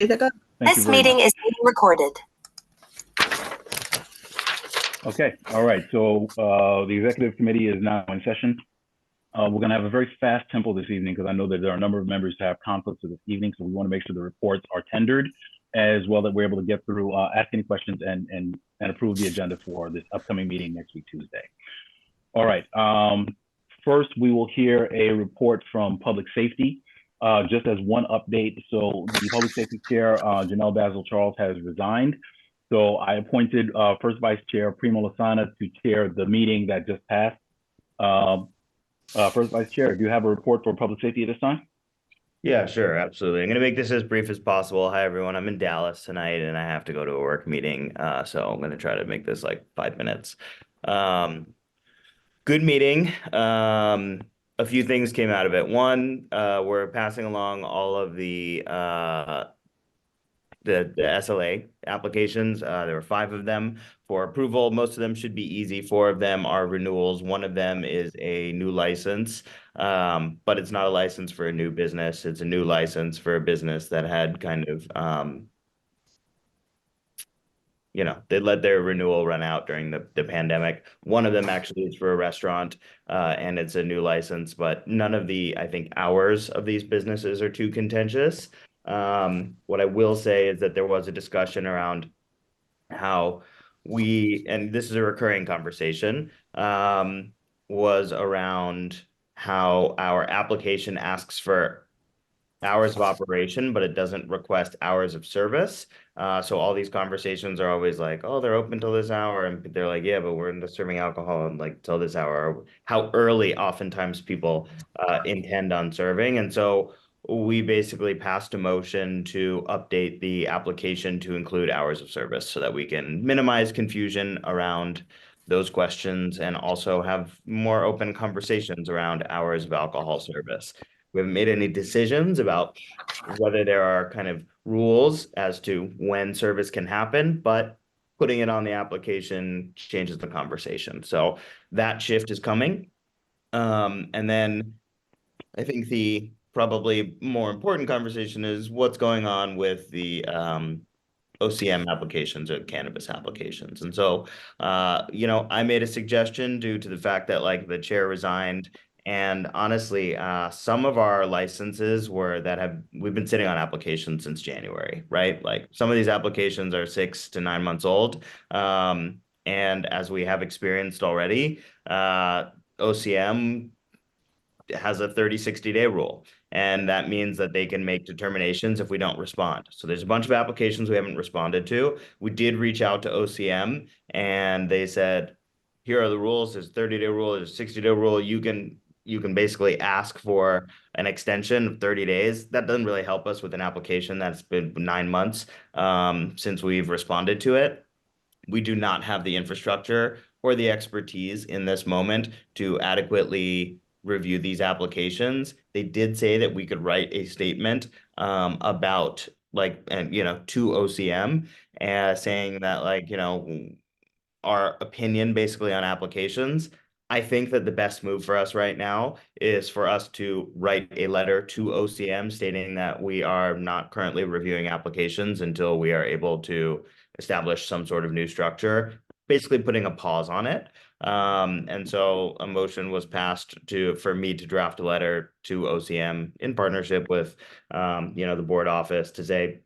Thank you This very meeting much. is being recorded. Okay, all right. So the executive committee is now in session. We're going to have a very fast tempo this evening because I know that there are a number of members who have conflicts this evening. So we want to make sure the reports are tendered as well, that we're able to get through, ask any questions and approve the agenda for this upcoming meeting next week, Tuesday. All right. First, we will hear a report from public safety. Just as one update, so the public safety chair, Janelle Basil Charles, has resigned. So I appointed first vice chair Primo Lasana to chair the meeting that just passed. First vice chair, do you have a report for public safety at this time? Yeah, sure, absolutely. I'm going to make this as brief as possible. Hi, everyone. I'm in Dallas tonight, and I have to go to a work meeting, so I'm going to try to make this like 5 minutes. Good meeting. A few things came out of it. One, we're passing along all of the SLA applications. There were 5 of them for approval. Most of them should be easy. 4 of them are renewals. One of them is a new license, but it's not a license for a new business. It's a new license for a business that had kind of, they let their renewal run out during the pandemic. One of them actually is for a restaurant, and it's a new license, but none of the, I think, hours of these businesses are too contentious. What I will say is that there was a discussion around how and this is a recurring conversation, was around how our application asks for hours of operation, but it doesn't request hours of service. So all these conversations are always like, oh, they're open till this hour. And they're like, yeah, but we're into serving alcohol and like till this hour. How early oftentimes people intend on serving. And so we basically passed a motion to update the application to include hours of service so that we can minimize confusion around those questions and also have more open conversations around hours of alcohol service. We haven't made any decisions about whether there are kind of rules as to when service can happen, but putting it on the application changes the conversation. So that shift is coming. And then I think the probably more important conversation is what's going on with the OCM applications or cannabis applications. And so, I made a suggestion due to the fact that like the chair resigned. And honestly, some of our licenses we've been sitting on applications since January, right? Like some of these applications are 6 to 9 months old. And as we have experienced already, OCM has a 30-60 day rule. And that means that they can make determinations if we don't respond. So there's a bunch of applications we haven't responded to. We did reach out to OCM and they said, here are the rules. There's a 30-day rule, there's a 60-day rule. You can basically ask for an extension of 30 days. That doesn't really help us with an application that's been 9 months since we've responded to it. We do not have the infrastructure or the expertise in this moment to adequately review these applications. They did say that we could write a statement about to OCM saying that our opinion basically on applications. I think that the best move for us right now is for us to write a letter to OCM stating that we are not currently reviewing applications until we are able to establish some sort of new structure, basically putting a pause on it. And so a motion was passed for me to draft a letter to OCM in partnership with, the board office to say,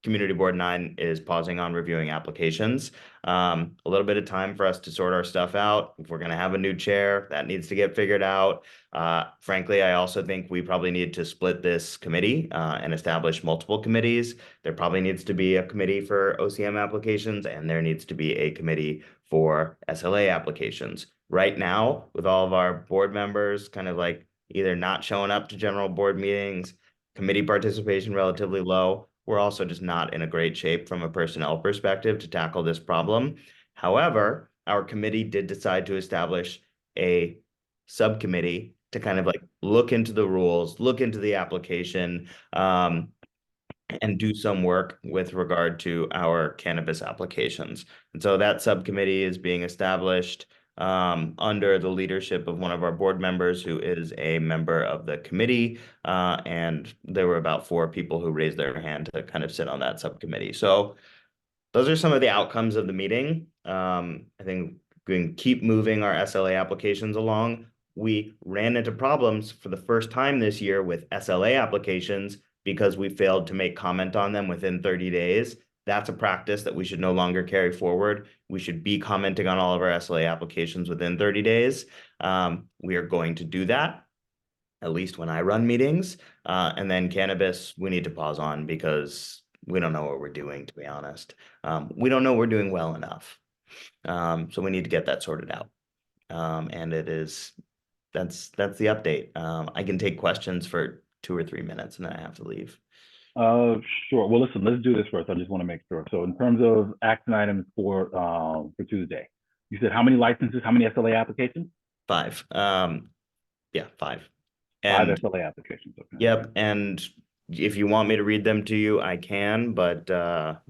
Community Board 9 is pausing on reviewing applications. A little bit of time for us to sort our stuff out. If we're going to have a new chair, that needs to get figured out. Frankly, I also think we probably need to split this committee and establish multiple committees. There probably needs to be a committee for OCM applications, and there needs to be a committee for SLA applications. Right now, with all of our board members kind of like either not showing up to general board meetings, committee participation relatively low, we're also just not in a great shape from a personnel perspective to tackle this problem. However, our committee did decide to establish a subcommittee to kind of like look into the rules, look into the application, and do some work with regard to our cannabis applications. And so that subcommittee is being established. under the leadership of one of our board members who is a member of the committee. And there were about 4 people who raised their hand to kind of sit on that subcommittee. So those are some of the outcomes of the meeting. I think we can keep moving our SLA applications along. We ran into problems for the first time this year with SLA applications because we failed to make comment on them within 30 days. That's a practice that we should no longer carry forward. We should be commenting on all of our SLA applications within 30 days. We are going to do that, at least when I run meetings. And then cannabis, we need to pause on because we don't know what we're doing, to be honest. We don't know we're doing well enough. So we need to get that sorted out. And that's the update. I can take questions for 2 or 3 minutes and then I have to leave. Sure. Well, listen, let's do this first. I just want to make sure. So in terms of action items for Tuesday, you said how many licenses, how many SLA applications? 5. Yeah, 5. 5 And SLA applications. Okay. yep, and if you want me to read them to you, I can, but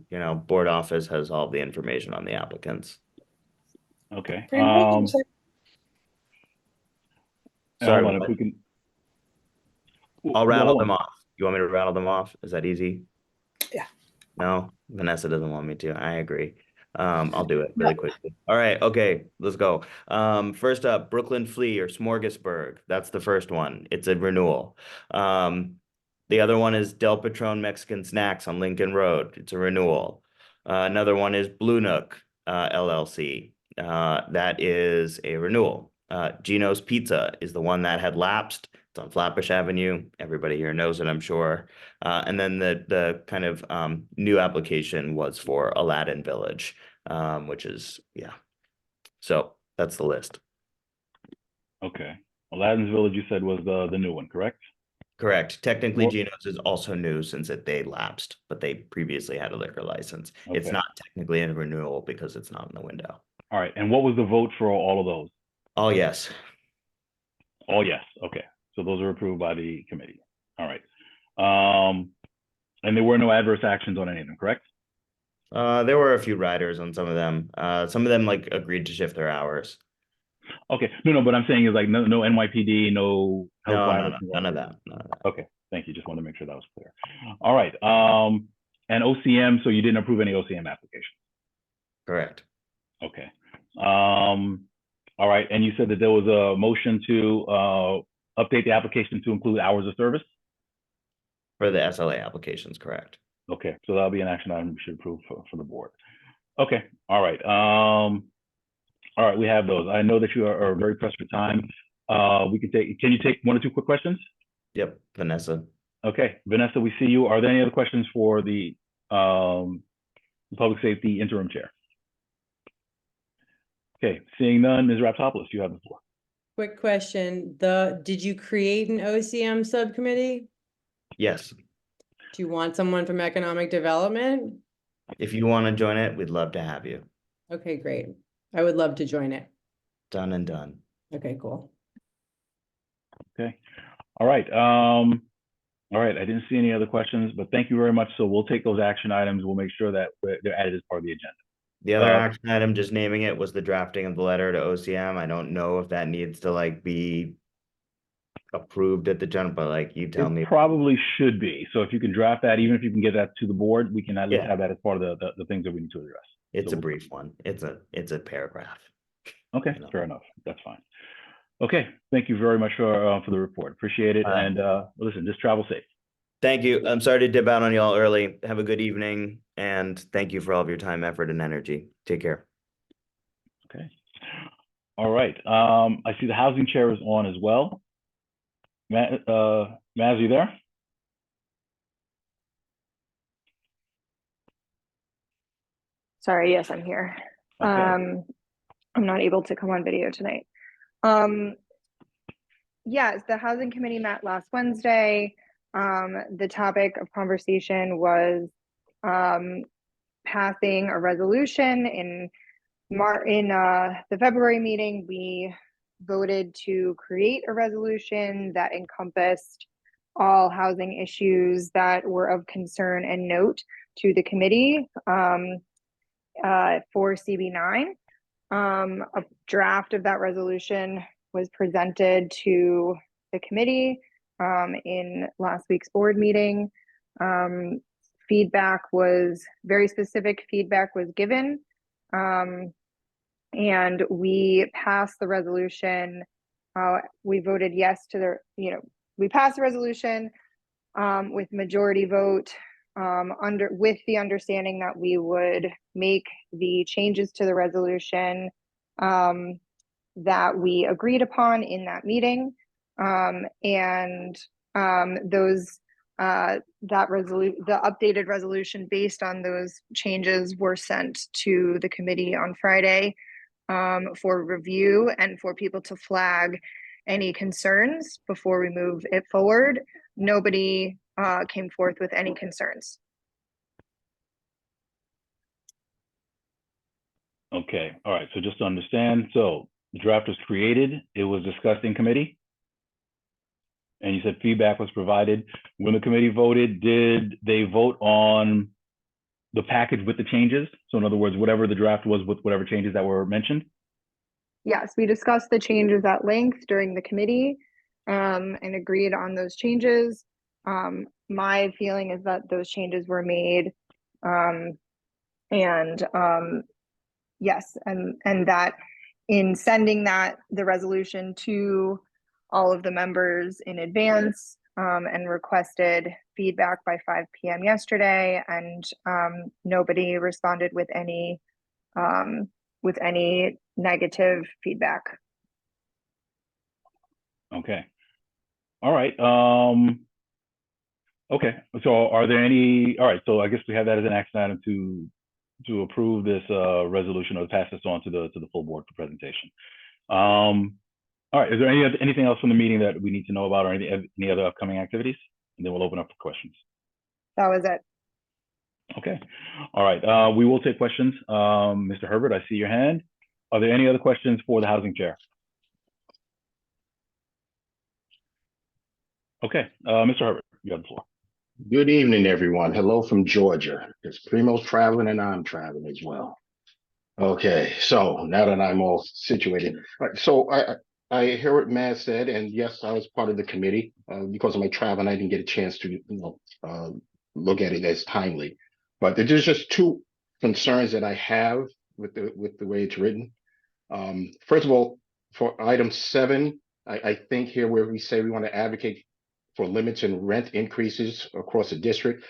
you know, board office has all the information on the applicants. Okay. Sorry, hold on, if we can. I'll Well, rattle hold them on. off. You want me to rattle them off? Is that easy? Yeah. No, Vanessa doesn't want me to. I agree. I'll do it really quickly. All right, okay, let's go. First up, Brooklyn Flea or Smorgasburg. That's the first one. It's a renewal. The other one is Del Patron Mexican Snacks on Lincoln Road. It's a renewal. Another one is Blue Nook LLC. That is a renewal. Gino's Pizza is the one that had lapsed. It's on Flatbush Avenue. Everybody here knows it, I'm sure. And then the kind of new application was for Aladdin Village, which is, yeah. So that's the list. Okay. Aladdin's Village, you said, was the new one, correct? Correct. Technically, Well- Gino's is also new since they lapsed, but they previously had a liquor license. It's Okay. not technically a renewal because it's not in the window. All right. And what was the vote for all of those? Oh, yes. All yes. Okay. So those are approved by the committee. All right. And there were no adverse actions on any of them, correct? There were a few riders on some of them. Some of them like agreed to shift their hours. Okay. No, but I'm saying is like no NYPD, no health No, violations. none of that. None of that. Okay. Thank you. Just want to make sure that was clear. All right. And OCM, so you didn't approve any OCM applications. Correct. Okay. All right. And you said that there was a motion to update the application to include hours of service. For the SLA applications, correct. Okay. So that'll be an action item we should approve for the board. Okay. All right. All right. We have those. I know that you are very pressed for time. Can you take 1 or 2 quick questions? Yep, Vanessa. Okay. Vanessa, we see you. Are there any other questions for the public safety interim chair? Okay, seeing none, Ms. Raptopoulos, you have the floor. Quick question, did you create an OCM subcommittee? Yes. Do you want someone from economic development? If you want to join it, we'd love to have you. Okay, great. I would love to join it. Done and done. Okay, cool. Okay. All right. All right. I didn't see any other questions, but thank you very much. So we'll take those action items. We'll make sure that they're added as part of the agenda. The other action item, just naming it, was the drafting of the letter to OCM. I don't know if that needs to like be approved at the general, but like you tell me. It probably should be. So if you can draft that, even if you can get that to the board, we can at least Yeah. have that as part of the things that we need to address. It's So a brief one. It's a paragraph. Okay, You know. fair enough. That's fine. Okay, thank you very much for the report. Appreciate it. And listen, just travel safe. Thank you. I'm sorry to dip out on y'all early. Have a good evening, and thank you for all of your time, effort, and energy. Take care. Okay. All right. I see the housing chair is on as well. Maz, are you there? Sorry, yes, I'm here. Okay. I'm not able to come on video tonight. Yes, the housing committee met last Wednesday. The topic of conversation was passing a resolution in the February meeting. We voted to create a resolution that encompassed all housing issues that were of concern and note to the committee for CB9. A draft of that resolution was presented to the committee in last week's board meeting. Feedback was very specific feedback was given. And we passed the resolution. We voted yes to the, we passed the resolution with majority vote with the understanding that we would make the changes to the resolution that we agreed upon in that meeting. The updated resolution based on those changes were sent to the committee on Friday for review and for people to flag any concerns before we move it forward. Nobody came forth with any concerns. Okay, all right, so just to understand, so the draft was created, it was discussed in committee, and you said feedback was provided. When the committee voted, did they vote on the package with the changes? So in other words, whatever the draft was with whatever changes that were mentioned? Yes, we discussed the changes at length during the committee and agreed on those changes. My feeling is that those changes were made yes, and that in sending the resolution to all of the members in advance and requested feedback by 5 p.m. yesterday, and nobody responded with any negative feedback. Okay. All right. Okay. So are there any, all right, so I guess we have that as an action item to approve this resolution or pass this on to the full board for presentation. All right, is there anything else from the meeting that we need to know about, or any other upcoming activities? And then we'll open up for questions. That was it. Okay. All right, we will take questions. Mr. Herbert, I see your hand. Are there any other questions for the housing chair? Okay, Mr. Herbert, you have the floor. Good evening, everyone. Hello from Georgia. It's Primo's traveling and I'm traveling as well. Okay, so now that I'm all situated, so I hear what Matt said, and yes, I was part of the committee. Because of my travel, I didn't get a chance to look at it as timely. But there's just two concerns that I have with the way it's written. First of all, for item 7, I think here where we say we want to advocate for limits in rent increases across the district,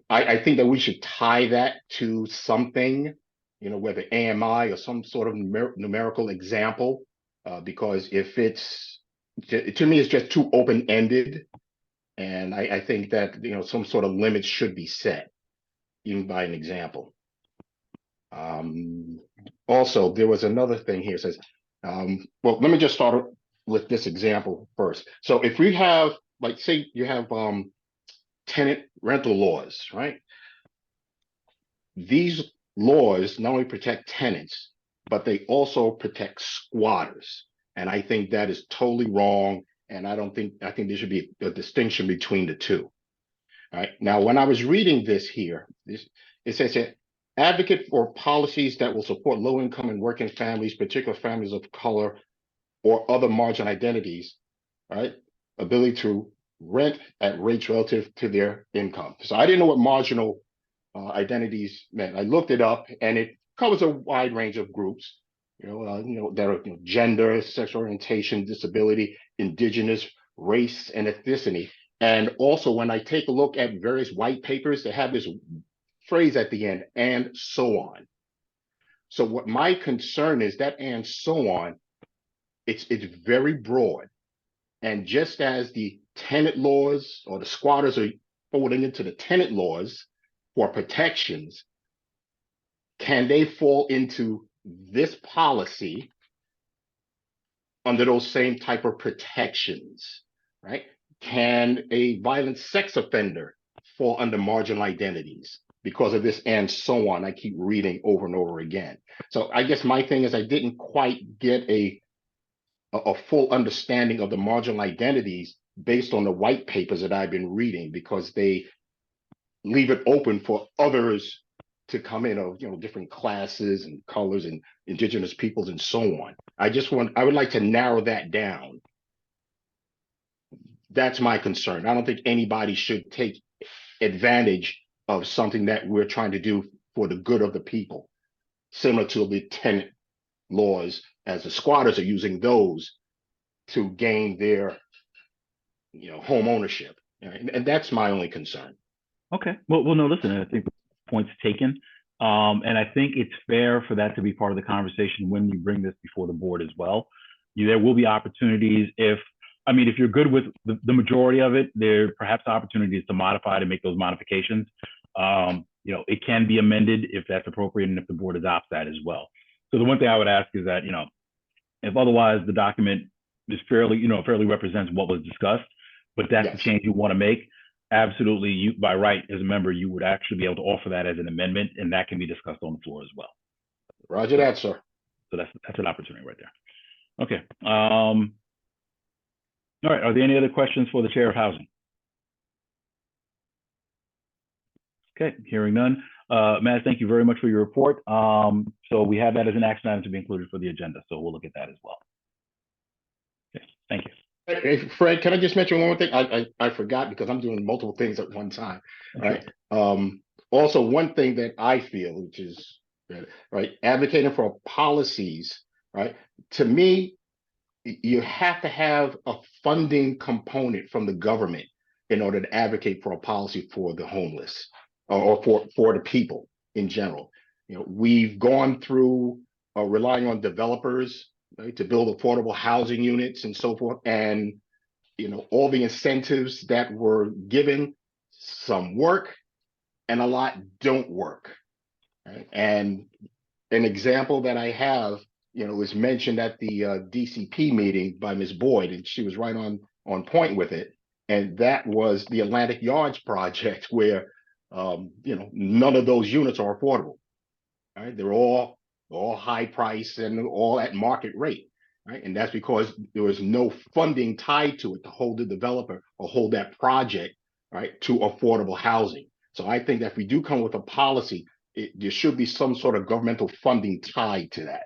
I think that we should tie that to something, whether AMI or some sort of numerical example, because if it's, to me, it's just too open-ended. And I think that, some sort of limits should be set, even by an example. Also, there was another thing here. It says, well, let me just start with this example first. So if we have, like, say you have tenant rental laws, right? These laws not only protect tenants, but they also protect squatters. And I think that is totally wrong. And I think there should be a distinction between the two. All right. Now, when I was reading this here, it says that advocate for policies that will support low-income and working families, particular families of color, or other marginal identities, right? Ability to rent at rates relative to their income. So I didn't know what marginal identities meant. I looked it up, and it covers a wide range of groups. That are gender, sexual orientation, disability, indigenous, race, and ethnicity. And also, when I take a look at various white papers, they have this phrase at the end, and so on. So what my concern is that and so on, it's very broad. And just as the tenant laws or the squatters are folding into the tenant laws for protections, can they fall into this policy under those same type of protections, right? Can a violent sex offender fall under marginal identities because of this and so on? I keep reading over and over again. So I guess my thing is I didn't quite get a full understanding of the marginal identities based on the white papers that I've been reading, because they leave it open for others to come in of, different classes and colors and indigenous peoples and so on. I would like to narrow that down. That's my concern. I don't think anybody should take advantage of something that we're trying to do for the good of the people, similar to the tenant laws, as the squatters are using those to gain their, home ownership. And that's my only concern. Okay. Well, no, listen, I think the point's taken. And I think it's fair for that to be part of the conversation when you bring this before the board as well. There will be opportunities if you're good with the majority of it, there perhaps opportunities to modify, to make those modifications. It can be amended if that's appropriate and if the board adopts that as well. So the one thing I would ask is that, if otherwise the document is fairly represents what was discussed, but that's the Yes. change you want to make, absolutely, you by right as a member, you would actually be able to offer that as an amendment, and that can be discussed on the floor as well. Roger that, sir. So that's an opportunity right there. Okay. All right. Are there any other questions for the Chair of Housing? Okay, hearing none. Matt, thank you very much for your report. So we have that as an action item to be included for the agenda, so we'll look at that as well. Okay, thank you. Hey, Fred, can I just mention one more thing? I forgot because I'm doing multiple things at one time. Right. Also, one thing that I feel, which is right, advocating for policies, right? To me, you have to have a funding component from the government in order to advocate for a policy for the homeless or for the people in general. We've gone through relying on developers, right, to build affordable housing units and so forth. And, all the incentives that were given, some work and a lot don't work. Right? And an example that I have, was mentioned at the DCP meeting by Ms. Boyd, and she was right on point with it. And that was the Atlantic Yards project where, none of those units are affordable. Right? They're all high price and all at market rate. Right. And that's because there was no funding tied to it to hold the developer or hold that project, right, to affordable housing. So I think that if we do come with a policy, there should be some sort of governmental funding tied to that.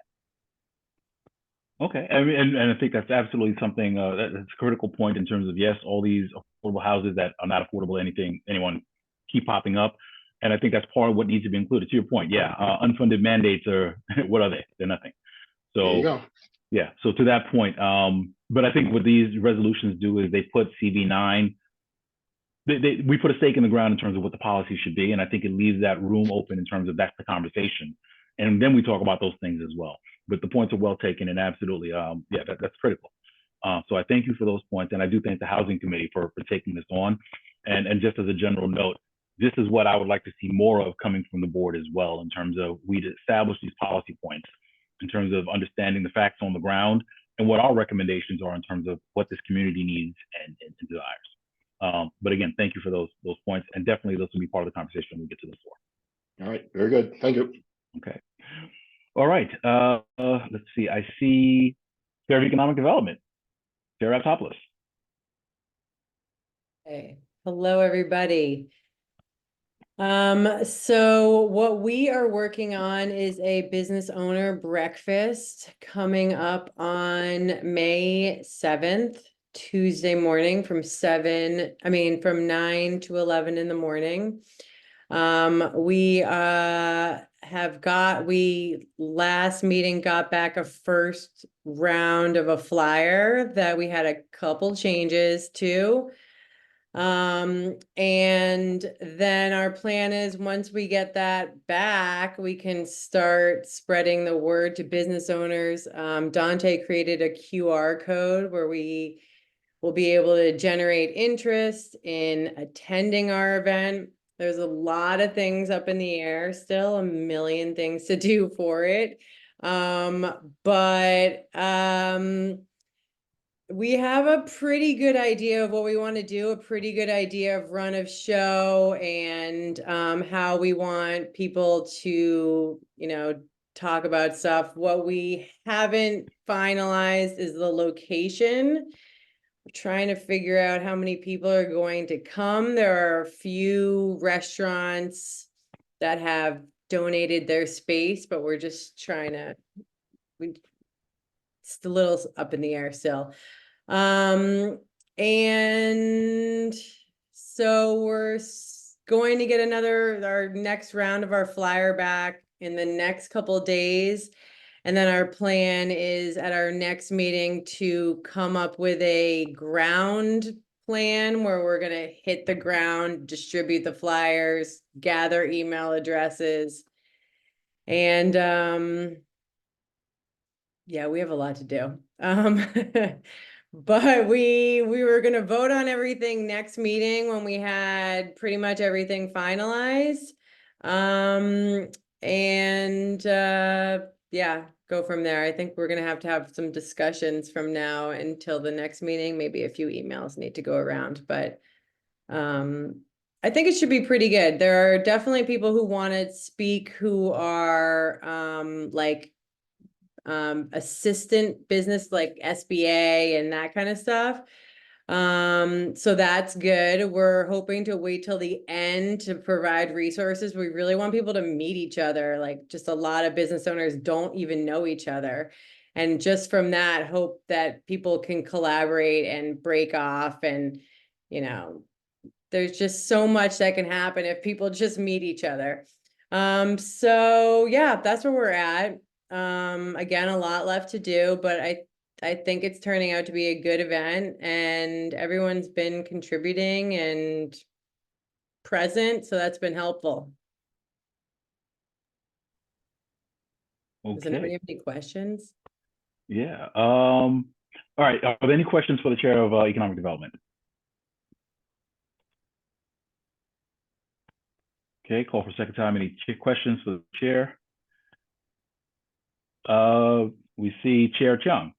Okay, and I think that's absolutely something that's a critical point in terms of, yes, all these affordable houses that are not affordable to anyone keep popping up. And I think that's part of what needs to be included. To your point, yeah, unfunded mandates are, what are they? They're nothing. So There you go. Yeah, so to that point, but I think what these resolutions do is they put CB9, we put a stake in the ground in terms of what the policy should be, and I think it leaves that room open in terms of that's the conversation. And then we talk about those things as well. But the points are well taken, and absolutely, that's critical. So I thank you for those points, and I do thank the Housing Committee for taking this on. And just as a general note, this is what I would like to see more of coming from the board as well, in terms of we establish these policy points, in terms of understanding the facts on the ground and what our recommendations are in terms of what this community needs and desires. But again, thank you for those points, and definitely those will be part of the conversation when we get to the floor. All right, very good. Thank you. Okay. All right. Let's see. I see Chair of Economic Development, Chair Raptopoulos. Hey, hello, everybody. So what we are working on is a business owner breakfast coming up on May 7th, Tuesday morning from 9 to 11 in the morning. We last meeting got back a first round of a flyer that we had a couple changes to. And then our plan is once we get that back, we can start spreading the word to business owners. Dante created a QR code where we will be able to generate interest in attending our event. There's a lot of things up in the air, still a million things to do for it. We have a pretty good idea of what we want to do, a pretty good idea of run of show and how we want people to, talk about stuff. What we haven't finalized is the location. We're trying to figure out how many people are going to come. There are a few restaurants that have donated their space, but we're just trying to, it's a little up in the air still. And so we're going to get our next round of our flyer back in the next couple of days. And then our plan is at our next meeting to come up with a ground plan where we're gonna hit the ground, distribute the flyers, gather email addresses. And yeah, we have a lot to do. But we were gonna vote on everything next meeting when we had pretty much everything finalized. And yeah, go from there. I think we're gonna have to have some discussions from now until the next meeting. Maybe a few emails need to go around, but I think it should be pretty good. There are definitely people who want to speak who are like assistant business like SBA and that kind of stuff. So that's good. We're hoping to wait till the end to provide resources. We really want people to meet each other. Like, just a lot of business owners don't even know each other. And just from that, hope that people can collaborate and break off. And, you know, there's just so much that can happen if people just meet each other. So yeah, that's where we're at. Again, a lot left to do, but I think it's turning out to be a good event, and everyone's been contributing and present, so that's been helpful. Does anybody Okay, have any questions? yeah. All right, are there any questions for the Chair of Economic Development? Okay, call for second time. Any questions for the Chair? We see Chair Chung.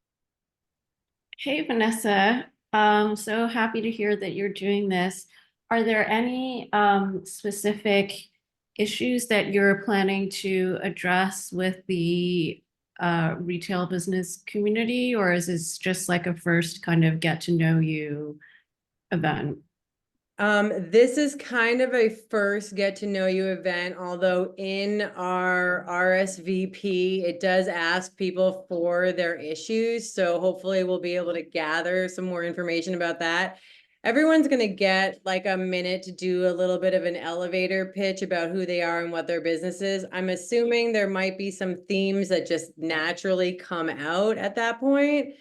Hey, Vanessa. So happy to hear that you're doing this. Are there any specific issues that you're planning to address with the retail business community, or is this just like a first kind of get to know you event? This is kind of a first get to know you event, although in our RSVP, it does ask people for their issues. So hopefully we'll be able to gather some more information about that. Everyone's going to get like a minute to do a little bit of an elevator pitch about who they are and what their business is. I'm assuming there might be some themes that just naturally come out at that point.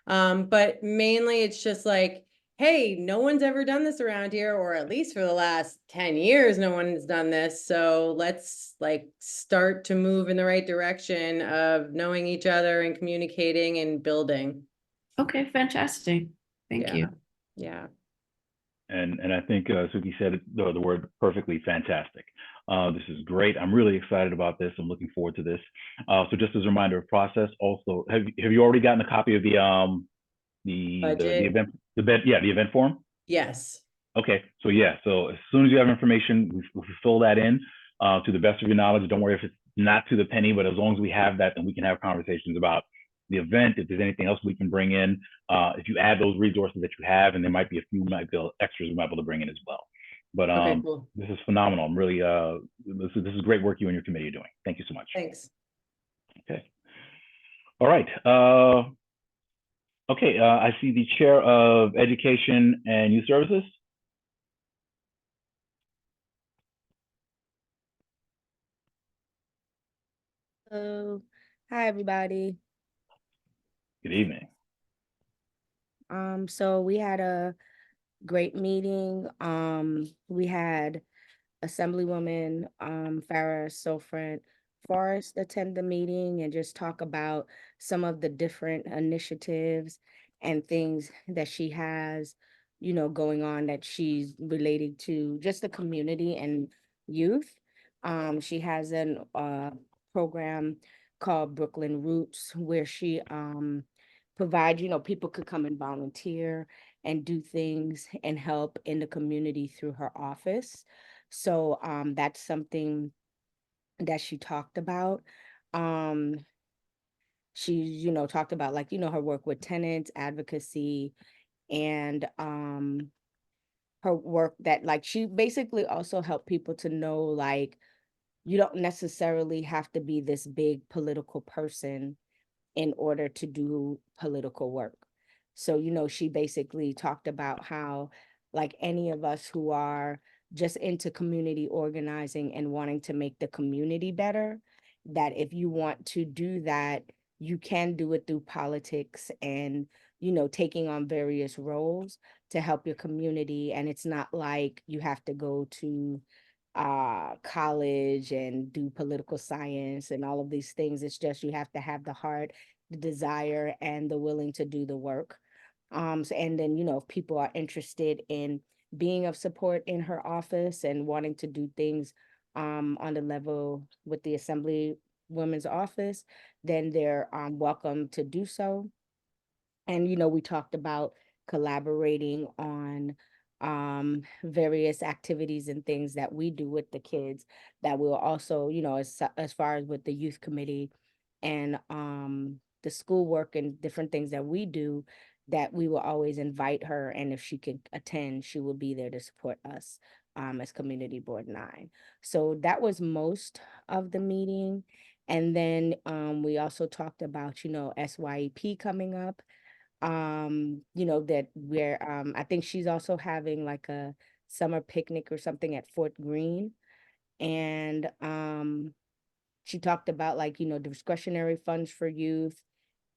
But mainly it's just like, hey, no one's ever done this around here, or at least for the last 10 years, no one's done this. So let's like start to move in the right direction of knowing each other and communicating and building. Okay, fantastic. Thank you. Yeah. And I think Suki said the word perfectly, fantastic. This is great. I'm really excited about this. I'm looking forward to this. So just as a reminder of process, also, have you already gotten a copy of the event form? Yes. Okay, so yeah, so as soon as you have information, we fill that in to the best of your knowledge. Don't worry if it's not to the penny, but as long as we have that, then we can have conversations about the event. If there's anything else we can bring in, if you add those resources that you have, and there might be a few extras we might be able to bring in as well. But Okay, cool. this is phenomenal. I'm really this is great work you and your committee are doing. Thank you so much. Thanks. Okay. All right. Okay, I see the Chair of Education and Youth Services. Hello. Hi, everybody. Good evening. So we had a great meeting. We had Assemblywoman Farah Sofrant Forrest attend the meeting and just talk about some of the different initiatives and things that she has, going on that she's relating to just the community and youth. She has an program called Brooklyn Roots, where she provides, people could come and volunteer and do things and help in the community through her office. So that's something that she talked about. She, talked about like, her work with tenants, advocacy, and her work that like she basically also helped people to know like you don't necessarily have to be this big political person in order to do political work. So, she basically talked about how, like any of us who are just into community organizing and wanting to make the community better, that if you want to do that, you can do it through politics and, taking on various roles to help your community. And it's not like you have to go to college and do political science and all of these things. It's just you have to have the heart, the desire, and the willing to do the work. And then, if people are interested in being of support in her office and wanting to do things on the level with the Assembly Women's Office, then they're welcome to do so. And, we talked about collaborating on various activities and things that we do with the kids that will also, as far as with the youth committee and the schoolwork and different things that we do, that we will always invite her. And if she could attend, she will be there to support us as Community Board 9. So that was most of the meeting. And then we also talked about, SYEP coming up. That where I think she's also having like a summer picnic or something at Fort Greene. And she talked about like, discretionary funds for youth.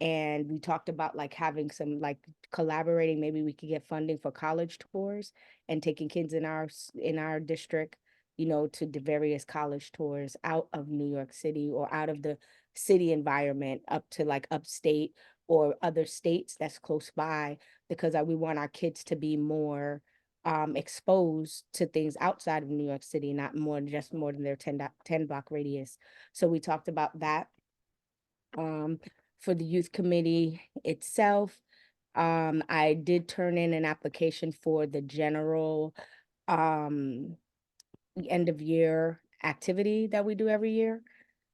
And we talked about like having some like collaborating, maybe we could get funding for college tours and taking kids in our district, to the various college tours out of New York City or out of the city environment up to like upstate or other states that's close by, because we want our kids to be more exposed to things outside of New York City, not more than their 10 block radius. So we talked about that. For the youth committee itself, I did turn in an application for the general end of year activity that we do every year.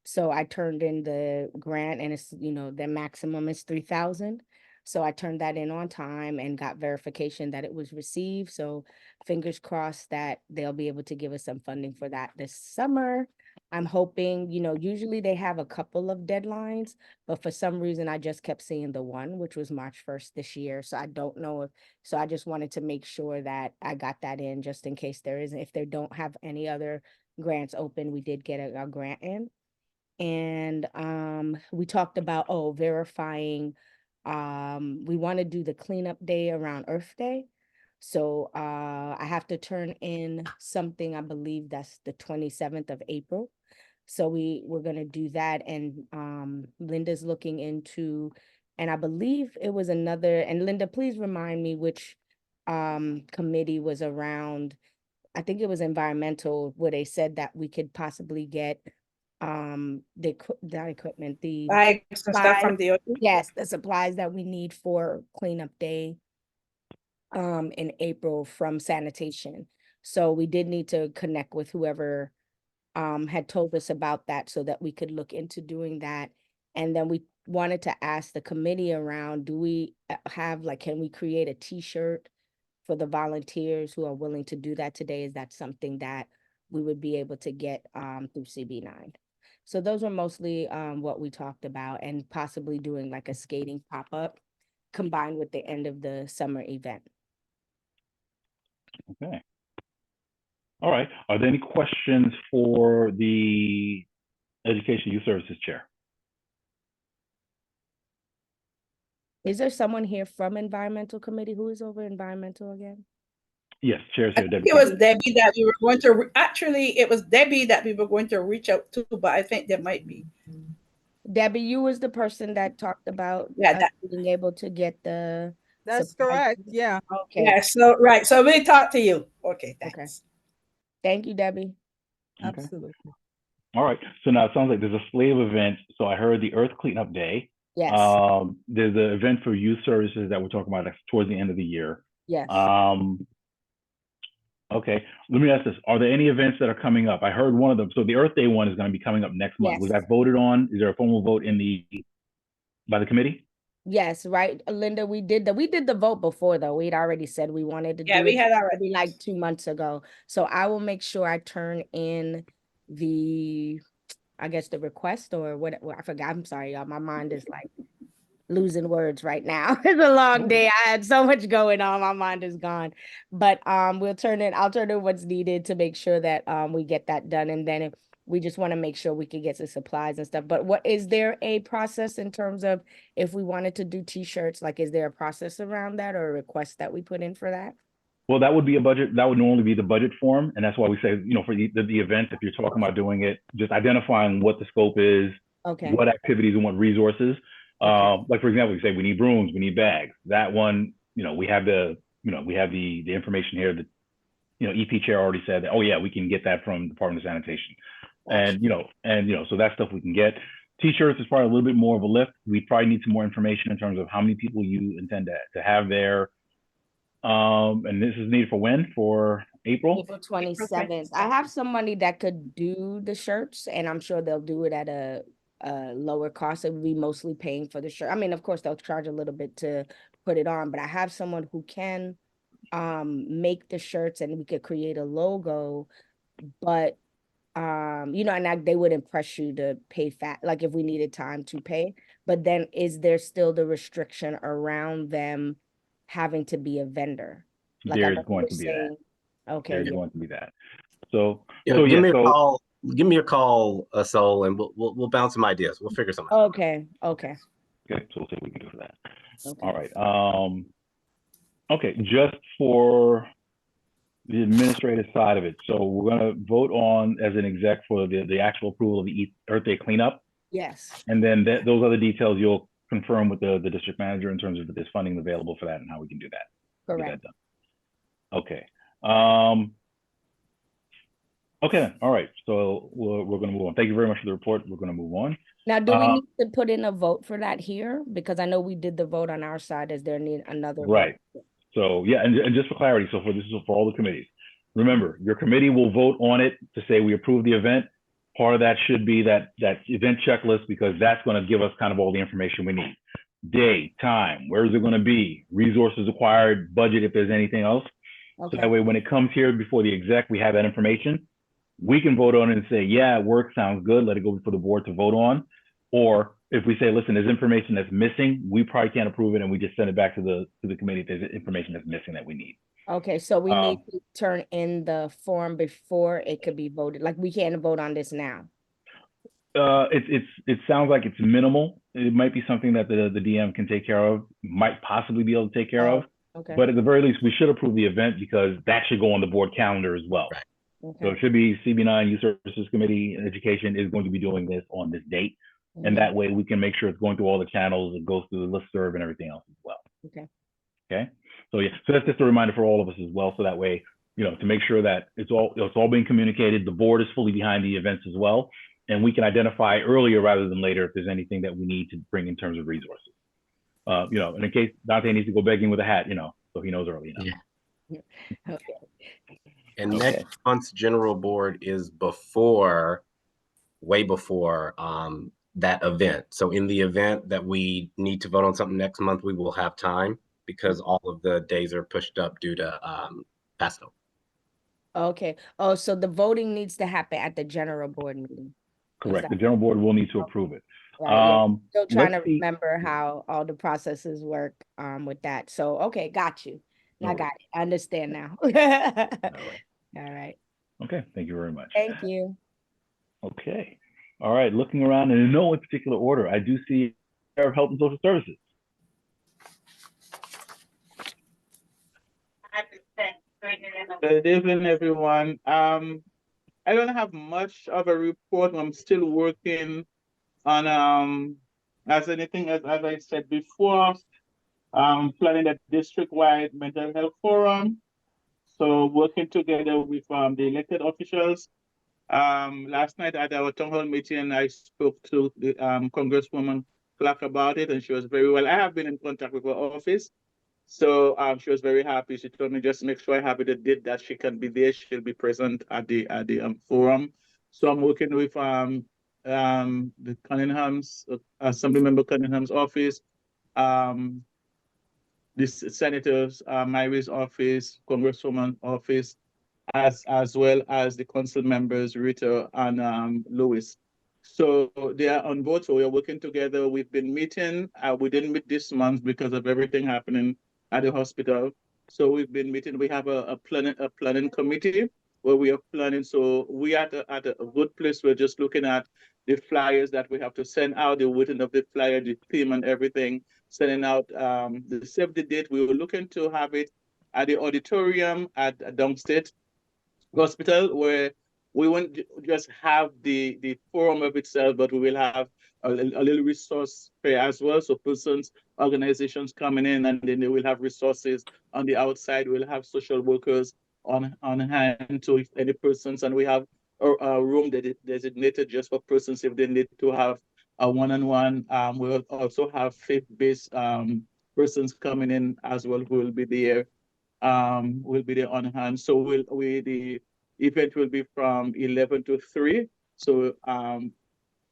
So I turned in the grant, and it's, the maximum is 3,000. So I turned that in on time and got verification that it was received. So fingers crossed that they'll be able to give us some funding for that this summer. I'm hoping, usually they have a couple of deadlines, but for some reason I just kept seeing the one, which was March 1st this year. So I don't know so I just wanted to make sure that I got that in just in case if they don't have any other grants open. We did get a grant in. And we talked about verifying, we want to do the cleanup day around Earth Day. So I have to turn in something, I believe that's the 27th of April. So we're gonna do that. And Linda's looking into, and I believe it was another, and Linda, please remind me which committee was around. I think it was environmental, where they said that we could possibly get that equipment, the Like some stuff from the. yes, the supplies that we need for cleanup day in April from sanitation. So we did need to connect with whoever had told us about that so that we could look into doing that. And then we wanted to ask the committee around, do we have like, can we create a t-shirt for the volunteers who are willing to do that today? Is that something that we would be able to get through CB9? So those were mostly what we talked about, and possibly doing like a skating pop-up combined with the end of the summer event. Okay. All right. Are there any questions for the Education Youth Services Chair? Is there someone here from Environmental Committee? Who is over Environmental again? Yes, Chair's here, Debbie. It was Debbie that we were going to, actually, it was Debbie that we were going to reach out to, but I think there might be. Debbie, you was the person that talked about being able to get the. That's supplies. correct. Yeah. Okay. Yeah, so, right, so we talked to you. Okay, thanks. Okay. Thank you, Debbie. Okay. Absolutely. All right. So now it sounds like there's a slate of events. So I heard the Earth Cleanup Day. Yes. There's an event for youth services that we're talking about towards the end of the year. Yes. Okay. Let me ask this. Are there any events that are coming up? I heard one of them. So the Earth Day one is going to be coming up next month. Yes. Was that voted on? Is there a formal vote by the committee? Yes, right, Linda, we did the vote before, though. We'd already said we wanted to do Yeah, we it had already. maybe like 2 months ago. So I will make sure I turn in I guess the request or what, I forgot, I'm sorry, y'all, my mind is like losing words right now. It's a long day. I had so much going on. My mind is gone. But I'll turn in what's needed to make sure that we get that done. And then we just want to make sure we can get some supplies and stuff. But what is there a process in terms of if we wanted to do t-shirts, like is there a process around that or a request that we put in for that? Well, that would be a budget. That would normally be the budget form, and that's why we say, you know, for the event, if you're talking about doing it, just identifying what the scope is, Okay. what activities and what resources. Okay. Like for example, we say we need brooms, we need bags. That one, you know, we have the information here. That, you know, EP chair already said that. Oh yeah, we can get that from the Department of Sanitation, and so that stuff we can get. T-shirts is probably a little bit more of a lift. We probably need some more information in terms of how many people you intend to have there. And this is needed for when? For April? April 27th. I have somebody that could do the shirts, and I'm sure they'll do it at a lower cost. It would be mostly paying for the shirt. I mean, of course, they'll charge a little bit to put it on, but I have someone who can make the shirts, and we could create a logo, but you know, and they wouldn't press you to pay like if we needed time to pay. But then is there still the restriction around them having to be a vendor? Like There's going to be that. Okay. There's going to be that. So, give me a call. Give me a call, Sol, and we'll bounce some ideas. We'll figure something out. Okay. Okay. So we'll see what we can do for that. Okay. All right. Okay. Just for the administrative side of it. So we're going to vote on as an exec for the actual approval of the Earth Day cleanup. Yes. And then those other details you'll confirm with the district manager in terms of if there's funding available for that and how we can do that. Correct. Get that done. Okay. Okay. All right. So we're going to move on. Thank you very much for the report. We're going to move on. Now, do we need to put in a vote for that here? Because I know we did the vote on our side. Is there need another right vote? So yeah, and just for clarity, so this is for all the committees. Remember, your committee will vote on it to say we approve the event. Part of that should be that event checklist, because that's going to give us kind of all the information we need. Day, time, where is it going to be, resources acquired, budget if there's anything else. Okay. So that way when it comes here before the exec, we have that information. We can vote on it and say, yeah, it works, sounds good, let it go before the board to vote on. Or if we say, listen, there's information that's missing, we probably can't approve it, and we just send it back to the committee if there's information that's missing that we need. Okay, so we need to turn in the form before it could be voted. Like we can't vote on this now. It sounds like it's minimal. It might be something that the DM can take care of, might possibly be able to take care of. Okay. But at the very least, we should approve the event because that should go on the board calendar as well. Right. Okay. So it should be CB9 Youth Services Committee and Education is going to be doing this on this date. Mhm. And that way we can make sure it's going through all the channels, it goes through the listserv and everything else as well. Okay. Okay. So yeah, so that's just a reminder for all of us as well. So that way, you know, to make sure that it's all being communicated, the board is fully behind the events as well. And we can identify earlier rather than later if there's anything that we need to bring in terms of resources. You know, and in case Dante needs to go begging with a hat, you know, so he knows early enough. Yeah. Okay. And Okay. next month's general board is way before that event. So in the event that we need to vote on something next month, we will have time because all of the days are pushed up due to PASCO. Okay. Oh, so the voting needs to happen at the general board meeting. Correct. The general board will need to approve it. Right, yeah. Still trying let's to see. remember how all the processes work with that. So, okay, got you. I got it. I understand now. All right. All right. Okay. Thank you very much. Thank you. Okay. All right. Looking around and in no particular order, I do see Chair of Health and Social Services. Good evening, everyone. I don't have much of a report. I'm still working on as I said before, planning a district-wide mental health forum. So working together with the elected officials. Last night at our town hall meeting, I spoke to the Congresswoman Clark about it, and she was very well. I have been in contact with her office. So she was very happy. She told me just make sure I have it a date that she can be there. She'll be present at the forum. So I'm working with the Cunningham's Assemblymember Cunningham's office, the senators, Myri's office, Congresswoman office, as well as the council members, Rita and Louis. So they are on board, so we are working together. We've been meeting, we didn't meet this month because of everything happening at the hospital. So we've been meeting, we have a planning committee where we are planning. So we are at a good place. We're just looking at the flyers that we have to send out, the wording of the flyer, the theme and everything, sending out the save the date. We were looking to have it at the auditorium at Downstate Hospital, where we won't just have the forum of itself, but we will have a little resource fair as well. So persons, organizations coming in, and then they will have resources on the outside. We'll have social workers on hand to if any persons, and we have a room that is designated just for persons if they need to have a one-on-one. We'll also have faith-based persons coming in as well who will be there. Will be there on hand. So the event will be from 11 to 3. So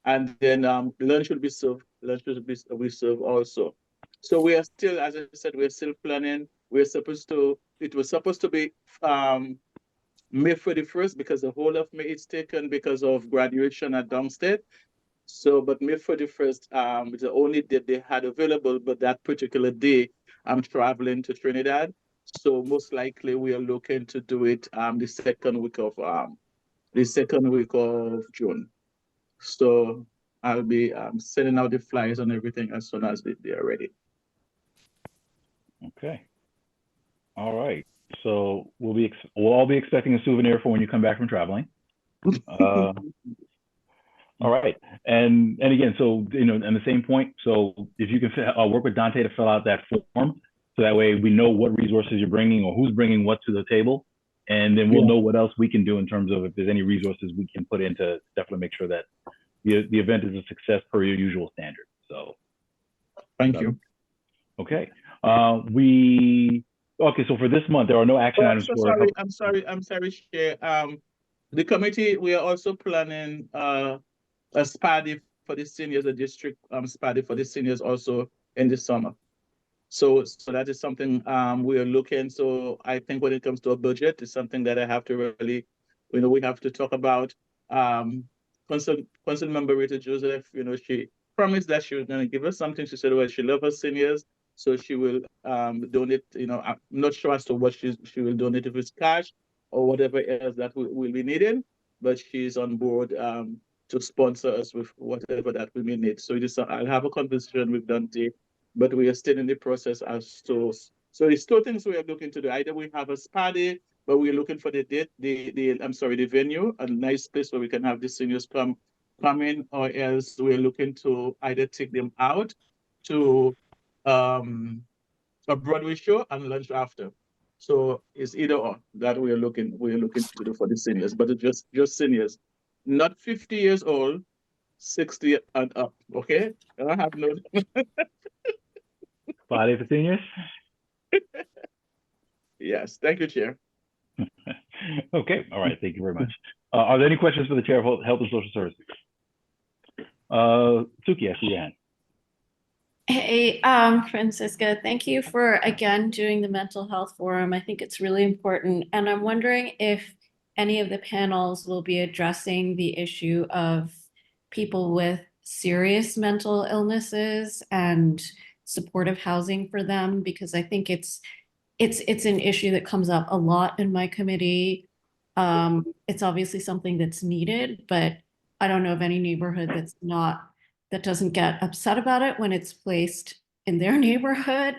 and then lunch will be served. Lunch will be served also. So we are still, as I said, we're still planning. It was supposed to be May 31st, because the whole of May is taken because of graduation at Downstate. So, but May 31st is the only date they had available, but that particular day I'm traveling to Trinidad. So most likely we are looking to do it the second week of June. So I'll be sending out the flyers and everything as soon as they are ready. Okay. All right. So we'll all be expecting a souvenir for when you come back from traveling. All right. And again, so, you know, and the same point. So if you can work with Dante to fill out that form, so that way we know what resources you're bringing or who's bringing what to the table. And then we'll know what else we can do in terms of if there's any resources we can put in to definitely make sure that the event is a success per your usual standard. So. Thank you. Okay. Okay, so for this month, there are no action items. I'm sorry, Chair. The committee, we are also planning a SPADI for the seniors, a district SPADI for the seniors also in the summer. So that is something we are looking. So I think when it comes to a budget, it's something that I have to really, you know, we have to talk about. Council Member Rita Joseph, you know, she promised that she was going to give us something. She said, well, she loves her seniors. So she will donate, you know, I'm not sure as to what she will donate, if it's cash or whatever else that will be needed, but she's on board to sponsor us with whatever that we may need. So I'll have a conversation with Dante, but we are still in the process as to, so there's two things we are looking to do. Either we have a SPADI, but we're looking for the date, the venue, a nice place where we can have the seniors come in, or else we're looking to either take them out to a Broadway show and lunch after. So it's either or that we're looking to do for the seniors, but it's just seniors, not 50 years old, 60 and up. Okay, I don't have no. Party for seniors. Yes, thank you, Chair. Okay, all right, thank you very much. Are there any questions for the Chair of Health and Social Services? Suki, I see your hand. Hey, Francisca, thank you for again doing the mental health forum. I think it's really important. And I'm wondering if any of the panels will be addressing the issue of people with serious mental illnesses and supportive housing for them, because I think it's an issue that comes up a lot in my committee. It's obviously something that's needed, but I don't know of any neighborhood that doesn't get upset about it when it's placed in their neighborhood.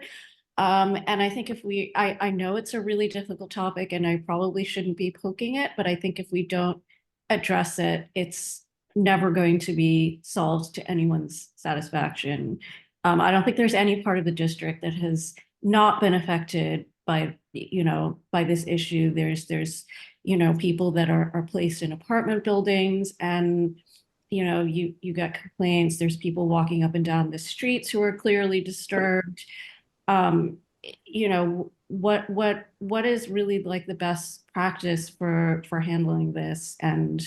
And I think I know it's a really difficult topic and I probably shouldn't be poking it, but I think if we don't address it, it's never going to be solved to anyone's satisfaction. I don't think there's any part of the district that has not been affected by this issue. There's people that are placed in apartment buildings, and you got complaints. There's people walking up and down the streets who are clearly disturbed. What is really like the best practice for handling this, and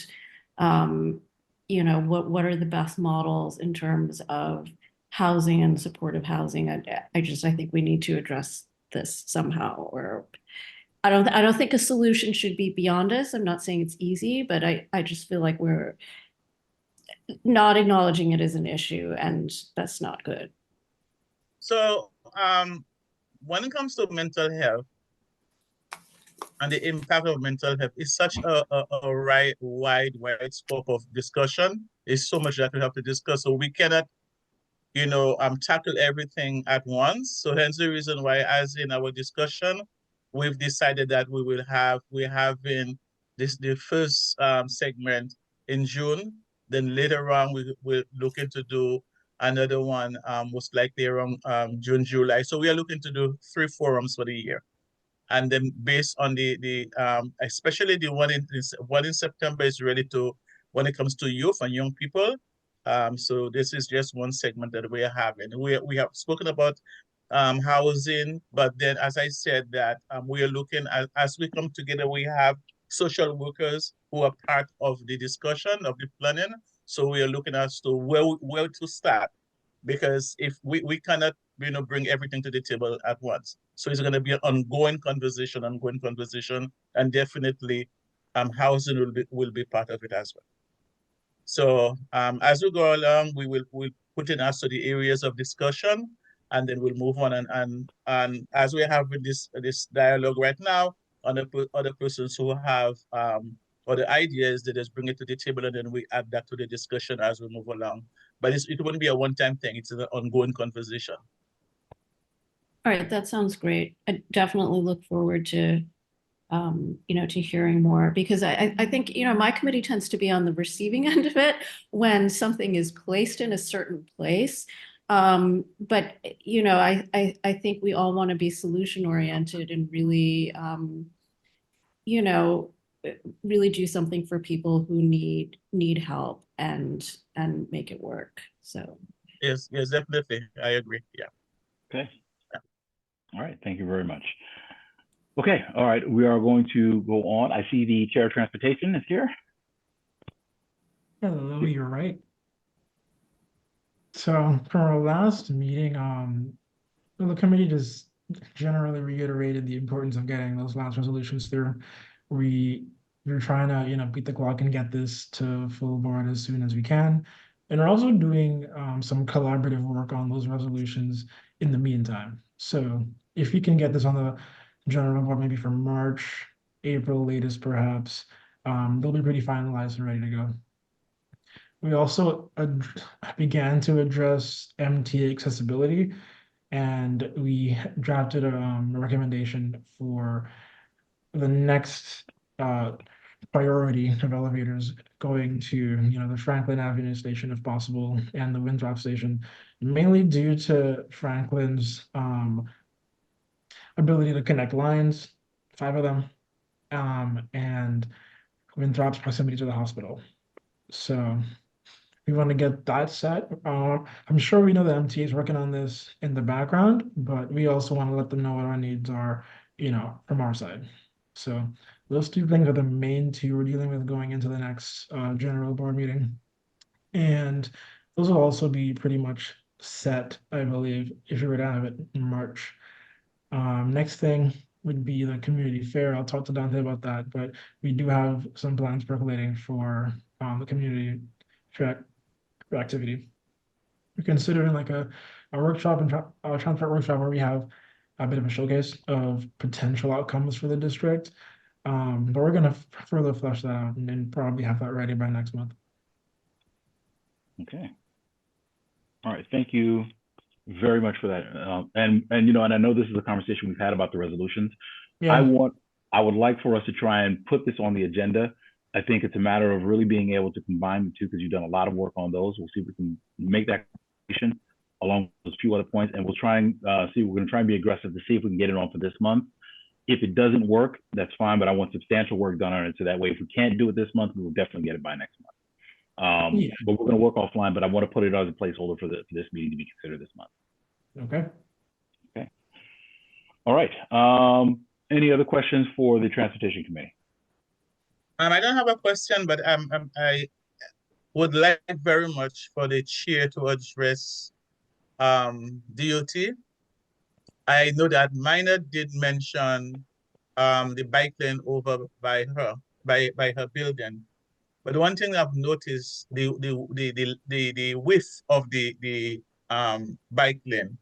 what are the best models in terms of housing and supportive housing? I think we need to address this somehow, or I don't think a solution should be beyond us. I'm not saying it's easy, but I just feel like we're not acknowledging it as an issue, and that's not good. So, when it comes to mental health and the impact of mental health, it's such a wide scope of discussion. There's so much that we have to discuss, so we cannot, tackle everything at once. So hence the reason why, as in our discussion, we've decided that we're having the first segment in June. Then later on, we're looking to do another one, most likely around June, July. So we are looking to do 3 forums for the year. And then based on the especially the one in September is really when it comes to youth and young people. So this is just one segment that we are having. We have spoken about housing, but then as I said that we are looking at, as we come together, we have social workers who are part of the discussion of the planning. So we are looking as to where to start, because if we cannot bring everything to the table at once. So it's going to be an ongoing conversation, and definitely housing will be part of it as well. So as we go along, we'll put in us to the areas of discussion, and then we'll move on. And as we have with this dialogue right now, other persons who have other ideas, they just bring it to the table, and then we add that to the discussion as we move along. But it wouldn't be a one-time thing. It's an ongoing conversation. All right, that sounds great. I definitely look forward to to hearing more, because I think, my committee tends to be on the receiving end of it when something is placed in a certain place. But, I think we all want to be solution oriented and really, really do something for people who need help and make it work. So. Yes, definitely. I agree. Yeah. Okay. All right. Thank you very much. Okay. All right. We are going to go on. I see the Chair of Transportation is here. Hello, you're right. So from our last meeting, the committee just generally reiterated the importance of getting those last resolutions through. We're trying to, beat the clock and get this to full board as soon as we can. And we're also doing some collaborative work on those resolutions in the meantime. So if you can get this on the general board, maybe for March, April latest, perhaps, they'll be pretty finalized and ready to go. We also began to address MTA accessibility, and we drafted a recommendation for the next priority of elevators going to the Franklin Avenue station if possible, and the Winthrop station, mainly due to Franklin's ability to connect lines, 5 of them, and Winthrop's proximity to the hospital. So we want to get that set. I'm sure we know the MTA is working on this in the background, but we also want to let them know what our needs are, from our side. So those 2 things are the main 2 we're dealing with going into the next general board meeting. And those will also be pretty much set, I believe, if you were to have it in March. Next thing would be the community fair. I'll talk to Dante about that, but we do have some plans percolating for the community fair activity. We're considering like a workshop and transport workshop where we have a bit of a showcase of potential outcomes for the district. But we're going to further flesh that out and probably have that ready by next month. Okay. All right. Thank you very much for that. And I know this is a conversation we've had about the resolutions. Yeah. I would like for us to try and put this on the agenda. I think it's a matter of really being able to combine the 2, because you've done a lot of work on those. We'll see if we can make that conversation along with a few other points, and we'll try and see. We're going to try and be aggressive to see if we can get it on for this month. If it doesn't work, that's fine, but I want substantial work done on it, so that way if we can't do it this month, we will definitely get it by next month. Yeah. But we're going to work offline, but I want to put it as a placeholder for this meeting to be considered this month. Okay. Okay. All right. Any other questions for the Transportation Committee? I don't have a question, but I would like very much for the chair to address DOT. I know that Minor did mention the bike lane over by her building. But one thing I've noticed, the width of the bike lane,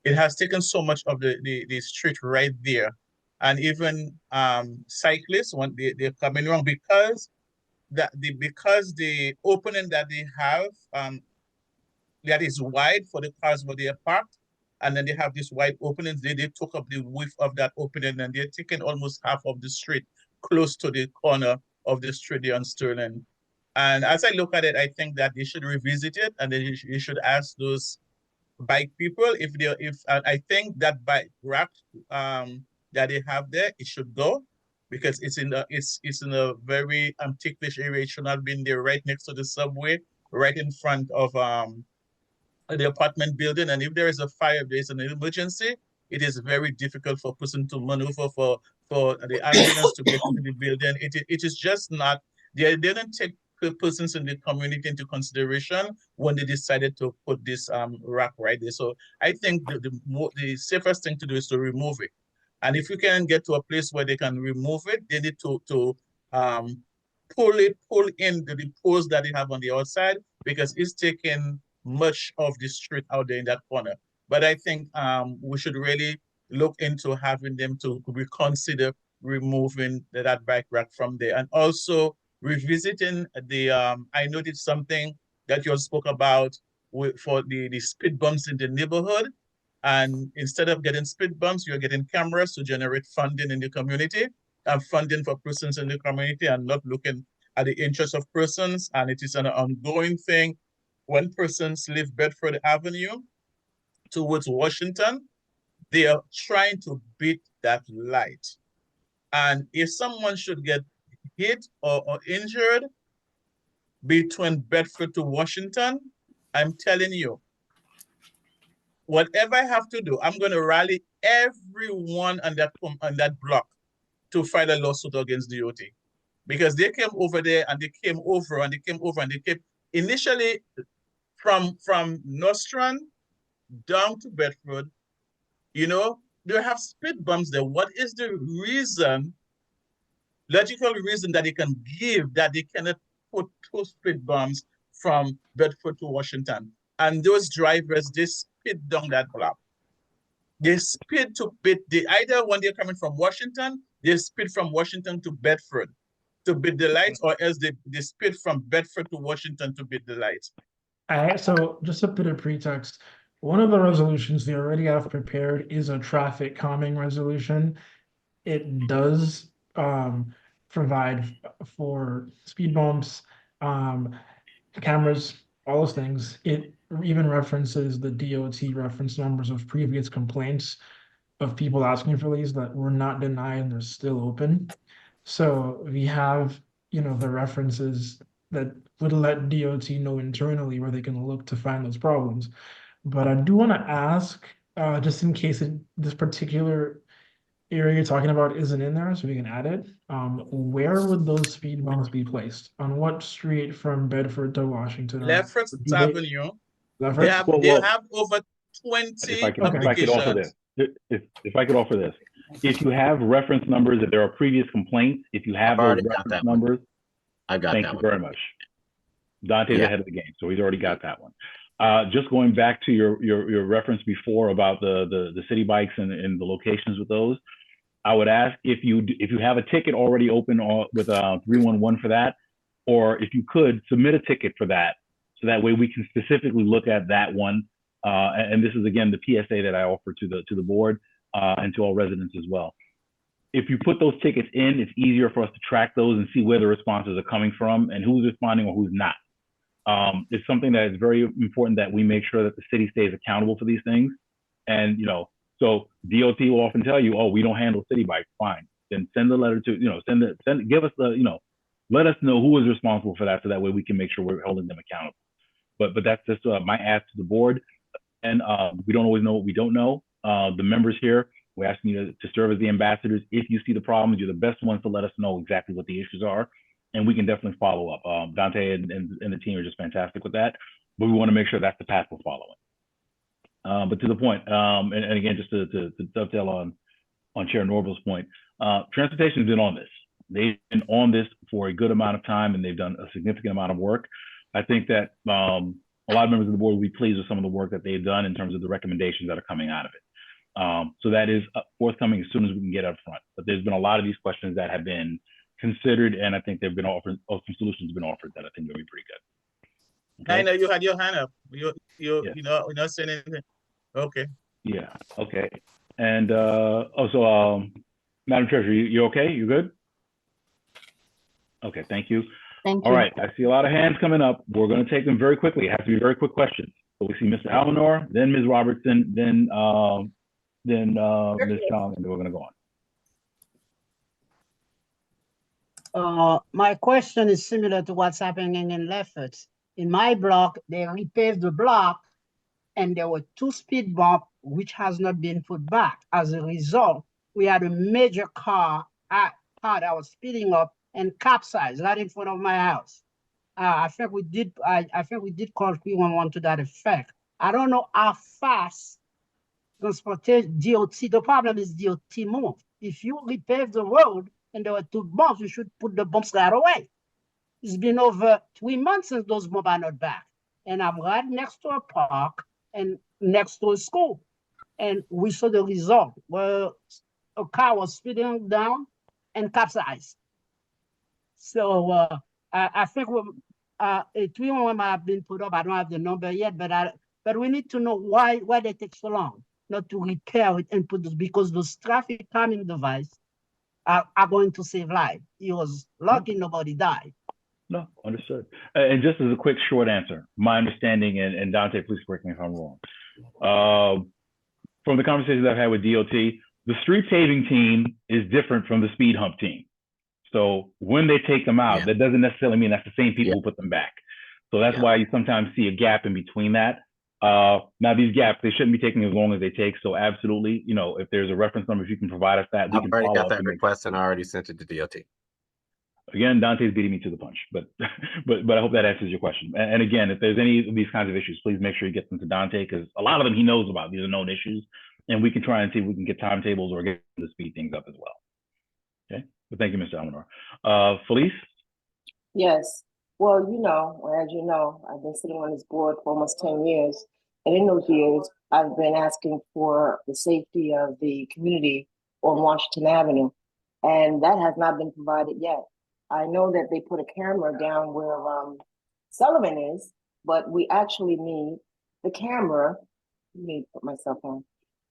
it has taken so much of the street right there. And even cyclists, when they're coming wrong because the opening that they have that is wide for the cars where they are parked, and then they have this wide openings. They took up the width of that opening, and they're taking almost half of the street close to the corner of the street there on Sterling. And as I look at it, I think that they should revisit it, and then you should ask those bike people if I think that bike rack that they have there, it should go because it's in a very ticklish area. It should not be in there right next to the subway, right in front of the apartment building. And if there is a fire, if there is an emergency, it is very difficult for a person to maneuver for the ambulance to get into the building. It is just not, they didn't take persons in the community into consideration when they decided to put this rack right there. So I think the safest thing to do is to remove it. And if you can get to a place where they can remove it, they need to pull in the poles that they have on the outside, because it's taking much of the street out there in that corner. But I think we should really look into having them to reconsider removing that bike rack from there. And also revisiting the, I noticed something that you all spoke about for the speed bumps in the neighborhood. And instead of getting speed bumps, you're getting cameras to generate funding in the community and funding for persons in the community, and not looking at the interests of persons. And it is an ongoing thing. When persons leave Bedford Avenue towards Washington, they are trying to beat that light. And if someone should get hit or injured between Bedford to Washington, I'm telling you, whatever I have to do, I'm going to rally everyone on that block to file a lawsuit against DOT, because they came over there and they came over and they came over and they came initially from Nostrand down to Bedford. You know, they have speed bumps there. What is the reason, logical reason that they can give that they cannot put 2 speed bumps from Bedford to Washington? And those drivers, they speed down that block. They speed to beat either when they're coming from Washington, they speed from Washington to Bedford to beat the lights, or else they speed from Bedford to Washington to beat the lights. So just a bit of pretext. One of the resolutions we already have prepared is a traffic calming resolution. It does provide for speed bumps, cameras, all those things. It even references the DOT reference numbers of previous complaints of people asking for these that were not denied and they're still open. So we have, you know, the references that would let DOT know internally where they can look to find those problems. But I do want to ask, just in case this particular area you're talking about isn't in there, so we can add it. Where would those speed bumps be placed? On what street from Bedford to Washington? Lefferts Avenue. Lefferts? They have over 20 if I could offer applications. this, if I could offer this, if you have reference numbers, if there are previous complaints, if you have those already got reference that one. numbers, I've got thank that you one. very much. Dante's Yeah. ahead of the game, so he's already got that one. Just going back to your reference before about the city bikes and the locations with those, I would ask if you have a ticket already open with 311 for that, or if you could submit a ticket for that, so that way we can specifically look at that one. And this is again the PSA that I offer to the board and to all residents as well. If you put those tickets in, it's easier for us to track those and see where the responses are coming from and who's responding or who's not. It's something that is very important that we make sure that the city stays accountable for these things. And, you know, so DOT will often tell you, oh, we don't handle city bikes. Fine. Then send the letter to, you know, give us the, you know, let us know who is responsible for that, so that way we can make sure we're holding them accountable. But that's just my ask to the board. And we don't always know what we don't know. The members here, we're asking you to serve as the ambassadors. If you see the problems, you're the best ones to let us know exactly what the issues are, and we can definitely follow up. Dante and the team are just fantastic with that, but we want to make sure that's the path we're following. But to the point, and again, just to dovetail on on Chair Norval's point, transportation's been on this. They've been on this for a good amount of time, and they've done a significant amount of work. I think that a lot of members of the board will be pleased with some of the work that they've done in terms of the recommendations that are coming out of it. So that is forthcoming as soon as we can get up front. But there's been a lot of these questions that have been considered, and I think they've been offered, some solutions have been offered that I think will be pretty good. Okay? I know you had your hand up. Yeah. You're not saying anything. Okay. Yeah, okay. And also, Madam Treasurer, you okay? You good? Okay, thank you. Thank All you. right, I see a lot of hands coming up. We're going to take them very quickly. It has to be very quick questions. So we see Mr. Almanor, then Ms. Robertson, then Ms. Chong, and then we're going to go on. My question is similar to what's happening in Lefferts. In my block, they repaved the block and there were 2 speed bumps which has not been put back. As a result, we had a major car that was speeding up and capsized right in front of my house. I think we did call 311 to that effect. I don't know how fast transportation DOT, the problem is DOT move. If you repave the road and there were 2 bumps, you should put the bumps right away. It's been over 3 months since those bumps are not back. And I'm right next to a park and next to a school. And we saw the result where a car was speeding down and capsized. So I think 311 might have been put up. I don't have the number yet, but we need to know why they take so long not to repair it and put this, because those traffic calming devices are going to save lives. It was lucky nobody died. No, understood. And just as a quick short answer, my understanding, and Dante, please correct me if I'm wrong. From the conversations I've had with DOT, the street paving team is different from the speed hump team. So when they take them out, that doesn't necessarily mean that's the same people who put them back. So that's why you sometimes see a gap in between that. Now these gaps, they shouldn't be taking as long as they take. So absolutely, if there's a reference number, if you can provide us that, we I've can already follow got up that and make- request and I already sent it to DOT. Again, Dante's beating me to the punch, but I hope that answers your question. And again, if there's any of these kinds of issues, please make sure you get them to Dante, because a lot of them he knows about. These are known issues, and we can try and see if we can get timetables or get them to speed things up as well. Okay, but thank you, Mr. Almanor. Felice? Yes. Well, as you know, I've been sitting on this board for almost 10 years. And in those years, I've been asking for the safety of the community on Washington Avenue. And that has not been provided yet. I know that they put a camera down where Sullivan is, but we actually need the camera. Let me put myself on.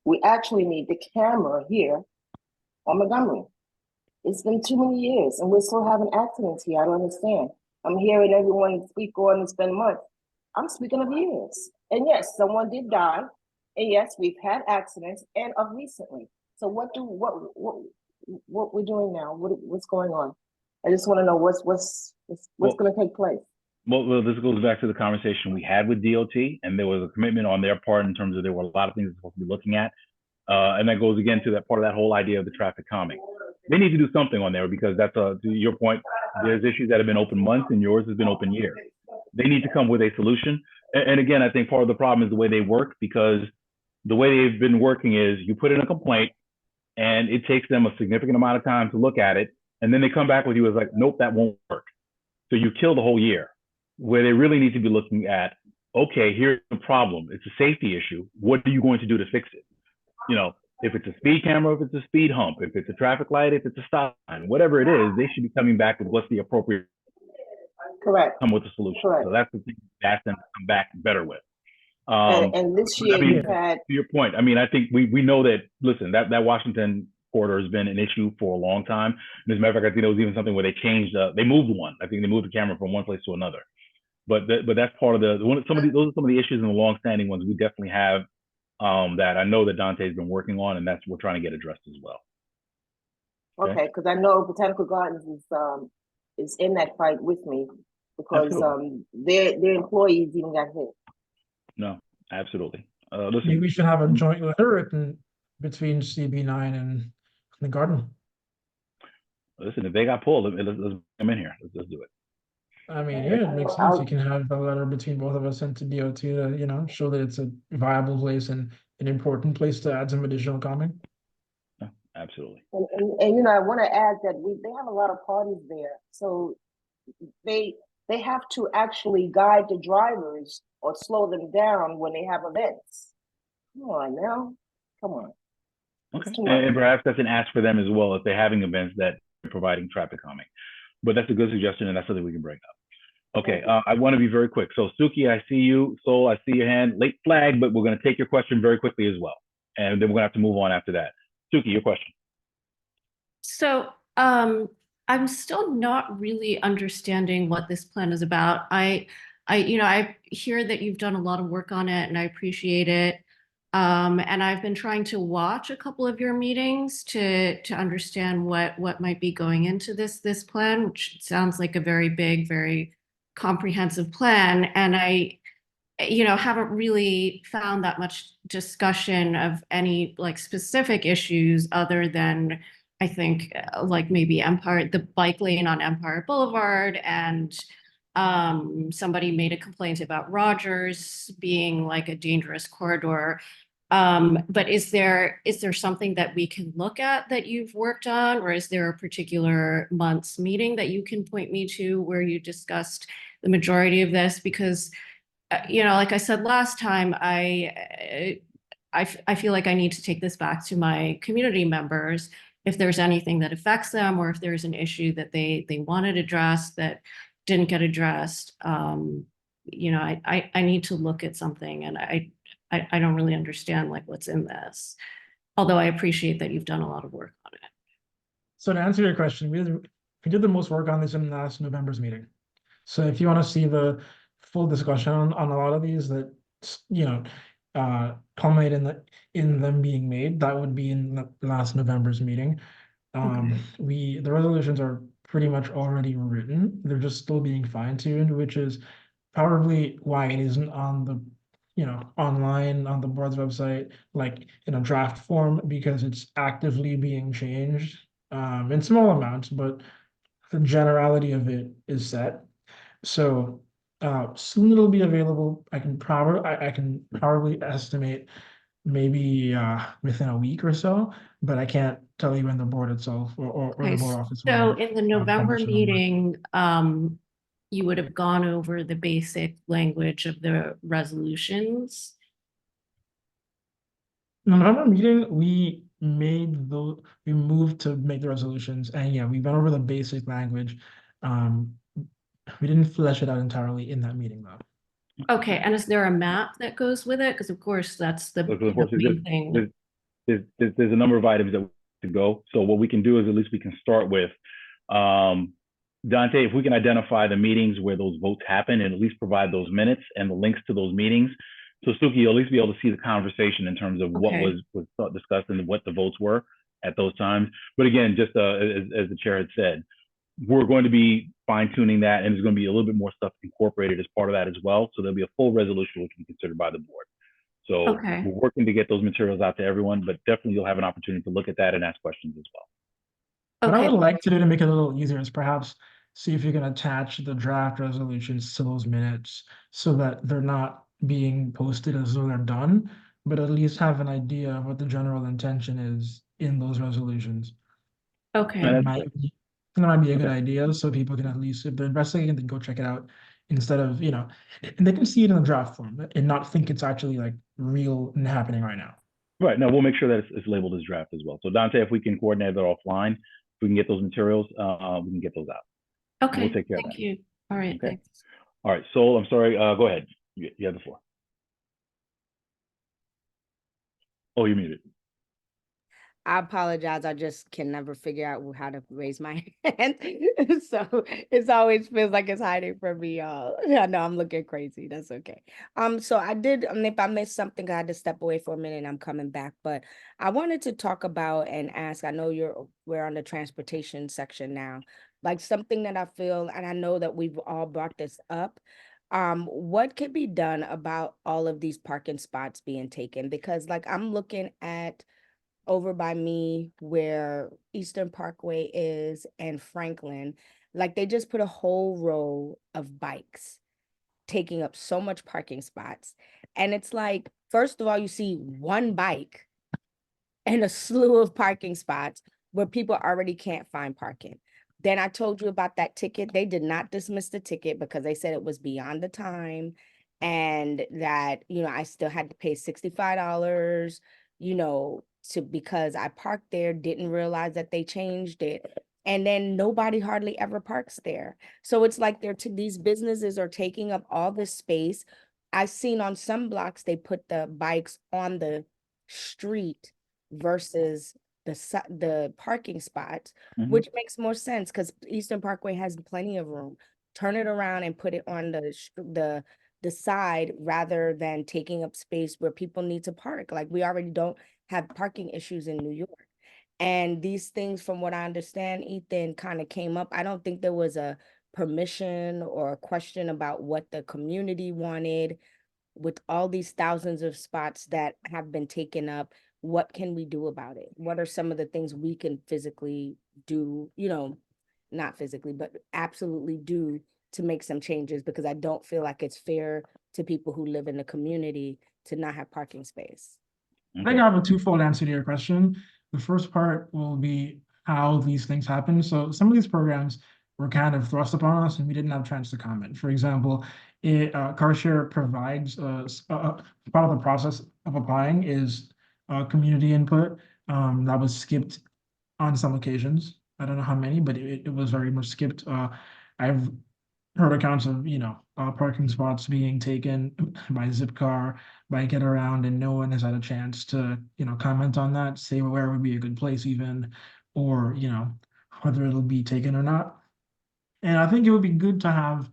We actually need the camera here on Montgomery. It's been too many years and we're still having accidents here. I don't understand. I'm hearing everyone speak on and spend months. I'm speaking of years. And yes, someone did die. And yes, we've had accidents and of recently. So what we're doing now? What's going on? I just want to know what's going to take place. Well, this goes back to the conversation we had with DOT, and there was a commitment on their part in terms of there were a lot of things they're supposed to be looking at. And that goes again to that part of that whole idea of the traffic calming. They need to do something on there, because that's to your point, there's issues that have been open months and yours has been open years. They need to come with a solution. And again, I think part of the problem is the way they work, because the way they've been working is you put in a complaint and it takes them a significant amount of time to look at it. And then they come back with you as like, nope, that won't work. So you kill the whole year, where they really need to be looking at, okay, here's the problem. It's a safety issue. What are you going to do to fix it? If it's a speed camera, if it's a speed hump, if it's a traffic light, if it's a stop sign, whatever it is, they should be coming back with what's the appropriate. Correct. Come with a solution. Correct. So that's the thing that's them to come back better with. And this year you've had. To your point, I think we know that, listen, that Washington corridor has been an issue for a long time. And as a matter of fact, I think there was even something where they changed, they moved one. I think they moved the camera from one place to another. But that's part of those are some of the issues and the long-standing ones we definitely have that I know that Dante's been working on, and that's what we're trying to get addressed as well. Okay, because I know Botanical Gardens is in that fight with me, because their employees even got hit. No, absolutely. Maybe Listen, we should have a joint letter written between CB9 and the garden. listen, if they got pulled, let's come in here. Let's do it. Yeah, it makes sense. You can have a letter between both of us sent to DOT to, show that it's a viable place and an important place to add some additional calming. Absolutely. And you know, I want to add that they have a lot of parties there, so they have to actually guide the drivers or slow them down when they have events. Come on now, come on. Okay. It's too much. And perhaps that's an ask for them as well if they're having events that are providing traffic calming. But that's a good suggestion, and that's something we can bring up. Okay, I want to be very quick. So Suki, I see you. Sol, I see your hand. Late flag, but we're going to take your question very quickly as well. And then we're going to have to move on after that. Suki, your question. So, I'm still not really understanding what this plan is about. I hear that you've done a lot of work on it and I appreciate it. And I've been trying to watch a couple of your meetings to understand what might be going into this plan, which sounds like a very big, very comprehensive plan. And I haven't really found that much discussion of any like specific issues other than I think like maybe the bike lane on Empire Boulevard, and somebody made a complaint about Rogers being like a dangerous corridor. But is there something that we can look at that you've worked on, or is there a particular month's meeting that you can point me to where you discussed the majority of this? Because like I said last time, I feel like I need to take this back to my community members if there's anything that affects them, or if there's an issue that they wanted addressed that didn't get addressed. I need to look at something, and I don't really understand like what's in this, although I appreciate that you've done a lot of work on it. So to answer your question, we did the most work on this in last November's meeting. So if you want to see the full discussion on a lot of these that culminate in them being made, that would be in the last November's meeting. The resolutions are pretty much already written. They're just still being fine-tuned, which is probably why it isn't on the online on the board's website, like in a draft form, because it's actively being changed in small amounts, but the generality of it is set. So soon it'll be available. I can probably estimate maybe within a week or so, but I can't tell you when the board itself or the board office will So in the November publish it. meeting, you would have gone over the basic language of the resolutions. In the November meeting, we moved to make the resolutions, and yeah, we went over the basic language. We didn't flesh it out entirely in that meeting though. Okay, and is there a map that goes with it? Because of course, that's the main thing. There's a number of items that to go. So what we can do is at least we can start with, Dante, if we can identify the meetings where those votes happen and at least provide those minutes and the links to those meetings. So Suki, you'll at least be able to see the conversation in terms of what was discussed and what the votes were at those times. But again, just as the chair had said, we're going to be fine tuning that, and there's going to be a little bit more stuff incorporated as part of that as well. So there'll be a full resolution which can be considered by the board. So we're working to get those materials out to everyone, but definitely you'll have an opportunity to look at that and ask questions as well. What I would like to do to make it a little easier is perhaps see if you can attach the draft resolutions to those minutes so that they're not being posted as though they're done, but at least have an idea of what the general intention is in those resolutions. Okay. That might be a good idea, so people can at least, if they're investigating, they can go check it out instead of, and they can see it in the draft form and not think it's actually like real and happening right now. Right. No, we'll make sure that it's labeled as draft as well. So Dante, if we can coordinate that offline, if we can get those materials, we can get those out. Okay. We'll take care of that. Thank you. All right. Okay. Thanks. All right. Sol, I'm sorry. Go ahead. You have the floor. Oh, you're muted. I apologize. I just can never figure out how to raise my hand. So it always feels like it's hiding from me, y'all. I know I'm looking crazy. That's okay. So I did, if I missed something, I had to step away for a minute and I'm coming back. But I wanted to talk about and ask, I know we're on the transportation section now, like something that I feel, and I know that we've all brought this up. What could be done about all of these parking spots being taken? Because like I'm looking at over by me where Eastern Parkway is and Franklin, like they just put a whole row of bikes taking up so much parking spots. And it's like, first of all, you see one bike and a slew of parking spots where people already can't find parking. Then I told you about that ticket. They did not dismiss the ticket because they said it was beyond the time and that, I still had to pay $65, because I parked there, didn't realize that they changed it. And then nobody hardly ever parks there. So it's like these businesses are taking up all this space. I've seen on some blocks, they put the bikes on the street versus the parking spots, which makes more sense because Eastern Parkway has plenty of room. Turn it around and put it on the side rather than taking up space where people need to park. Like we already don't have parking issues in New York. And these things, from what I understand, Ethan, kind of came up. I don't think there was a permission or a question about what the community wanted. With all these thousands of spots that have been taken up, what can we do about it? What are some of the things we can physically do, not physically, but absolutely do to make some changes? Because I don't feel like it's fair to people who live in the community to not have parking space. I think I have a twofold answer to your question. The first part will be how these things happen. So some of these programs were kind of thrust upon us and we didn't have a chance to comment. For example, CarShare provides part of the process of applying is community input that was skipped on some occasions. I don't know how many, but it was very much skipped. I've heard accounts of, parking spots being taken by Zipcar, by Get Around, and no one has had a chance to, comment on that, say where would be a good place even, or, whether it'll be taken or not. And I think it would be good to have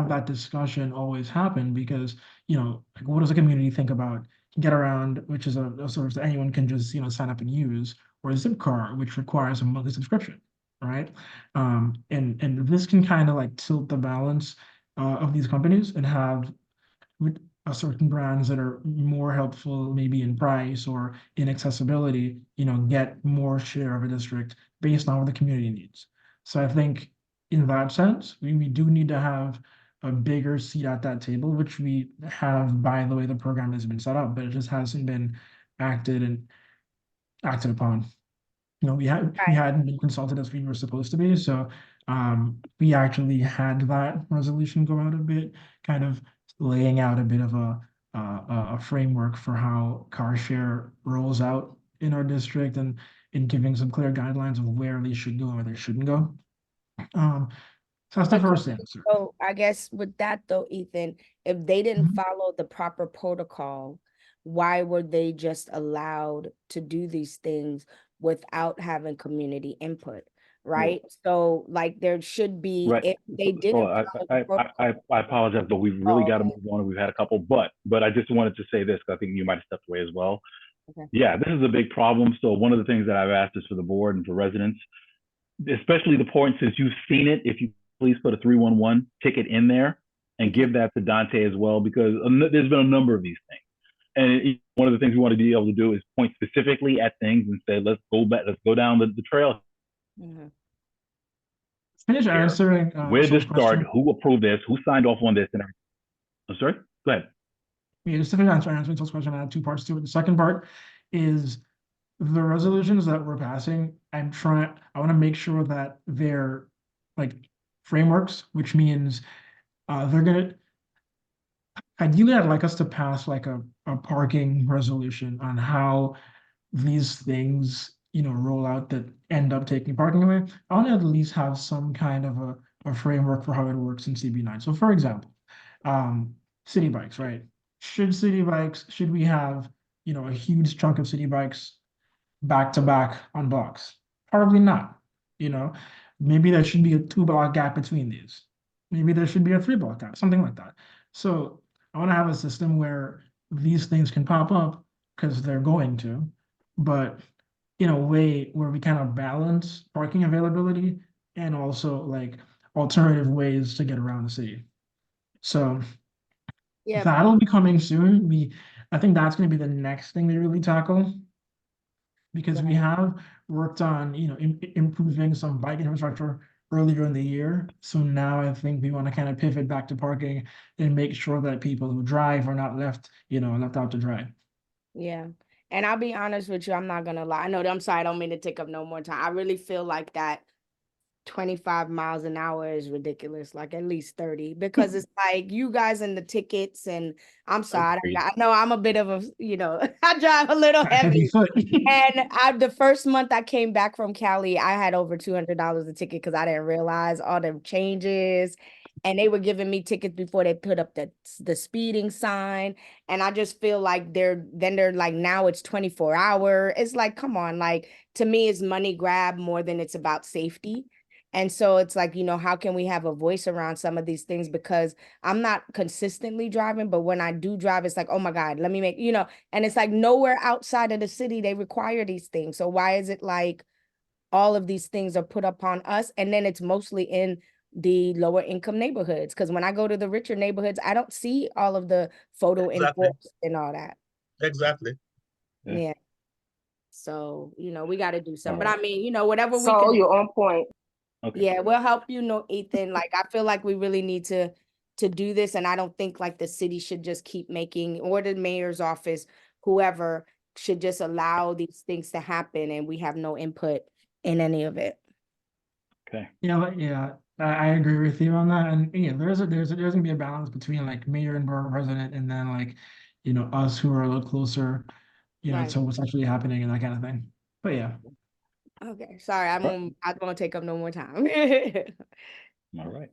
that discussion always happen because, like what does the community think about Get Around, which is a service that anyone can just, sign up and use, or Zipcar, which requires a monthly subscription, right? And this can kind of like tilt the balance of these companies and have with certain brands that are more helpful, maybe in price or in accessibility, get more share of a district based on what the community needs. So I think in that sense, we do need to have a bigger seat at that table, which we have by the way the program has been set up, but it just hasn't been acted upon. We hadn't been consulted as we were supposed to be. So we actually had that resolution go out a bit, kind of laying out a bit of a framework for how CarShare rolls out in our district and in giving some clear guidelines of where they should go and where they shouldn't go. So that's the first answer. So I guess with that though, Ethan, if they didn't follow the proper protocol, why were they just allowed to do these things without having community input? Right. So like there should be, Right. if they didn't. I apologize, but we've really got to move on. We've had a couple, but I just wanted to say this because I think you might have stepped away as well. Okay. Yeah, this is a big problem. So one of the things that I've asked is for the board and for residents, especially the point since you've seen it, if you please put a 311 ticket in there and give that to Dante as well, because there's been a number of these things. And one of the things we want to be able to do is point specifically at things and say, let's go down the trail. Finish answering. Where did this start? Who approved this? Who signed off on this? And I'm sorry. Go ahead. Yeah, just to finish answering Phil's question, I have two parts to it. The second part is the resolutions that we're passing. I want to make sure that they're like frameworks, which means they're gonna. Ideally, I'd like us to pass like a parking resolution on how these things, roll out that end up taking parking away. I want to at least have some kind of a framework for how it works in CB9. So for example, city bikes, right? Should we have, a huge chunk of city bikes back to back on blocks? Probably not, maybe there should be a 2-block gap between these. Maybe there should be a 3-block gap, something like that. So I want to have a system where these things can pop up because they're going to, but in a way where we kind of balance parking availability and also like alternative ways to get around the city. So that'll be coming soon. I think that's going to be the next thing they really tackle, because we have worked on, improving some bike infrastructure earlier in the year. So now I think we want to kind of pivot back to parking and make sure that people who drive are not left out to dry. Yeah. And I'll be honest with you, I'm not gonna lie. I know that I'm sorry, I don't mean to take up no more time. I really feel like that 25 miles an hour is ridiculous, like at least 30, because it's like you guys in the tickets, and I'm sorry, Agreed. I know I'm a bit of a, I drive a little heavy. foot. And the first month I came back from Cali, I had over $200 a ticket because I didn't realize all the changes. And they were giving me tickets before they put up the speeding sign. And I just feel like they're like, now it's 24-hour. It's like, come on, like to me, it's money grab more than it's about safety. And so it's like, how can we have a voice around some of these things? Because I'm not consistently driving, but when I do drive, it's like, oh my God, let me make, and it's like nowhere outside of the city, they require these things. So why is it like all of these things are put upon us? And then it's mostly in the lower income neighborhoods. Because when I go to the richer neighborhoods, I don't see all of the photo enforced and all that. Exactly. Yeah. So, we got to do something. All But I mean, whatever we So can. you're on point. Okay. Yeah, we'll help Ethan. Like, I feel like we really need to do this. And I don't think like the city should just keep making, or the mayor's office, whoever should just allow these things to happen and we have no input in any of it. Okay. I agree with you on that. And there's gonna be a balance between like mayor and borough president, and then like, us who are a little closer, Right. to what's actually happening and that kind of thing. But yeah. Okay, sorry, I don't want to take up no more time. All right.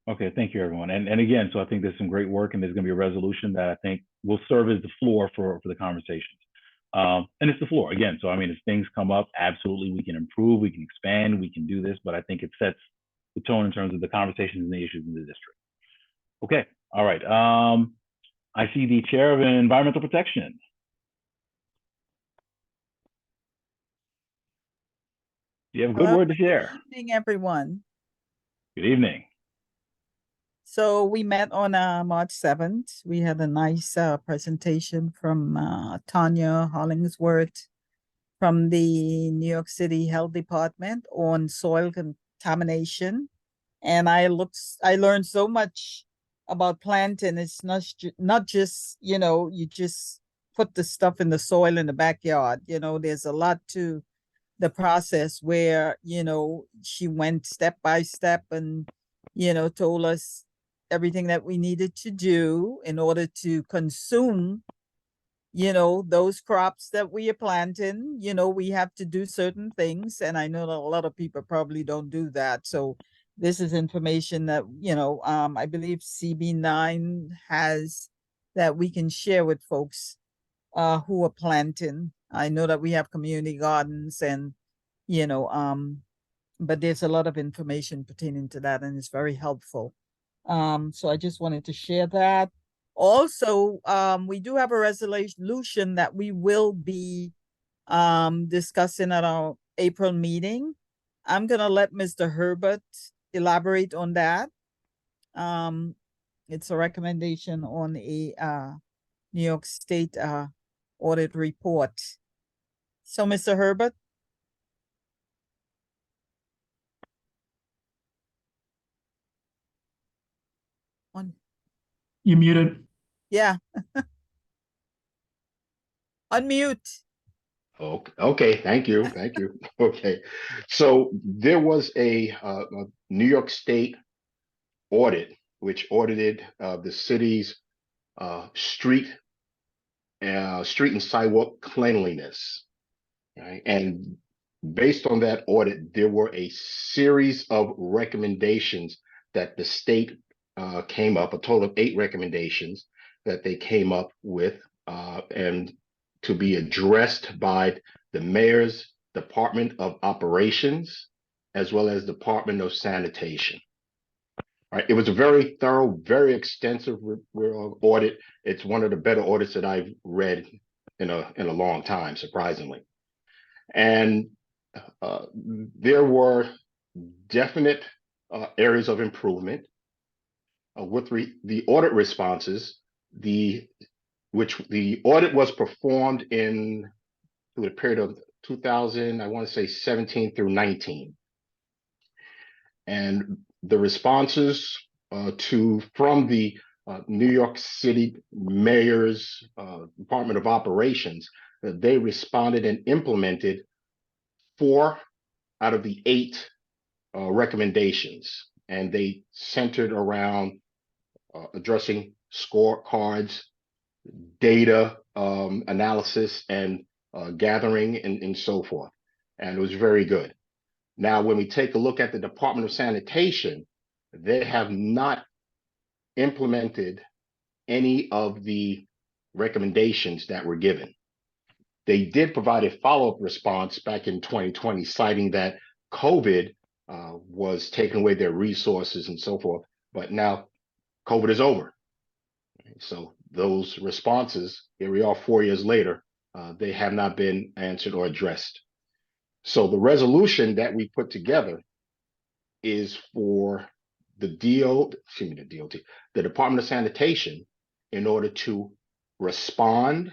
Okay, thank you, everyone. And again, so I think there's some great work, and there's going to be a resolution that I think will serve as the floor for the conversations. And it's the floor again. So I mean, as things come up, absolutely we can improve, we can expand, we can do this, but I think it sets the tone in terms of the conversations and the issues in the district. Okay, all right. I see the chair of environmental protection. Do you have a good Hello. word to share? Good evening, everyone. Good evening. So we met on March 7th. We had a nice presentation from Tanya Hollingsworth from the New York City Health Department on soil contamination. And I learned so much about planting. It's not just, you just put the stuff in the soil in the backyard. There's a lot to the process where, she went step by step and, told us everything that we needed to do in order to consume, those crops that we are planting. We have to do certain things. And I know that a lot of people probably don't do that. So this is information that, I believe CB9 has that we can share with folks who are planting. I know that we have community gardens and, but there's a lot of information pertaining to that, and it's very helpful. So I just wanted to share that. Also, we do have a resolution that we will be discussing at our April meeting. I'm gonna let Mr. Herbert elaborate on that. It's a recommendation on a New York State audit report. So, Mr. Herbert. You muted. Yeah. Unmute. Okay, thank you. Okay, so there was a New York State audit which audited the city's street and sidewalk cleanliness, right? And based on that audit, there were a series of recommendations that the state came up, a total of 8 recommendations that they came up with, and to be addressed by the mayor's Department of Operations, as well as Department of Sanitation. All right, it was a very thorough, very extensive audit. It's one of the better audits that I've read in a long time, surprisingly. And there were definite areas of improvement with the audit responses. The audit was performed through the period of 2000, I want to say 17 through 19. And the responses from the New York City Mayor's Department of Operations, they responded and implemented 4 out of the 8 recommendations, and they centered around addressing scorecards, data analysis, and gathering, and so forth. And it was very good. Now, when we take a look at the Department of Sanitation, they have not implemented any of the recommendations that were given. They did provide a follow-up response back in 2020, citing that COVID was taking away their resources and so forth, but now COVID is over. So those responses, here we are 4 years later, they have not been answered or addressed. So the resolution that we put together is for the Department of Sanitation, in order to respond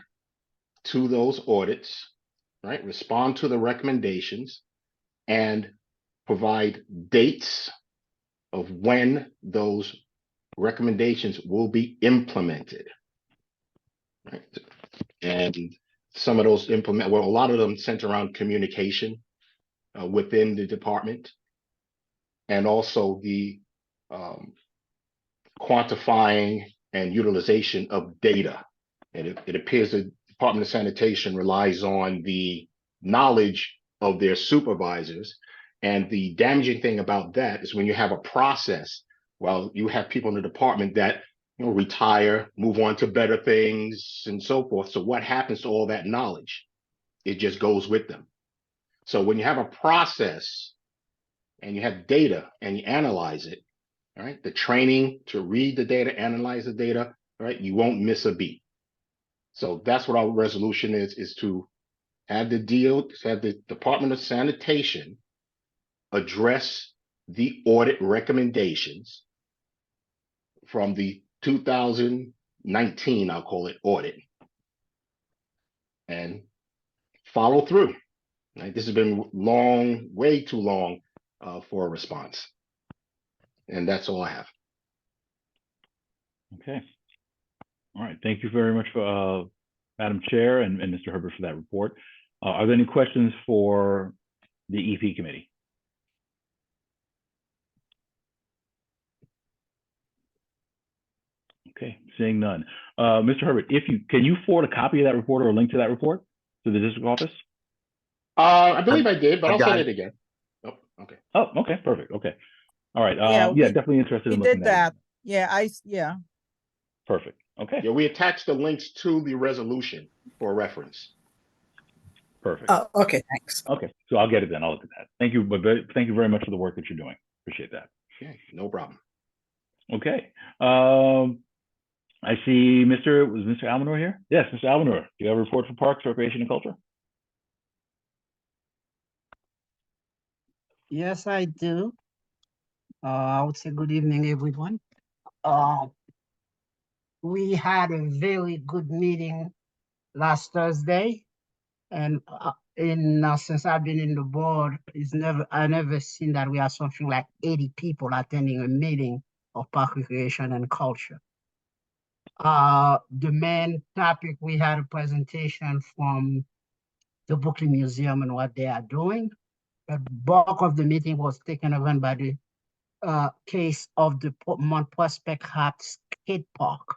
to those audits, right? Respond to the recommendations and provide dates of when those recommendations will be implemented, right? And some of those a lot of them center around communication within the department, and also the quantifying and utilization of data. And it appears the Department of Sanitation relies on the knowledge of their supervisors. And the damaging thing about that is when you have a process, well, you have people in the department that retire, move on to better things, and so forth. So what happens to all that knowledge? It just goes with them. So when you have a process and you have data and you analyze it, all right, the training to read the data, analyze the data, all right, you won't miss a beat. So that's what our resolution is to have the Department of Sanitation address the audit recommendations from the 2019, I'll call it, audit, and follow through. Right? This has been long, way too long for a response. And that's all I have. Okay. All right. Thank you very much, for Madam Chair and Mr. Herbert, for that report. Are there any questions for the EP committee? Okay, seeing none. Mr. Herbert, can you forward a copy of that report or a link to that report to the district office? I believe I did, but I'll send it again. Oh, okay. Oh, okay, perfect. Okay. All right. Yeah, Yeah, definitely interested in We looking did at it. that. Yeah. Perfect. Okay. Yeah, we attached the links to the resolution for reference. Perfect. Oh, okay, thanks. Okay, so I'll get it then. I'll look at that. Thank you, but thank you very much for the work that you're doing. Appreciate that. Okay, no problem. Okay. I see was Mr. Almanor here? Yes, Mr. Almanor, do you have a report for Parks, Recreation, and Culture? Yes, I do. I would say good evening, everyone. We had a very good meeting last Thursday, and since I've been in the board, I never seen that we have something like 80 people attending a meeting of Park, Recreation, and Culture. The main topic, we had a presentation from the Brooklyn Museum and what they are doing. The bulk of the meeting was taken over by the case of the Mount Prospect Hat Skate Park.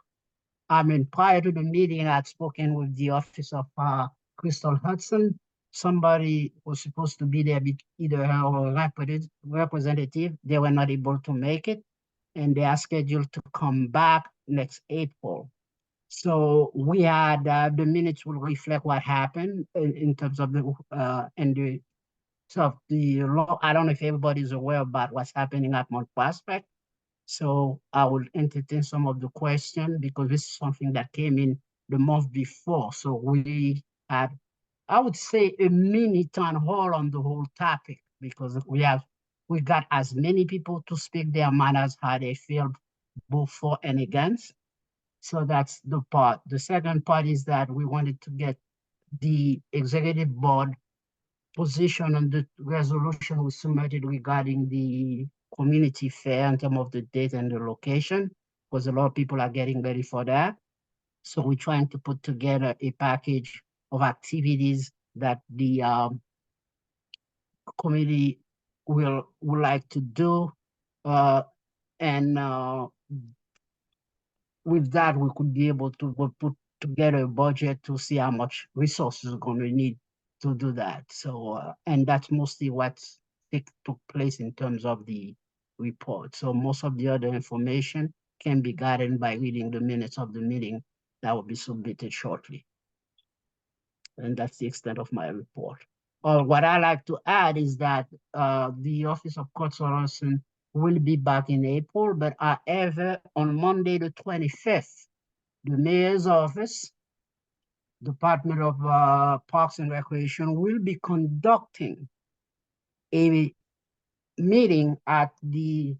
Prior to the meeting, I had spoken with the office of Crystal Hudson. Somebody was supposed to be there, either her or a representative. They were not able to make it, and they are scheduled to come back next April. So we had the minutes will reflect what happened in terms of the law. I don't know if everybody's aware about what's happening at Mount Prospect. So I will entertain some of the questions because this is something that came in the month before. So we had, I would say, a mini town hall on the whole topic because we got as many people to speak their mind as how they feel both for and against. So that's the part. The second part is that we wanted to get the executive board position on the resolution we submitted regarding the community fair in terms of the date and the location, because a lot of people are getting ready for that. So we're trying to put together a package of activities that the committee would like to do. And with that, we could be able to put together a budget to see how much resources we're going to need to do that. So, and that's mostly what took place in terms of the report. So most of the other information can be gotten by reading the minutes of the meeting that will be submitted shortly. And that's the extent of my report. What I like to add is that the Office of Consultation will be back in April, but however, on Monday, the 25th, the Mayor's Office, Department of Parks and Recreation will be conducting a meeting at the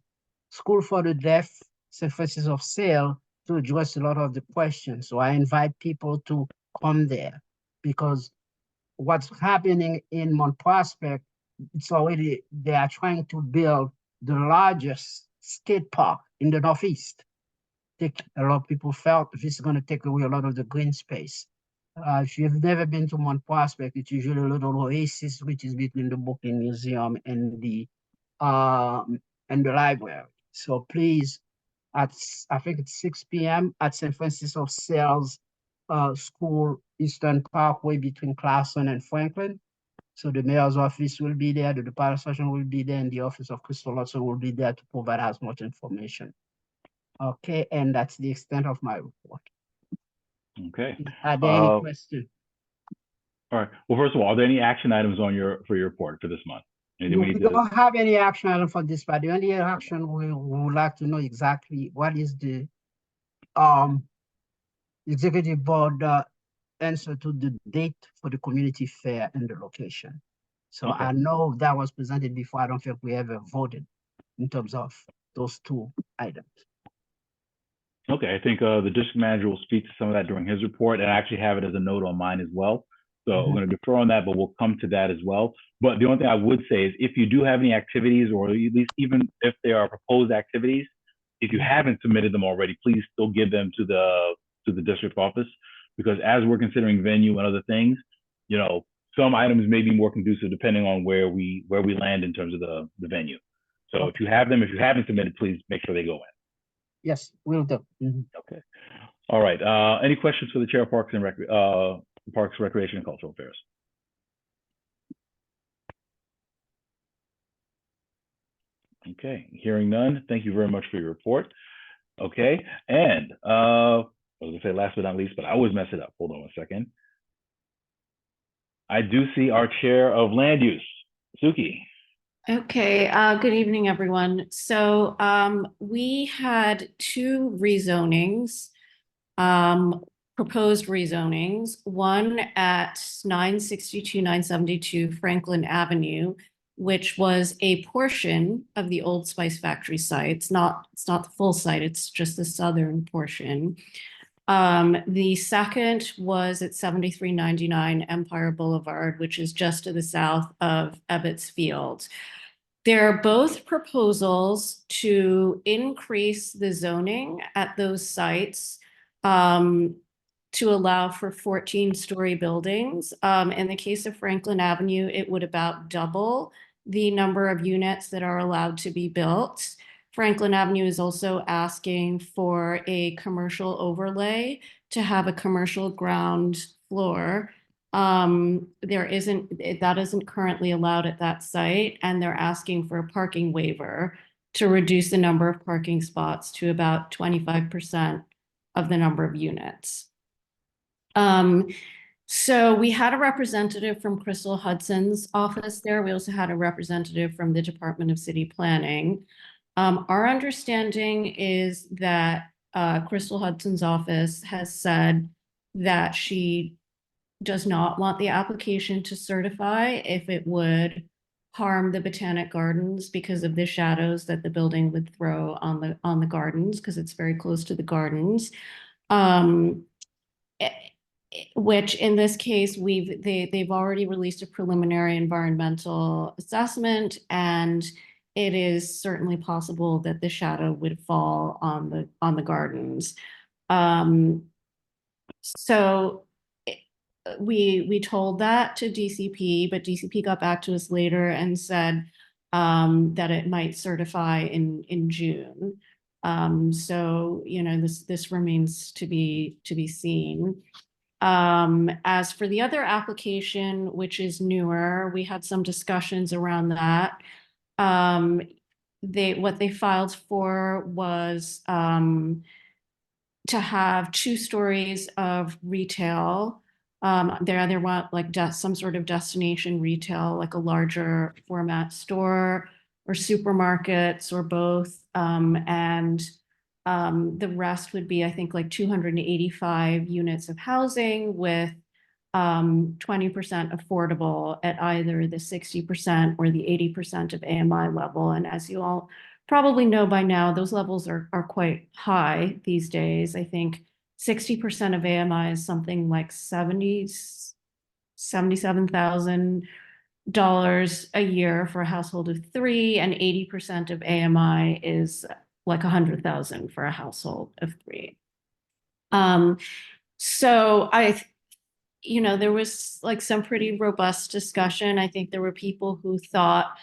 School for the Deaf, St. Francis of Sales, to address a lot of the questions. So I invite people to come there because what's happening in Mount Prospect, it's already, they are trying to build the largest skate park in the Northeast. A lot of people felt this is going to take away a lot of the green space. If you've never been to Mount Prospect, it's usually a little oasis, which is between the Brooklyn Museum and the library. So please, I think it's 6 p.m. at St. Francis of Sales School, Eastern Parkway between Clarkson and Franklin. So the mayor's office will be there, the department session will be there, and the office of Crystal also will be there to provide as much information. Okay, and that's the extent of my report. Okay. Are there any questions? All right. Well, first of all, are there any action items on for your report for this month? Anything we We need to? don't have any action item for this, but the only action we would like to know exactly what is the executive board answer to the date for the community fair and the location. So Okay. I know that was presented before. I don't think we ever voted in terms of those two items. Okay, I think the district manager will speak to some of that during his report, and I actually have it as a note on mine as well. So we're going to defer on that, but we'll come to that as well. But the only thing I would say is if you do have any activities, or at least even if there are proposed activities, if you haven't submitted them already, please still give them to the district office, because as we're considering venue and other things, you know, some items may be more conducive depending on where we land in terms of the venue. So if you have them, if you haven't submitted, please make sure they go in. Yes, will do. Okay. All right. Any questions for the chair of Parks and Parks, Recreation, and Cultural Affairs? Okay. Hearing none. Thank you very much for your report. Okay. And I was gonna say last but not least, but I always mess it up. Hold on one second. I do see our chair of land use, Suki. Okay, good evening, everyone. So we had two rezonings, proposed rezonings, one at 962, 972 Franklin Avenue, which was a portion of the Old Spice Factory site. It's not the full site, it's just the southern portion. The second was at 7399 Empire Boulevard, which is just to the south of Ebbets Field. They're both proposals to increase the zoning at those sites to allow for 14-story buildings. In the case of Franklin Avenue, it would about double the number of units that are allowed to be built. Franklin Avenue is also asking for a commercial overlay to have a commercial ground floor. That isn't currently allowed at that site, and they're asking for a parking waiver to reduce the number of parking spots to about 25% of the number of units. So we had a representative from Crystal Hudson's office there. We also had a representative from the Department of City Planning. Our understanding is that Crystal Hudson's office has said that she does not want the application to certify if it would harm the Botanic Gardens because of the shadows that the building would throw on the gardens, because it's very close to the gardens. Which in this case, they've already released a preliminary environmental assessment, and it is certainly possible that the shadow would fall on the gardens. So we told that to DCP, but DCP got back to us later and said that it might certify in June. So, you know, this remains to be seen. As for the other application, which is newer, we had some discussions around that. What they filed for was to have 2 stories of retail. They either want like some sort of destination retail, like a larger format store or supermarkets or both. And the rest would be, I think, like 285 units of housing with 20% affordable at either the 60% or the 80% of AMI level. And as you all probably know by now, those levels are quite high these days. I think 60% of AMI is something like $77,000 a year for a household of 3, and 80% of AMI is like $100,000 for a household of 3. So you know, there was like some pretty robust discussion. I think there were people who thought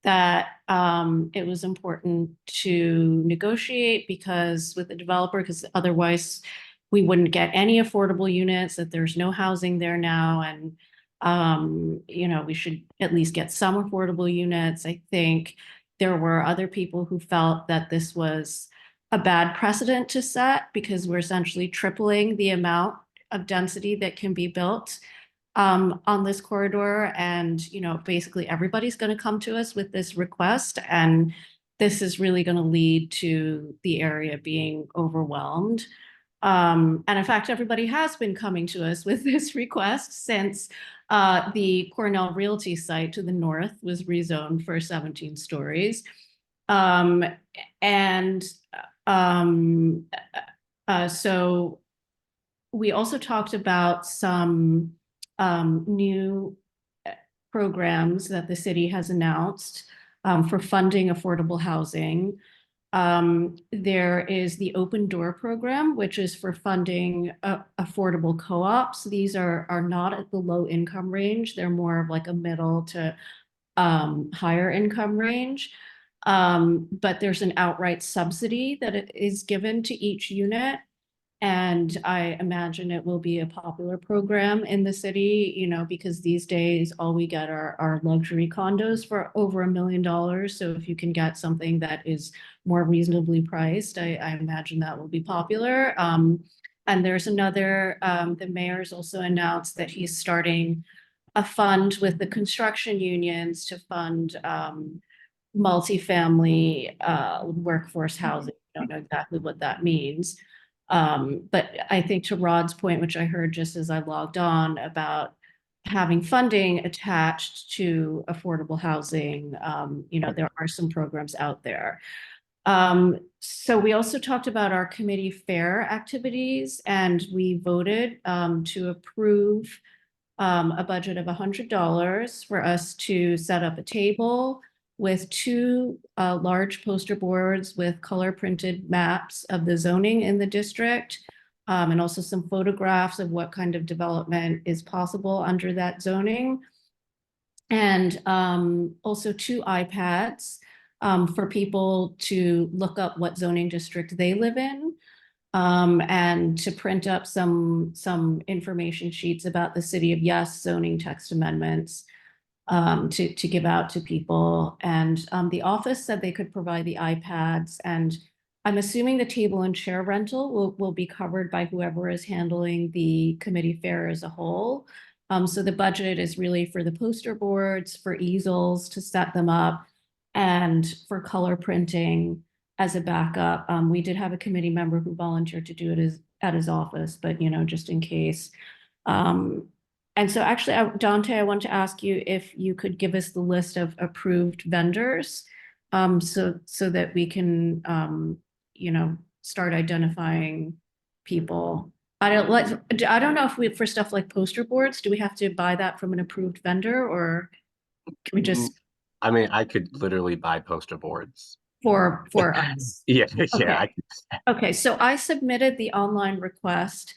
that it was important to negotiate because with the developer, because otherwise we wouldn't get any affordable units, that there's no housing there now. And, you know, we should at least get some affordable units. I think there were other people who felt that this was a bad precedent to set because we're essentially tripling the amount of density that can be built on this corridor. And, you know, basically everybody's going to come to us with this request. And this is really going to lead to the area being overwhelmed. And in fact, everybody has been coming to us with this request since the Cornell Realty site to the north was rezoned for 17 stories. So we also talked about some new programs that the city has announced for funding affordable housing. There is the Open Door program, which is for funding affordable co-ops. These are not at the low income range. They're more of like a middle to higher income range. But there's an outright subsidy that is given to each unit. And I imagine it will be a popular program in the city, you know, because these days all we get are luxury condos for over $1 million. So if you can get something that is more reasonably priced, I imagine that will be popular. And there's another, the mayor's also announced that he's starting a fund with the construction unions to fund multifamily workforce housing. I don't know exactly what that means. But I think to Rod's point, which I heard just as I logged on about having funding attached to affordable housing, you know, there are some programs out there. So we also talked about our committee fair activities, and we voted to approve a budget of $100 for us to set up a table with 2 large poster boards with color printed maps of the zoning in the district, and also some photographs of what kind of development is possible under that zoning. And also 2 iPads for people to look up what zoning district they live in, and to print up some information sheets about the City of Yes zoning text amendments to give out to people. And the office said they could provide the iPads, and I'm assuming the table and chair rental will be covered by whoever is handling the committee fair as a whole. So the budget is really for the poster boards, for easels to set them up, and for color printing as a backup. We did have a committee member who volunteered to do it at his office, but, you know, just in case. And so actually, Dante, I want to ask you if you could give us the list of approved vendors, so that we can, you know, start identifying people. I don't know if for stuff like poster boards, do we have to buy that from an approved vendor, or can we just? I mean, I could literally buy poster boards. For us. Yeah, Okay. yeah. Okay, so I submitted the online request.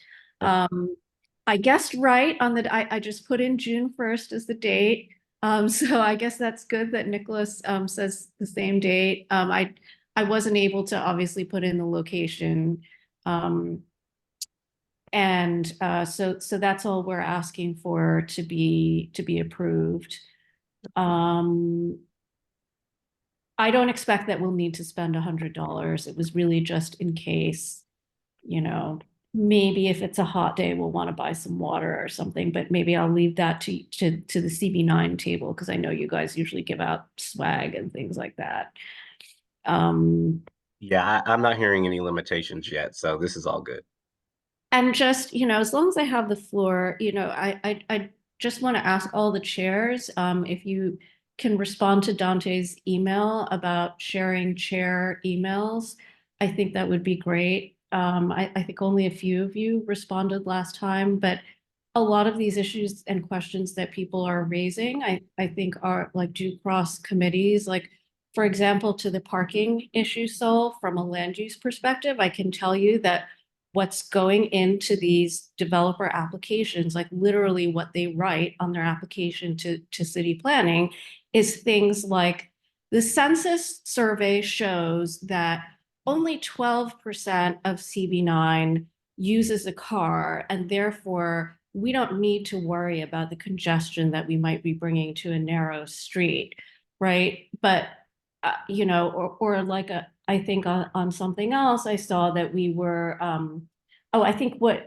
I guessed right on the, I just put in June 1st as the date. So I guess that's good that Nicholas says the same date. I wasn't able to obviously put in the location. So that's all we're asking for to be approved. I don't expect that we'll need to spend $100. It was really just in case, you know, maybe if it's a hot day, we'll want to buy some water or something, but maybe I'll leave that to the CB9 table because I know you guys usually give out swag and things like that. Yeah, I'm not hearing any limitations yet, so this is all good. And just, you know, as long as I have the floor, you know, I just want to ask all the chairs, if you can respond to Dante's email about sharing chair emails, I think that would be great. I think only a few of you responded last time, but a lot of these issues and questions that people are raising, I think are like do cross committees. Like, for example, to the parking issue, Sol, from a land use perspective, I can tell you that what's going into these developer applications, like literally what they write on their application to city planning, is things like the census survey shows that only 12% of CB9 uses a car, and therefore we don't need to worry about the congestion that we might be bringing to a narrow street, right? But you know, or like I think on something else I saw that we were, I think what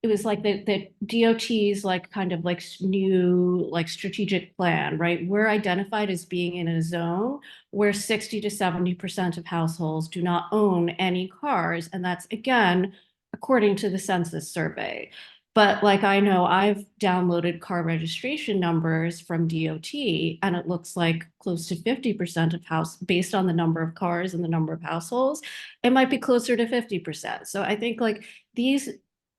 it was like the DOT's like kind of like new like strategic plan, right? We're identified as being in a zone where 60 to 70% of households do not own any cars. And that's again, according to the census survey. But like I know I've downloaded car registration numbers from DOT and it looks like close to 50% of house based on the number of cars and the number of households, it might be closer to 50%. So I think like these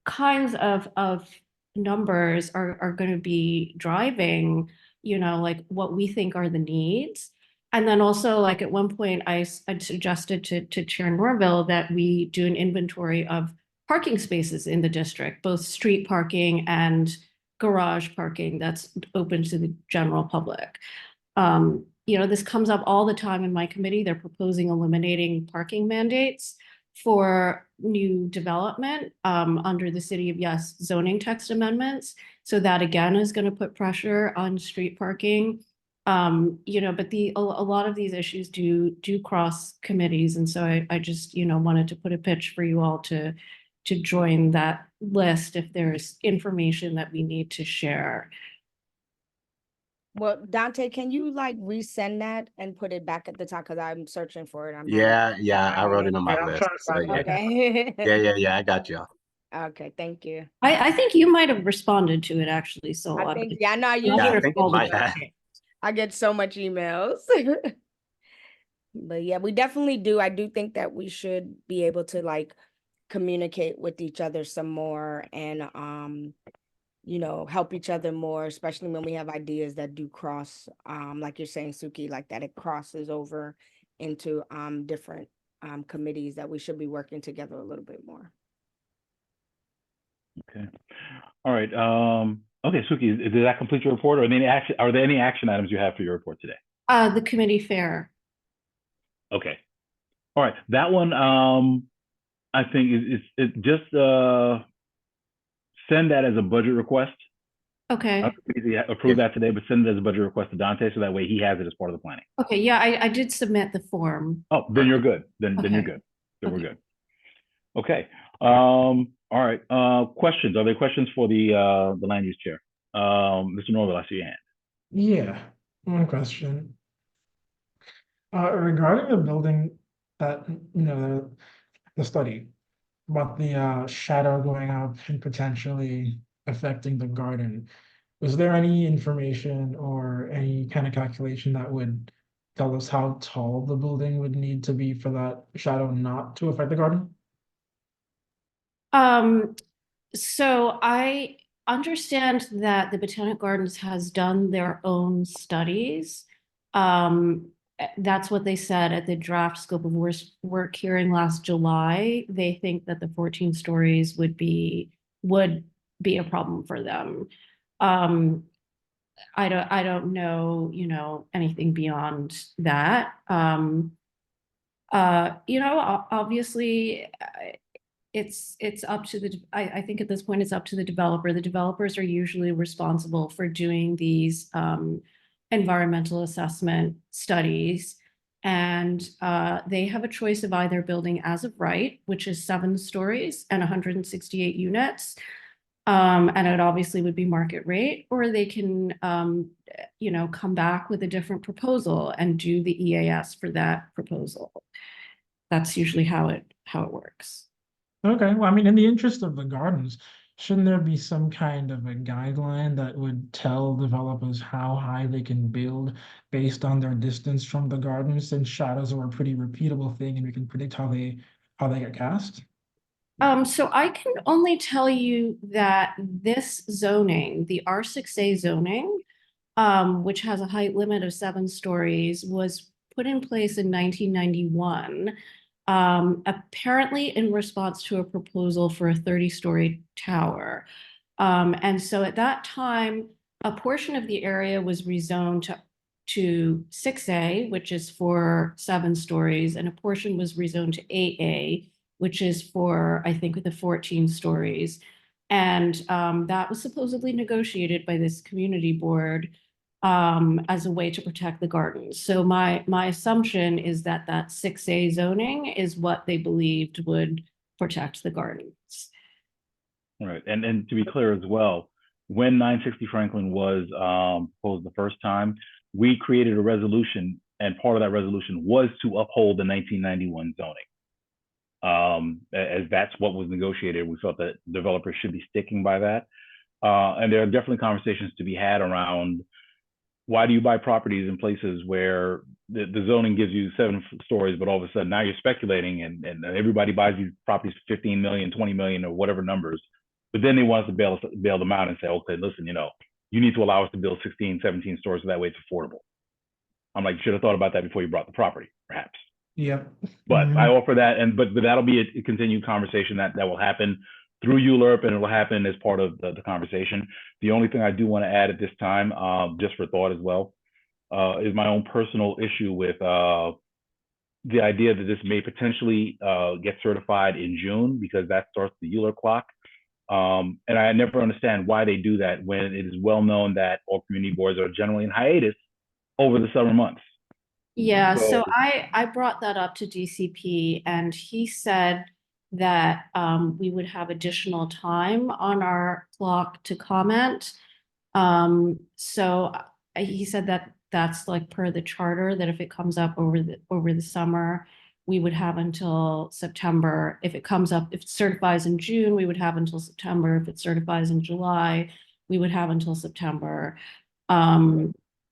kinds of numbers are going to be driving, you know, like what we think are the needs. And then also like at one point I suggested to Chair Norville that we do an inventory of parking spaces in the district, both street parking and garage parking that's open to the general public. You know, this comes up all the time in my committee. They're proposing eliminating parking mandates for new development under the City of Yes zoning text amendments. So that again is going to put pressure on street parking. You know, but a lot of these issues do cross committees. And so I just, you know, wanted to put a pitch for you all to join that list if there's information that we need to share. Well, Dante, can you like resend that and put it back at the top? Because I'm searching for it. Yeah, I wrote it on my list. So, yeah. Okay. Yeah, I got you. Okay, thank you. I think you might have responded to it actually, so I think, yeah, no, I think you might have. I get so much emails. But yeah, we definitely do. I do think that we should be able to like communicate with each other some more and you know, help each other more, especially when we have ideas that do cross, like you're saying, Suki, like that it crosses over into different committees that we should be working together a little bit more. Okay. All right. Okay, Suki, did that complete your report, or are there any action items you have for your report today? The committee fair. Okay. All right. That one, I think it just send that as a budget request. Okay. Approve that today, but send it as a budget request to Dante so that way he has it as part of the planning. Okay. Yeah, I did submit the form. Oh, then you're good. Then you're good. Then we're good. Okay. All right. Questions? Are there questions for the land use chair? Mr. Norville, I see your hand. Yeah, one question. Regarding the building that, you know, the study about the shadow going up and potentially affecting the garden, was there any information or any kind of calculation that would tell us how tall the building would need to be for that shadow not to affect the garden? So I understand that the Botanic Gardens has done their own studies. That's what they said at the draft scope of work hearing last July. They think that the 14 stories would be a problem for them. I don't know, you know, anything beyond that. You know, obviously, it's up to the, I think at this point it's up to the developer. The developers are usually responsible for doing these environmental assessment studies. And they have a choice of either building as of right, which is 7 stories and 168 units. And it obviously would be market rate, or they can, you know, come back with a different proposal and do the EAS for that proposal. That's usually how it works. Okay, well, I mean, in the interest of the gardens, shouldn't there be some kind of a guideline that would tell developers how high they can build based on their distance from the gardens, since shadows are a pretty repeatable thing and we can predict how they get cast? So I can only tell you that this zoning, the R6A zoning, which has a height limit of 7 stories, was put in place in 1991, apparently in response to a proposal for a 30-story tower. And so at that time, a portion of the area was rezoned to 6A, which is for 7 stories, and a portion was rezoned to 8A, which is for, I think, the 14 stories. And that was supposedly negotiated by this community board as a way to protect the gardens. So my assumption is that 6A zoning is what they believed would protect the gardens. Right, and to be clear as well, when 960 Franklin was proposed the first time, we created a resolution, and part of that resolution was to uphold the 1991 zoning. As that's what was negotiated, we felt that developers should be sticking by that. And there are definitely conversations to be had around, why do you buy properties in places where the zoning gives you 7 stories, but all of a sudden now you're speculating and everybody buys these properties for 15 million, 20 million, or whatever numbers. But then they want us to bail them out and say, okay, listen, you know, you need to allow us to build 16, 17 stores so that way it's affordable. I'm like, you should have thought about that before you bought the property, perhaps. Yep. But I offer that, but that'll be a continued conversation that will happen through ULURP, and it will happen as part of the conversation. The only thing I do want to add at this time, just for thought as well, is my own personal issue with the idea that this may potentially get certified in June, because that starts the ULURP clock. And I never understand why they do that when it is well known that all community boards are generally in hiatus over the summer months. Yeah, so I brought that up to DCP, and he said that we would have additional time on our clock to comment. So he said that that's like per the charter, that if it comes up over the summer, we would have until September. If it comes up, if it certifies in June, we would have until September. If it certifies in July, we would have until September.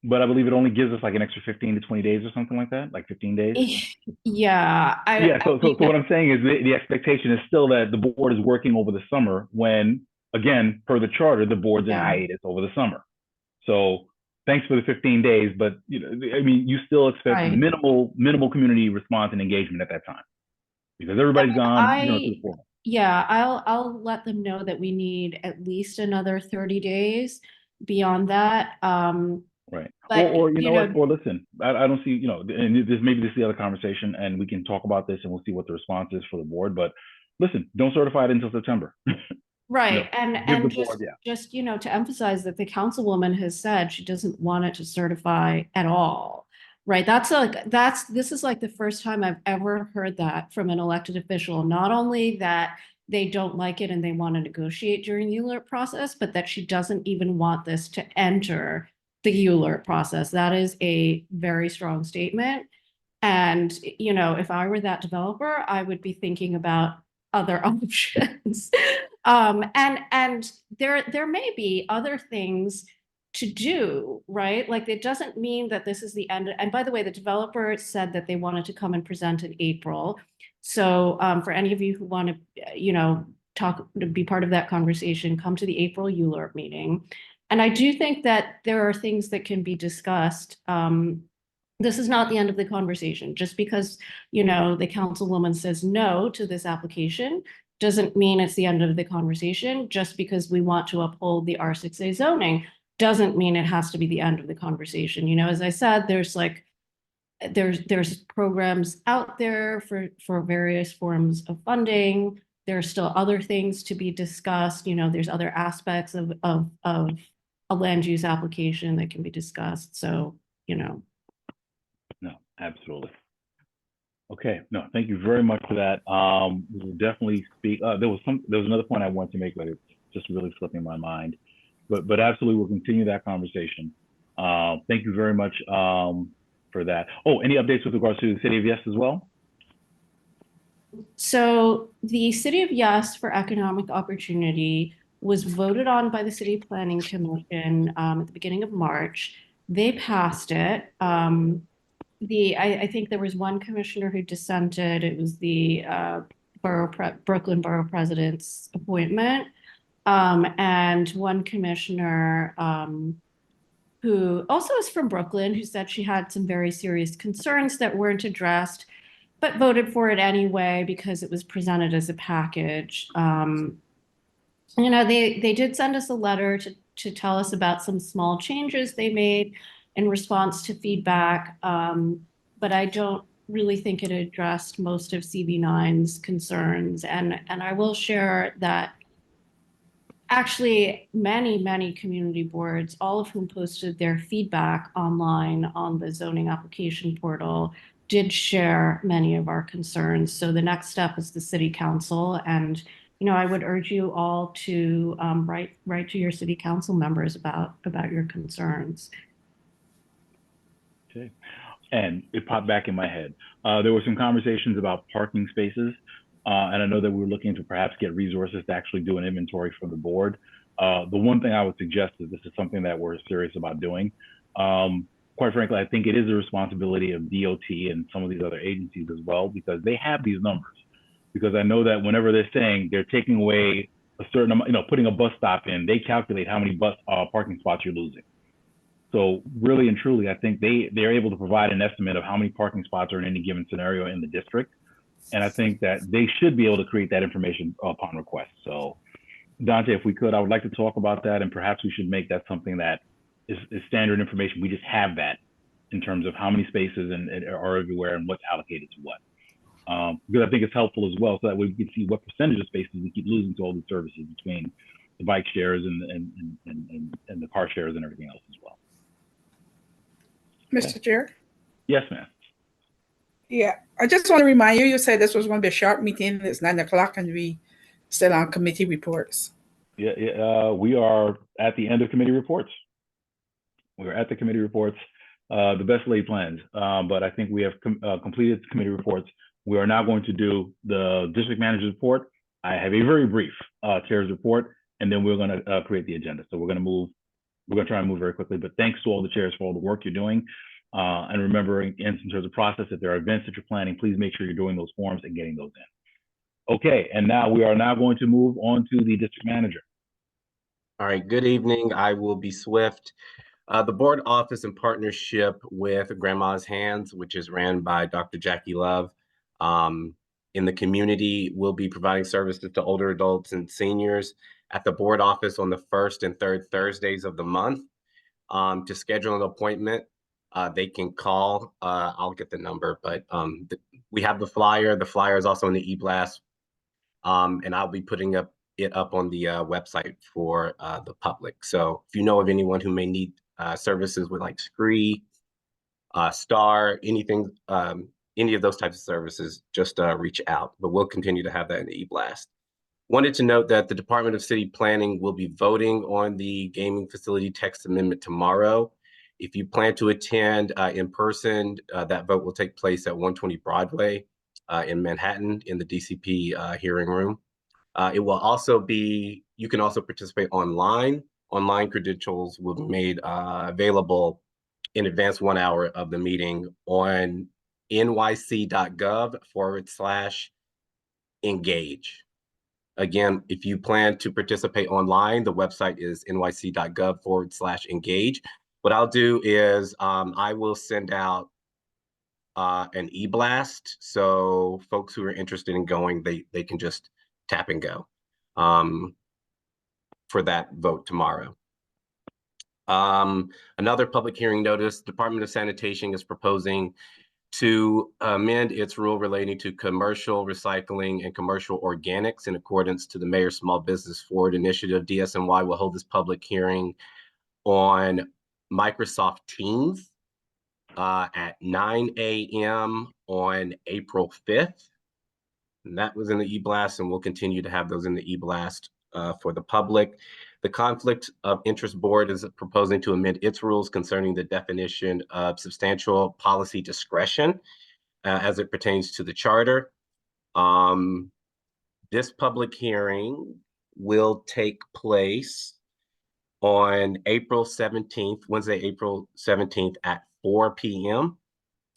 But I believe it only gives us like an extra 15 to 20 days or something like that, like 15 days. Yeah. So what I'm saying is the expectation is still that the board is working over the summer when, again, per the charter, the board's in hiatus over the summer. So thanks for the 15 days, but you know, I mean, you still expect minimal community response and engagement at that time, because everybody's gone, you know, to the forum. Yeah, I'll let them know that we need at least another 30 days beyond that. Right. But, or you know what? Or listen, I don't see, you know, and this is the other conversation, and we can talk about this and we'll see what the response is for the board. But listen, don't certify it until September. Right. You know, And just, you know, to emphasize that the councilwoman has said she doesn't want it to certify at all. Right. This is like the first time I've ever heard that from an elected official. Not only that they don't like it and they want to negotiate during the ULURP process, but that she doesn't even want this to enter the ULURP process. That is a very strong statement. And, you know, if I were that developer, I would be thinking about other options. And there may be other things to do, right? Like, it doesn't mean that this is the end. And by the way, the developer said that they wanted to come and present in April. So for any of you who want to, you know, be part of that conversation, come to the April ULURP meeting. And I do think that there are things that can be discussed this is not the end of the conversation. Just because, you know, the councilwoman says no to this application doesn't mean it's the end of the conversation. Just because we want to uphold the R6A zoning doesn't mean it has to be the end of the conversation. You know, as I said, there's like, there's programs out there for various forms of funding. There are still other things to be discussed. You know, there's other aspects of a land use application that can be discussed. So, you know. No, absolutely. Okay, no, thank you very much for that. We will definitely speak. There was another point I wanted to make, but it's just really slipping my mind. But absolutely, we'll continue that conversation. Thank you very much for that. Oh, any updates with regards to the City of Yes as well? So the City of Yes for Economic Opportunity was voted on by the City Planning Commission at the beginning of March. They passed it. I think there was one commissioner who dissented. It was the Brooklyn Borough President's appointment, and one commissioner who also is from Brooklyn, who said she had some very serious concerns that weren't addressed, but voted for it anyway because it was presented as a package. You know, they did send us a letter to tell us about some small changes they made in response to feedback, but I don't really think it addressed most of CB9's concerns. And I will share that actually many community boards, all of whom posted their feedback online on the zoning application portal, did share many of our concerns. So the next step is the City Council, and you know, I would urge you all to write to your City Council members about your concerns. Okay, and it popped back in my head. There were some conversations about parking spaces, and I know that we were looking to perhaps get resources to actually do an inventory from the board. The one thing I would suggest is this is something that we're serious about doing. Quite frankly, I think it is a responsibility of DOT and some of these other agencies as well, because they have these numbers. Because I know that whenever they're saying they're taking away a certain amount, you know, putting a bus stop in, they calculate how many bus parking spots you're losing. So really and truly, I think they're able to provide an estimate of how many parking spots are in any given scenario in the district. And I think that they should be able to create that information upon request. So Dante, if we could, I would like to talk about that, and perhaps we should make that something that is standard information. We just have that in terms of how many spaces are everywhere and what's allocated to what. Because I think it's helpful as well, so that we can see what percentage of spaces we keep losing to all these services between the bike shares and the car shares and everything else as well. Mr. Chair? Yes, ma'am. Yeah, I just want to remind you, you said this was going to be a short meeting. It's 9 o'clock and we still on committee reports. Yeah, we are at the end of committee reports. We're at the committee reports, the best laid plans, but I think we have completed committee reports. We are now going to do the district manager's report. I have a very brief chair's report, and then we're going to create the agenda. So we're going to try and move very quickly, but thanks to all the chairs for all the work you're doing. And remembering in terms of process, if there are events that you're planning, please make sure you're doing those forms and getting those in. Okay, and now we are going to move on to the district manager. All right, good evening. I will be swift. The board office in partnership with Grandma's Hands, which is ran by Dr. Jackie Love, in the community, will be providing services to older adults and seniors at the board office on the first and third Thursdays of the month. To schedule an appointment, they can call. I'll get the number, but we have the flyer. The flyer is also in the e-blast, and I'll be putting it up on the website for the public. So if you know of anyone who may need services with like Scree, Star, anything, any of those types of services, just reach out. But we'll continue to have that in the e-blast. Wanted to note that the Department of City Planning will be voting on the gaming facility text amendment tomorrow. If you plan to attend in person, that vote will take place at 120 Broadway in Manhattan in the DCP hearing room. It will also be, you can also participate online. Online credentials will be made available in advance 1 hour of the meeting on nyc.gov/engage. Again, if you plan to participate online, the website is nyc.gov/engage. What I'll do is I will send out an e-blast. So folks who are interested in going, they can just tap and go for that vote tomorrow. Another public hearing notice, Department of Sanitation is proposing to amend its rule relating to commercial recycling and commercial organics in accordance to the Mayor's Small Business Forward Initiative. DSNY will hold this public hearing on Microsoft Teams at 9 a.m. on April 5th. And that was in the e-blast, and we'll continue to have those in the e-blast for the public. The Conflict of Interest Board is proposing to amend its rules concerning the definition of substantial policy discretion as it pertains to the charter. This public hearing will take place on April 17th, Wednesday, April 17th at 4 p.m.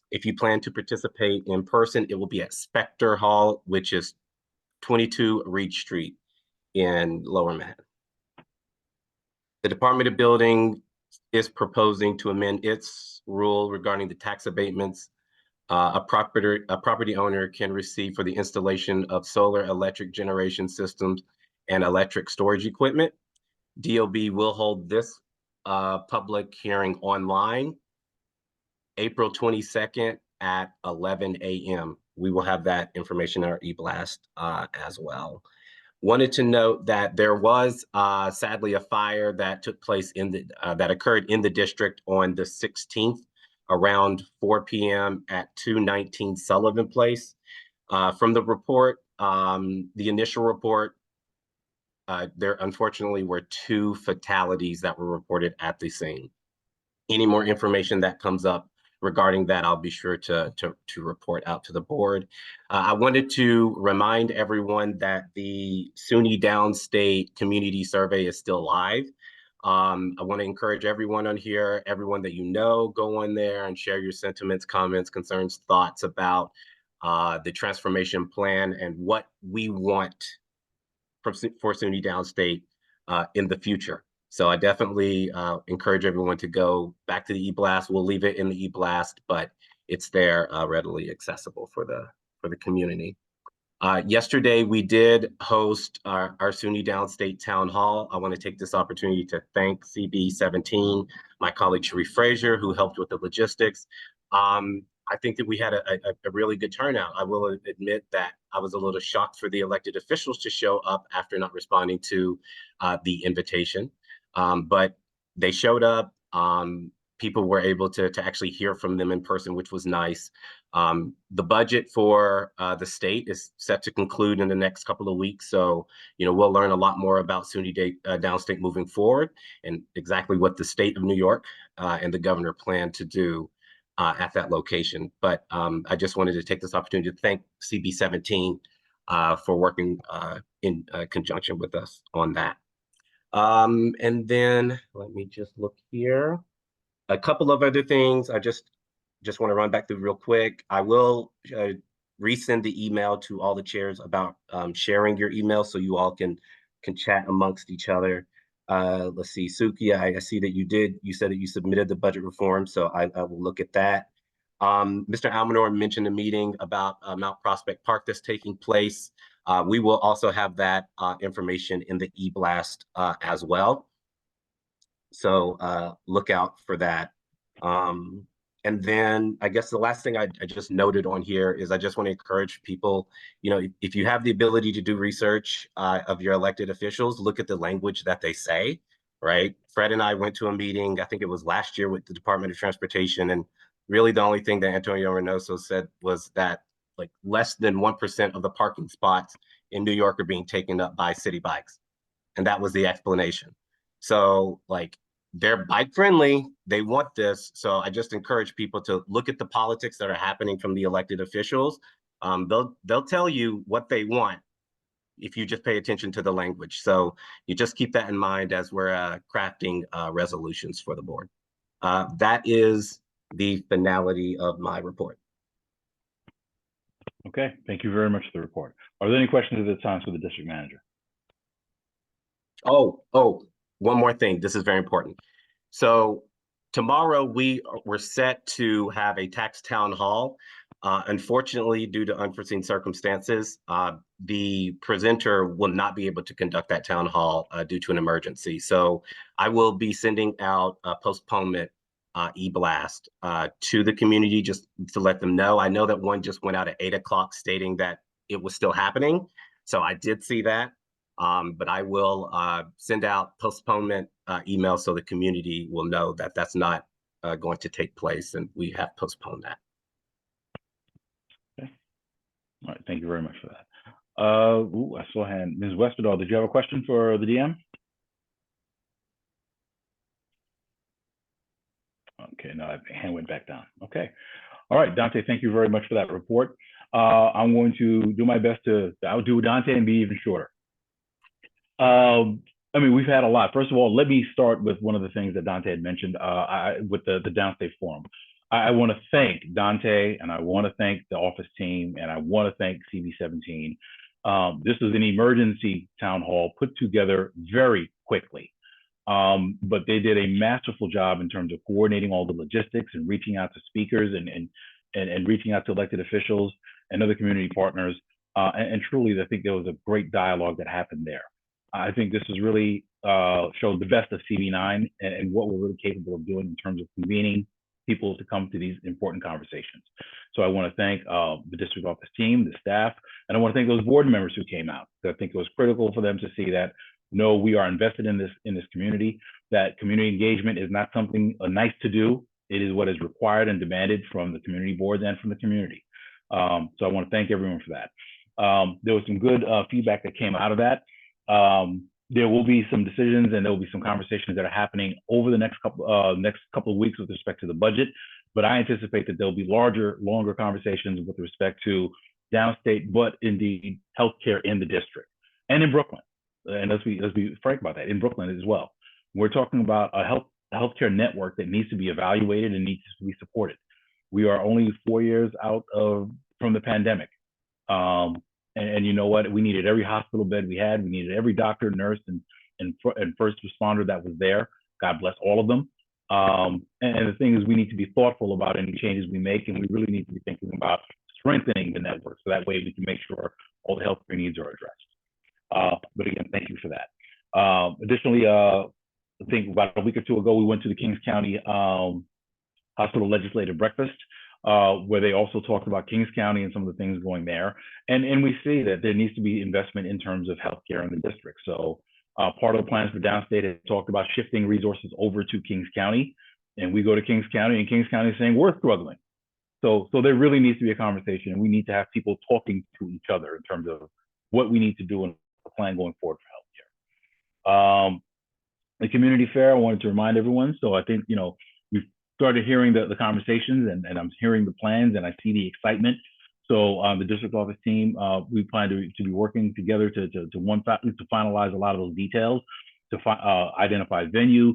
If you plan to participate in person, it will be at Specter Hall, which is 22 Reed Street in Lower Manhattan. The Department of Building is proposing to amend its rule regarding the tax abatements a property owner can receive for the installation of solar electric generation systems and electric storage equipment. DOB will hold this public hearing online April 22nd at 11 a.m. We will have that information in our e-blast as well. Wanted to note that there was sadly a fire that took place in the that occurred in the district on the 16th around 4 p.m. at 219 Sullivan Place. From the report, the initial report, there unfortunately were 2 fatalities that were reported at the scene. Any more information that comes up regarding that, I'll be sure to report out to the board. I wanted to remind everyone that the SUNY Downstate Community Survey is still live. I want to encourage everyone on here, everyone that you know, go on there and share your sentiments, comments, concerns, thoughts about the transformation plan and what we want for SUNY Downstate in the future. So I definitely encourage everyone to go back to the e-blast. We'll leave it in the e-blast, but it's there readily accessible for the community. Yesterday, we did host our SUNY Downstate Town Hall. I want to take this opportunity to thank CB17, my colleague Sharif Frazier, who helped with the logistics. I think that we had a really good turnout. I will admit that I was a little shocked for the elected officials to show up after not responding to the invitation. But they showed up. People were able to actually hear from them in person, which was nice. The budget for the state is set to conclude in the next couple of weeks. So, we'll learn a lot more about SUNY Downstate moving forward and exactly what the state of New York and the governor plan to do at that location. But I just wanted to take this opportunity to thank CB17 for working in conjunction with us on that. And then let me just look here. A couple of other things I just want to run back through real quick. I will resend the email to all the chairs about sharing your email so you all can chat amongst each other. Let's see, Suki, I see that you said that you submitted the budget reform, so I will look at that. Mr. Almanor mentioned a meeting about Mount Prospect Park that's taking place. We will also have that information in the e-blast as well. So look out for that. And then I guess the last thing I just noted on here is I just want to encourage people, if you have the ability to do research of your elected officials, look at the language that they say, right? Fred and I went to a meeting, I think it was last year with the Department of Transportation, and really the only thing that Antonio Reynoso said was that like less than 1% of the parking spots in New York are being taken up by city bikes. And that was the explanation. So like, they're bike friendly, they want this. So I just encourage people to look at the politics that are happening from the elected officials. They'll tell you what they want if you just pay attention to the language. So you just keep that in mind as we're crafting resolutions for the board. That is the finality of my report. Okay, thank you very much for the report. Are there any questions at this time for the district manager? Oh, one more thing. This is very important. So tomorrow we're set to have a tax town hall. Unfortunately, due to unforeseen circumstances, the presenter will not be able to conduct that town hall due to an emergency. So I will be sending out a postponement e-blast to the community just to let them know. I know that one just went out at 8 o'clock stating that it was still happening. So I did see that, but I will send out postponement emails so the community will know that that's not going to take place, and we have postponed that. Okay. All right, thank you very much for that. I saw a hand. Ms. Westerdahl, did you have a question for the DM? Okay, no, that hand went back down. Okay. All right, Dante, thank you very much for that report. I'm going to do my best to outdo Dante and be even shorter. I mean, we've had a lot. First of all, let me start with one of the things that Dante had mentioned with the Downstate Forum. I want to thank Dante, and I want to thank the office team, and I want to thank CV17. This is an emergency town hall put together very quickly. But they did a masterful job in terms of coordinating all the logistics and reaching out to speakers and reaching out to elected officials and other community partners. And truly, I think there was a great dialogue that happened there. I think this has really showed the best of CV9 and what we're really capable of doing in terms of convening people to come to these important conversations. So I want to thank the district office team, the staff, and I want to thank those board members who came out. I think it was critical for them to see that, no, we are invested in this community, that community engagement is not something nice to do. It is what is required and demanded from the community boards and from the community. So I want to thank everyone for that. There was some good feedback that came out of that. There will be some decisions and there will be some conversations that are happening over the next couple of weeks with respect to the budget. But I anticipate that there'll be longer conversations with respect to downstate, but indeed healthcare in the district and in Brooklyn. And let's be frank about that, in Brooklyn as well. We're talking about a healthcare network that needs to be evaluated and needs to be supported. We are only 4 years out from the pandemic. And you know what? We needed every hospital bed we had. We needed every doctor, nurse, and first responder that was there. God bless all of them. And the thing is, we need to be thoughtful about any changes we make, and we really need to be thinking about strengthening the network so that way we can make sure all the healthcare needs are addressed. But again, thank you for that. Additionally, I think about a week or two ago, we went to the Kings County Hospital Legislative Breakfast, where they also talked about Kings County and some of the things going there. And we see that there needs to be investment in terms of healthcare in the district. So part of the plans for downstate has talked about shifting resources over to Kings County. And we go to Kings County, and Kings County is saying we're struggling. So there really needs to be a conversation, and we need to have people talking to each other in terms of what we need to do and the plan going forward for healthcare. The community fair, I wanted to remind everyone. So I think, we've started hearing the conversations, and I'm hearing the plans, and I see the excitement. So the district office team, we plan to be working together to finalize a lot of those details, to identify venue,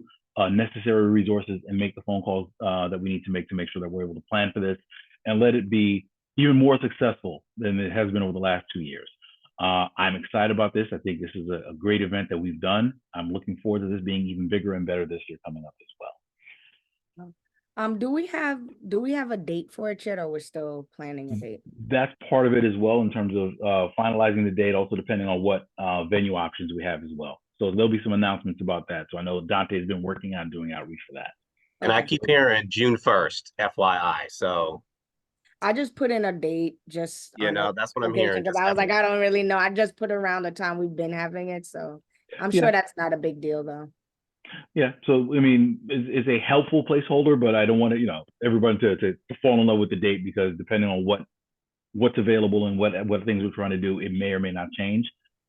necessary resources, and make the phone calls that we need to make sure that we're able to plan for this and let it be even more successful than it has been over the last 2 years. I'm excited about this. I think this is a great event that we've done. I'm looking forward to this being even bigger and better this year coming up as well. Do we have a date for it yet, or we're still planning a date? That's part of it as well, in terms of finalizing the date, also depending on what venue options we have as well. So there'll be some announcements about that. So I know Dante has been working on doing outreach for that. And I keep hearing June 1st, FYI. So I just put in a date, just that's what I'm hearing. Because I was like, I don't really know. I just put around the time we've been having it, so I'm sure that's not a big deal though. Yeah, so I mean, it's a helpful placeholder, but I don't want to, everyone to fall in love with the date, because depending on what's available and what things we're trying to do, it may or may not change.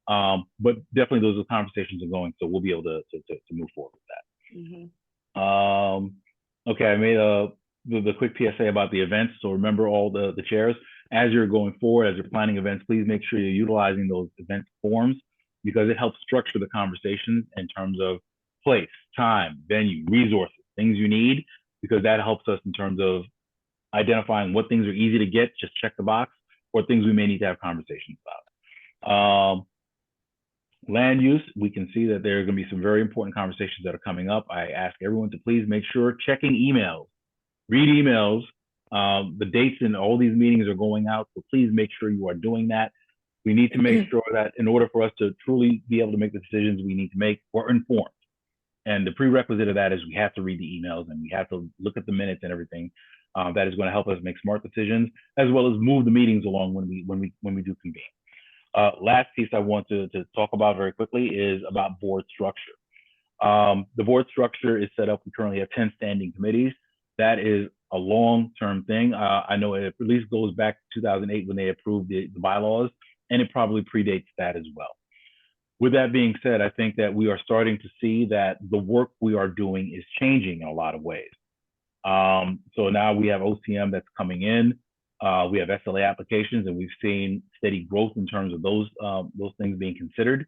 But definitely those conversations are going, so we'll be able to move forward with that. Mm-hmm. Okay, I made the quick PSA about the events. So remember all the chairs, as you're going forward, as you're planning events, please make sure you're utilizing those event forms, because it helps structure the conversations in terms of place, time, venue, resources, things you need, because that helps us in terms of identifying what things are easy to get, just check the box, or things we may need to have conversations about. Land use, we can see that there are going to be some very important conversations that are coming up. I ask everyone to please make sure checking emails, read emails. The dates in all these meetings are going out, so please make sure you are doing that. We need to make sure that in order for us to truly be able to make the decisions we need to make, we're informed. And the prerequisite of that is we have to read the emails and we have to look at the minutes and everything. That is going to help us make smart decisions, as well as move the meetings along when we do convene. Last piece I want to talk about very quickly is about board structure. The board structure is set up. We currently have 10 standing committees. That is a long-term thing. I know it at least goes back to 2008 when they approved the bylaws, and it probably predates that as well. With that being said, I think that we are starting to see that the work we are doing is changing in a lot of ways. So now we have OCM that's coming in. We have SLA applications, and we've seen steady growth in terms of those things being considered.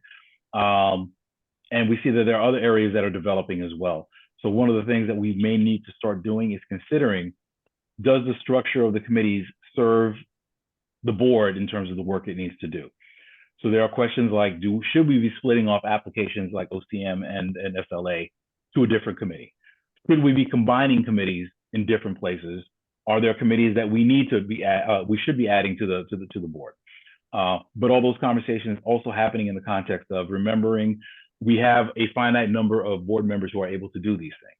And we see that there are other areas that are developing as well. So one of the things that we may need to start doing is considering, does the structure of the committees serve the board in terms of the work it needs to do? So there are questions like, should we be splitting off applications like OCM and SLA to a different committee? Should we be combining committees in different places? Are there committees that we need to be we should be adding to the board? But all those conversations also happening in the context of remembering we have a finite number of board members who are able to do these things.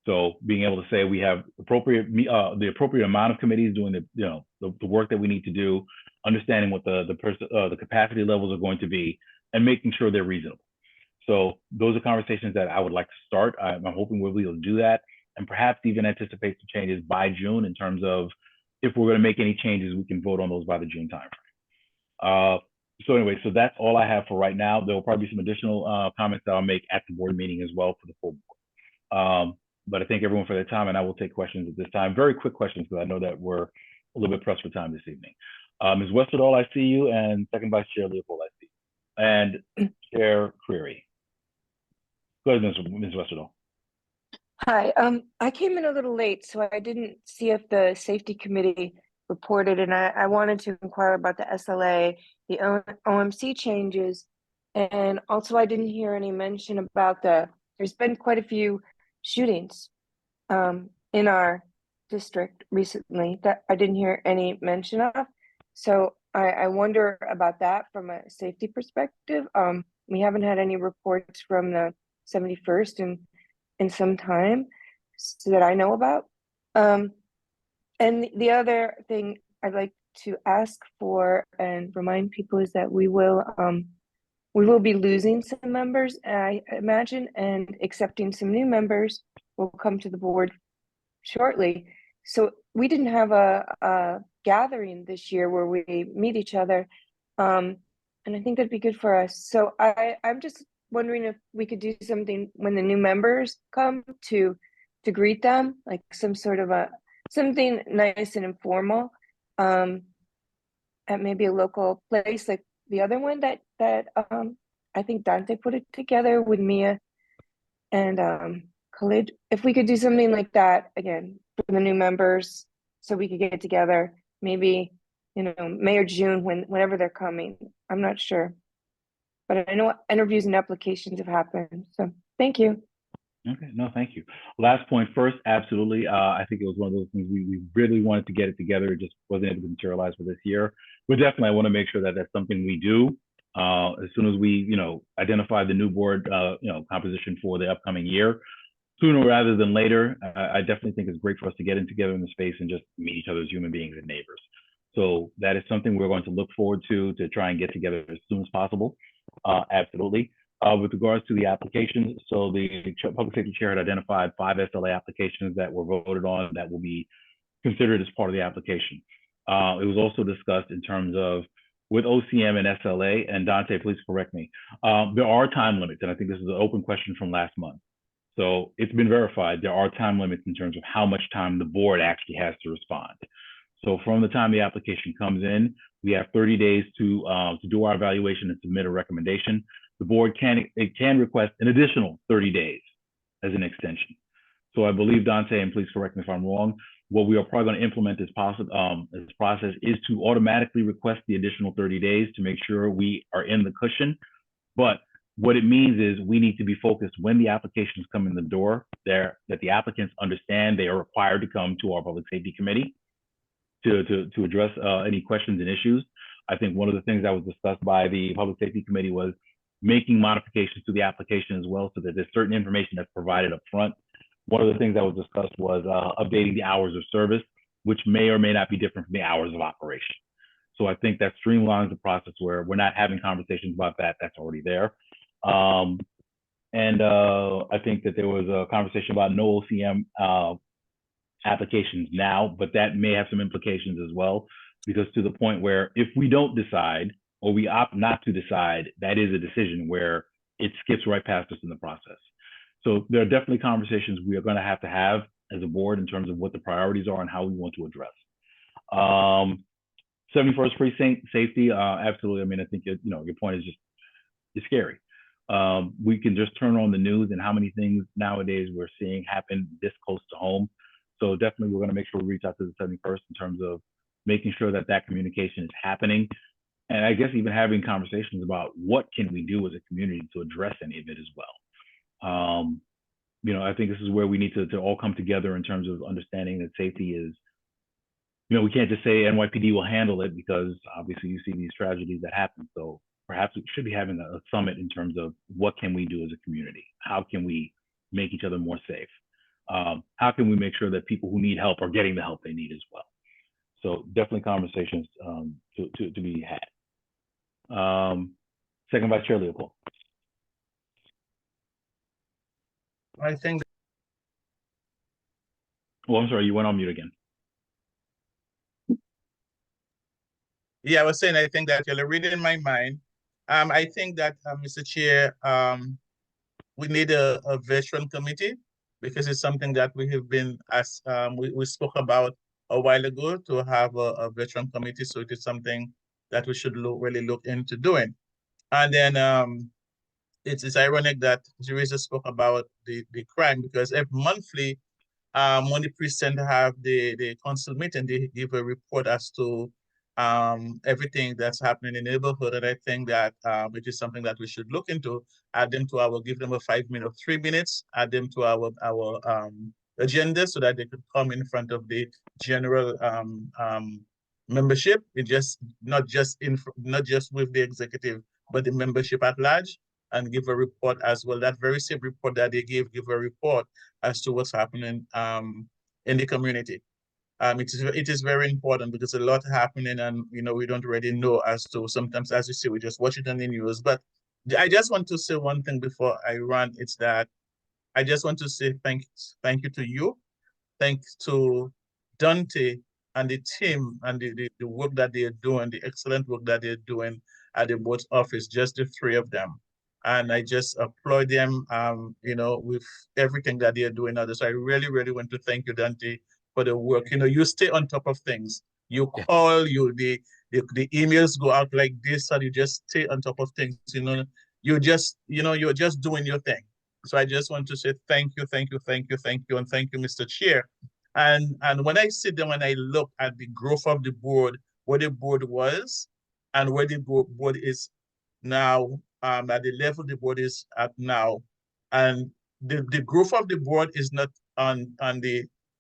So being able to say we have the appropriate amount of committees doing the work that we need to do, understanding what the capacity levels are going to be, and making sure they're reasonable. So those are conversations that I would like to start. I'm hoping we'll be able to do that, and perhaps even anticipate some changes by June in terms of if we're going to make any changes, we can vote on those by the June timeframe. So anyway, so that's all I have for right now. There will probably be some additional comments that I'll make at the board meeting as well for the full board. But I thank everyone for their time, and I will take questions at this time. Very quick questions, because I know that we're a little bit pressed for time this evening. Ms. Westerdahl, I see you, and Second Vice Chair Leopold, I see you. And Chair Creary. Go ahead, Ms. Westerdahl. Hi, I came in a little late, so I didn't see if the safety committee reported, and I wanted to inquire about the SLA, the OMC changes, and also I didn't hear any mention about there's been quite a few shootings in our district recently that I didn't hear any mention of. So I wonder about that from a safety perspective. We haven't had any reports from the 71st in some time, so that I know about. And the other thing I'd like to ask for and remind people is that we will be losing some members, I imagine, and accepting some new members will come to the board shortly. So we didn't have a gathering this year where we meet each other, and I think that'd be good for us. So I'm just wondering if we could do something when the new members come to greet them, like some sort of something nice and informal, at maybe a local place like the other one that I think Dante put it together with Mia and Khalid. If we could do something like that again for the new members, so we could get together, maybe May or June, whenever they're coming. I'm not sure, but I know interviews and applications have happened. So thank you. Okay, no, thank you. Last point first, absolutely. I think it was one of those things we really wanted to get it together. It just wasn't able to materialize for this year. But definitely, I want to make sure that that's something we do as soon as we, identify the new board, composition for the upcoming year. Sooner rather than later, I definitely think it's great for us to get in together in the space and just meet each other as human beings and neighbors. So that is something we're going to look forward to try and get together as soon as possible. Absolutely. With regards to the applications, so the Public Safety Chair had identified 5 SLA applications that were voted on that will be considered as part of the application. It was also discussed in terms of with OCM and SLA, and Dante, please correct me, there are time limits, and I think this is an open question from last month. So it's been verified, there are time limits in terms of how much time the board actually has to respond. So from the time the application comes in, we have 30 days to do our evaluation and submit a recommendation. The board can request an additional 30 days as an extension. So I believe, Dante, and please correct me if I'm wrong, what we are probably going to implement this process is to automatically request the additional 30 days to make sure we are in the cushion But what it means is we need to be focused when the applications come in the door there, that the applicants understand they are required to come to our Public Safety Committee to address any questions and issues. I think one of the things that was discussed by the Public Safety Committee was making modifications to the application as well, so that there's certain information that's provided up front. One of the things that was discussed was updating the hours of service, which may or may not be different from the hours of operation. So I think that streamlines the process where we're not having conversations about that. That's already there. I think that there was a conversation about no OCM applications now, but that may have some implications as well, because to the point where if we don't decide or we opt not to decide, that is a decision where it skips right past us in the process. So there are definitely conversations we are going to have as a board in terms of what the priorities are and how we want to address. 71st Precinct safety, absolutely. I mean, I think your point is just, it's scary. We can just turn on the news and how many things nowadays we're seeing happen this close to home. So definitely we're going to make sure we reach out to the 71st in terms of making sure that that communication is happening. And I guess even having conversations about what can we do as a community to address any of it as well. I think this is where we need to all come together in terms of understanding that safety is, we can't just say NYPD will handle it, because obviously you see these tragedies that happen. So perhaps we should be having a summit in terms of what can we do as a community? How can we make each other more safe? How can we make sure that people who need help are getting the help they need as well? So definitely conversations to be had. Second Vice Chair Leopold. I think. Oh, I'm sorry, you went on mute again. Yeah, I was saying, I think that you're reading my mind. I think that, Mr. Chair, we need a veteran committee, because it's something that we have been, as we spoke about a while ago, to have a veteran committee. So it is something that we should really look into doing. And then it's ironic that Teresa spoke about the crime, because every monthly, when the precinct have the council meeting, they give a report as to everything that's happening in the neighborhood. And I think that it is something that we should look into, add them to give them a 5 minute or 3 minutes, add them to our agenda, so that they could come in front of the general membership. It just not just with the executive, but the membership at large, and give a report as well. That very same report that they give a report as to what's happening in the community. It is very important, because a lot happening, and we don't really know as to, sometimes, as you say, we just watch it on the news. But I just want to say one thing before I run. It's that I just want to say thank you to you, thanks to Dante and the team, and the work that they're doing, the excellent work that they're doing at the board's office, just the three of them. And I just applaud them, with everything that they're doing now. So I really, really want to thank you, Dante, for the work. You stay on top of things. You call, the emails go out like this, and you just stay on top of things. You're just doing your thing. So I just want to say thank you, and thank you, Mr. Chair. And when I sit down and I look at the growth of the board, where the board was, and where the board is now, at the level the board is at now, and the growth of the board is not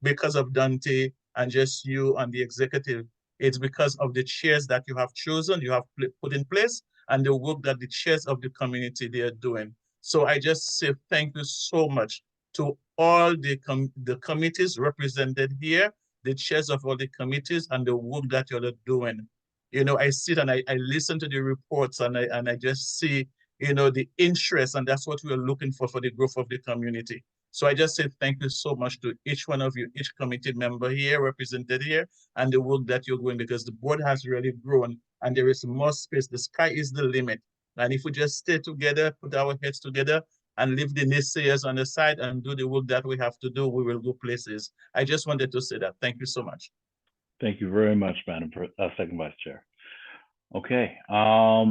because of Dante and just you and the executive. It's because of the chairs that you have chosen, you have put in place, and the work that the chairs of the community they are doing. So I just say thank you so much to all the committees represented here, the chairs of all the committees, and the work that you're doing. I sit and I listen to the reports, and I just see, the interest, and that's what we're looking for the growth of the community. So I just say thank you so much to each one of you, each committee member here represented here, and the work that you're doing, because the board has really grown, and there is more space. The sky is the limit. And if we just stay together, put our heads together, and leave the naysayers on the side and do the work that we have to do, we will go places. I just wanted to say that. Thank you so much. Thank you very much, Madam Second Vice Chair. Okay. All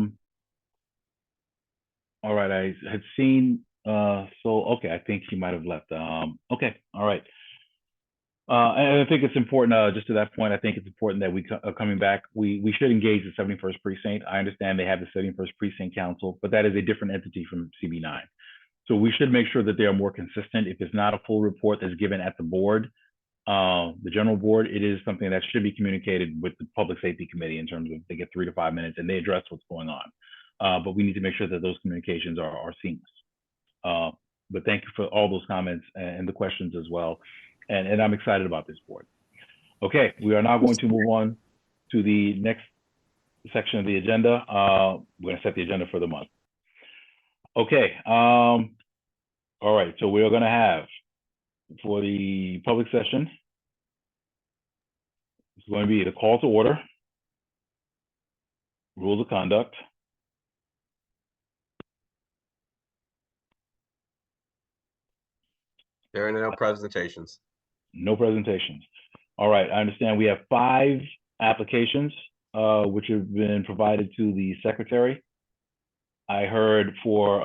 right. I had seen. Okay. I think she might have left. Okay. All right. And I think it's important, just to that point, I think it's important that we coming back, we should engage the 71st Precinct. I understand they have the 71st Precinct Council, but that is a different entity from CB9. So we should make sure that they are more consistent. If it's not a full report that's given at the board, the general board, it is something that should be communicated with the Public Safety Committee in terms of they get 3 to 5 minutes and they address what's going on. But we need to make sure that those communications are seamless. But thank you for all those comments and the questions as well. And I'm excited about this board. Okay, we are now going to move on to the next section of the agenda. We're going to set the agenda for the month. Okay, all right, so we are going to have for the public session, it's going to be the call to order, rules of conduct, There are no presentations. no presentations. All right, I understand we have 5 applications which have been provided to the secretary. I heard for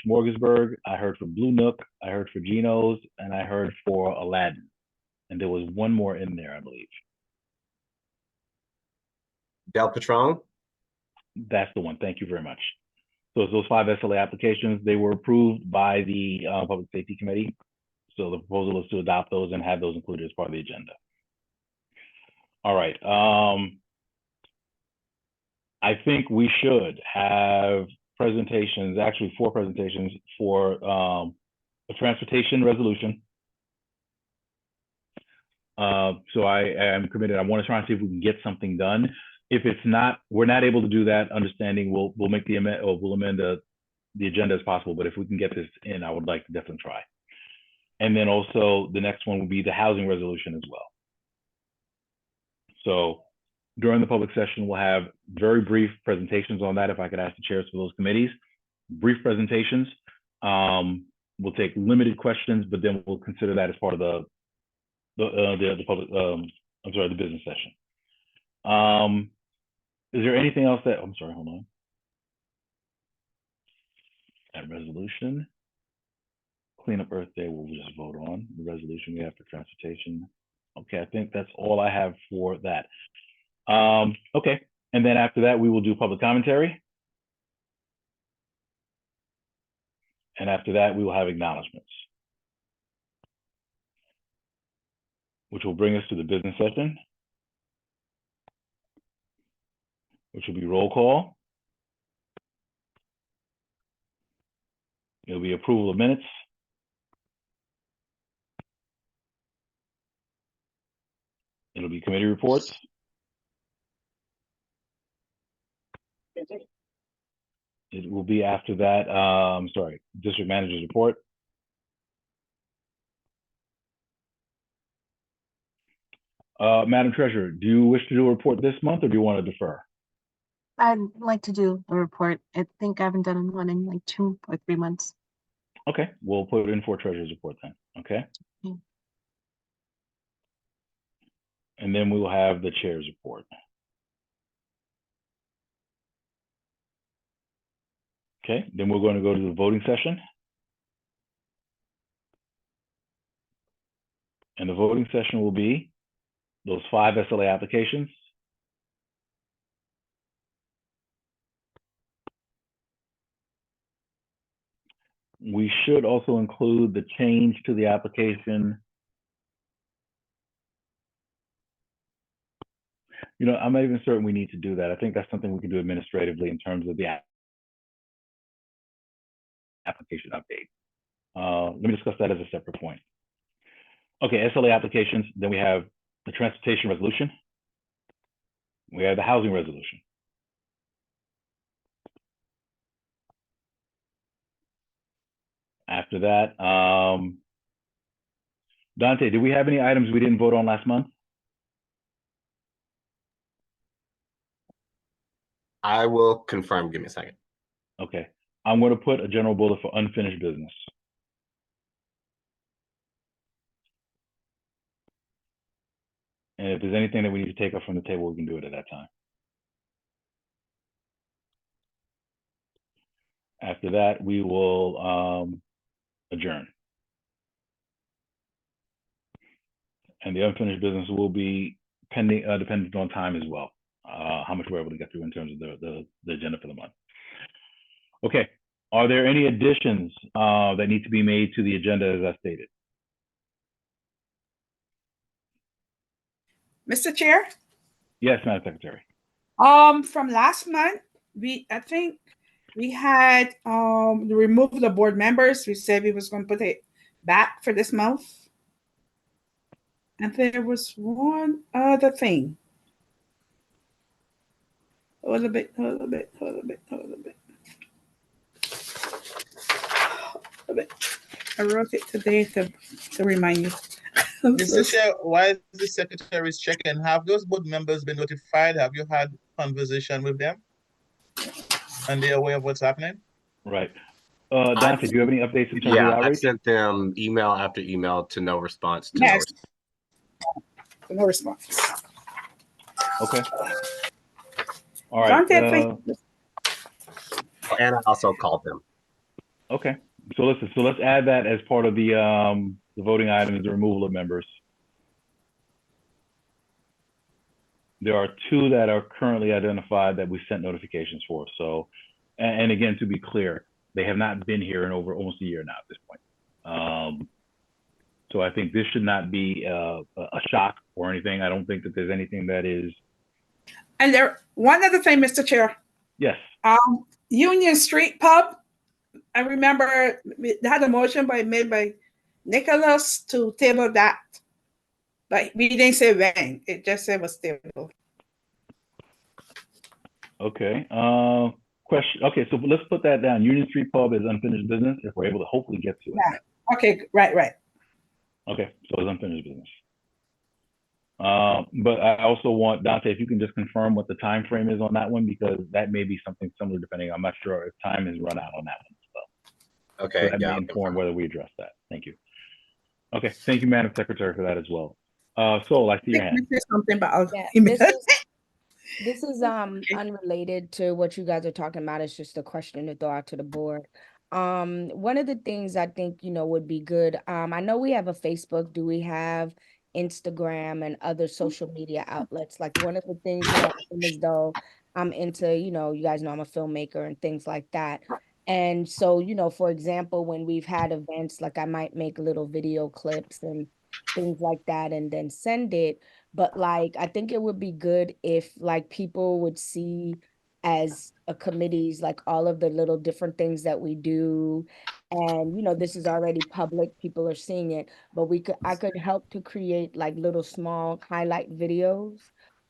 Smorgasburg, I heard for Blue Nook, I heard for Geno's, and I heard for Aladdin. And there was one more in there, I believe. Del Patron? That's the one. Thank you very much. So those 5 SLA applications, they were approved by the Public Safety Committee. So the proposal is to adopt those and have those included as part of the agenda. All right. I think we should have presentations, actually 4 presentations for a transportation resolution. So I am committed. I want to try and see if we can get something done. If it's not, we're not able to do that, understanding we'll make the amend, or we'll amend the agenda as possible. But if we can get this in, I would like to definitely try. And then also the next one would be the housing resolution as well. So during the public session, we'll have very brief presentations on that. If I could ask the chairs for those committees, brief presentations. We'll take limited questions, but then we'll consider that as part of the public, I'm sorry, the business session. Is there anything else that, I'm sorry, hold on. That resolution, Cleanup Earth Day, we'll just vote on the resolution we have for transportation. Okay, I think that's all I have for that. Okay, and then after that, we will do public commentary. And after that, we will have acknowledgements, which will bring us to the business session, which will be roll call. It'll be approval of minutes. It'll be committee reports. It will be after that, sorry, district manager's report. Madam Treasurer, do you wish to do a report this month or do you want to defer? I'd like to do a report. I think I haven't done one in like 2 or 3 months. Okay, we'll put it in for treasurer's report then, okay? And then we will have the chair's report. Okay, then we're going to go to the voting session. And the voting session will be those 5 SLA applications. We should also include the change to the application. You know, I'm not even certain we need to do that. I think that's something we can do administratively in terms of the application update. Let me discuss that as a separate point. Okay, SLA applications, then we have the transportation resolution. We have the housing resolution. After that, Dante, did we have any items we didn't vote on last month? I will confirm. Give me a second. Okay, I'm going to put a general bullet for unfinished business. And if there's anything that we need to take up from the table, we can do it at that time. After that, we will adjourn. And the unfinished business will be pending, dependent on time as well. How much we're able to get through in terms of the agenda for the month. Okay, are there any additions that need to be made to the agenda as I stated? Mr. Chair, Yes, Madam Secretary. from last month, I think we had remove the board members. We said we was going to put it back for this month. And there was one other thing. A little bit. I wrote it today to remind you. Mr. Chair, while the secretary is checking, have those board members been notified? Have you had conversation with them? And they're aware of what's happening? Right. Dante, do you have any updates in terms of the Yeah, I outreach? sent them email after email to no response. Yes. No response. Okay. All right. Dante, And I also called them. Okay. So let's add that as part of the voting items, the removal of members. There are 2 that are currently identified that we sent notifications for. So, and again, to be clear, they have not been here in over almost a year now at this point. So I think this should not be a shock or anything. I don't think that there's anything that is. And one other thing, Mr. Chair. Yes. Union Street Pub. I remember they had a motion made by Nicholas to table that, but we didn't say when. It just said was tabled. Okay. Question. Okay, so let's put that down. Union Street Pub is unfinished business. If we're able to hopefully get to it. Yeah. Okay. Right. Okay, so it's unfinished business. But I also want Dante, if you can just confirm what the time frame is on that one, because that may be something similar depending. I'm not sure if time has run out on that one. So, Okay. so that may inform whether we address that. Thank you. Okay, thank you, Madam Secretary, for that as well. Sol, I see your hand. Something about This is unrelated to what you guys are talking about. It's just a question to throw out to the board. One of the things I think, would be good. I know we have a Facebook. Do we have Instagram and other social media outlets? Like one of the things that is though I'm into, you guys know I'm a filmmaker and things like that. And so, for example, when we've had events, like I might make little video clips and things like that and then send it. But like, I think it would be good if like people would see as a committees, like all of the little different things that we do. And, this is already public, people are seeing it, but I could help to create like little small highlight videos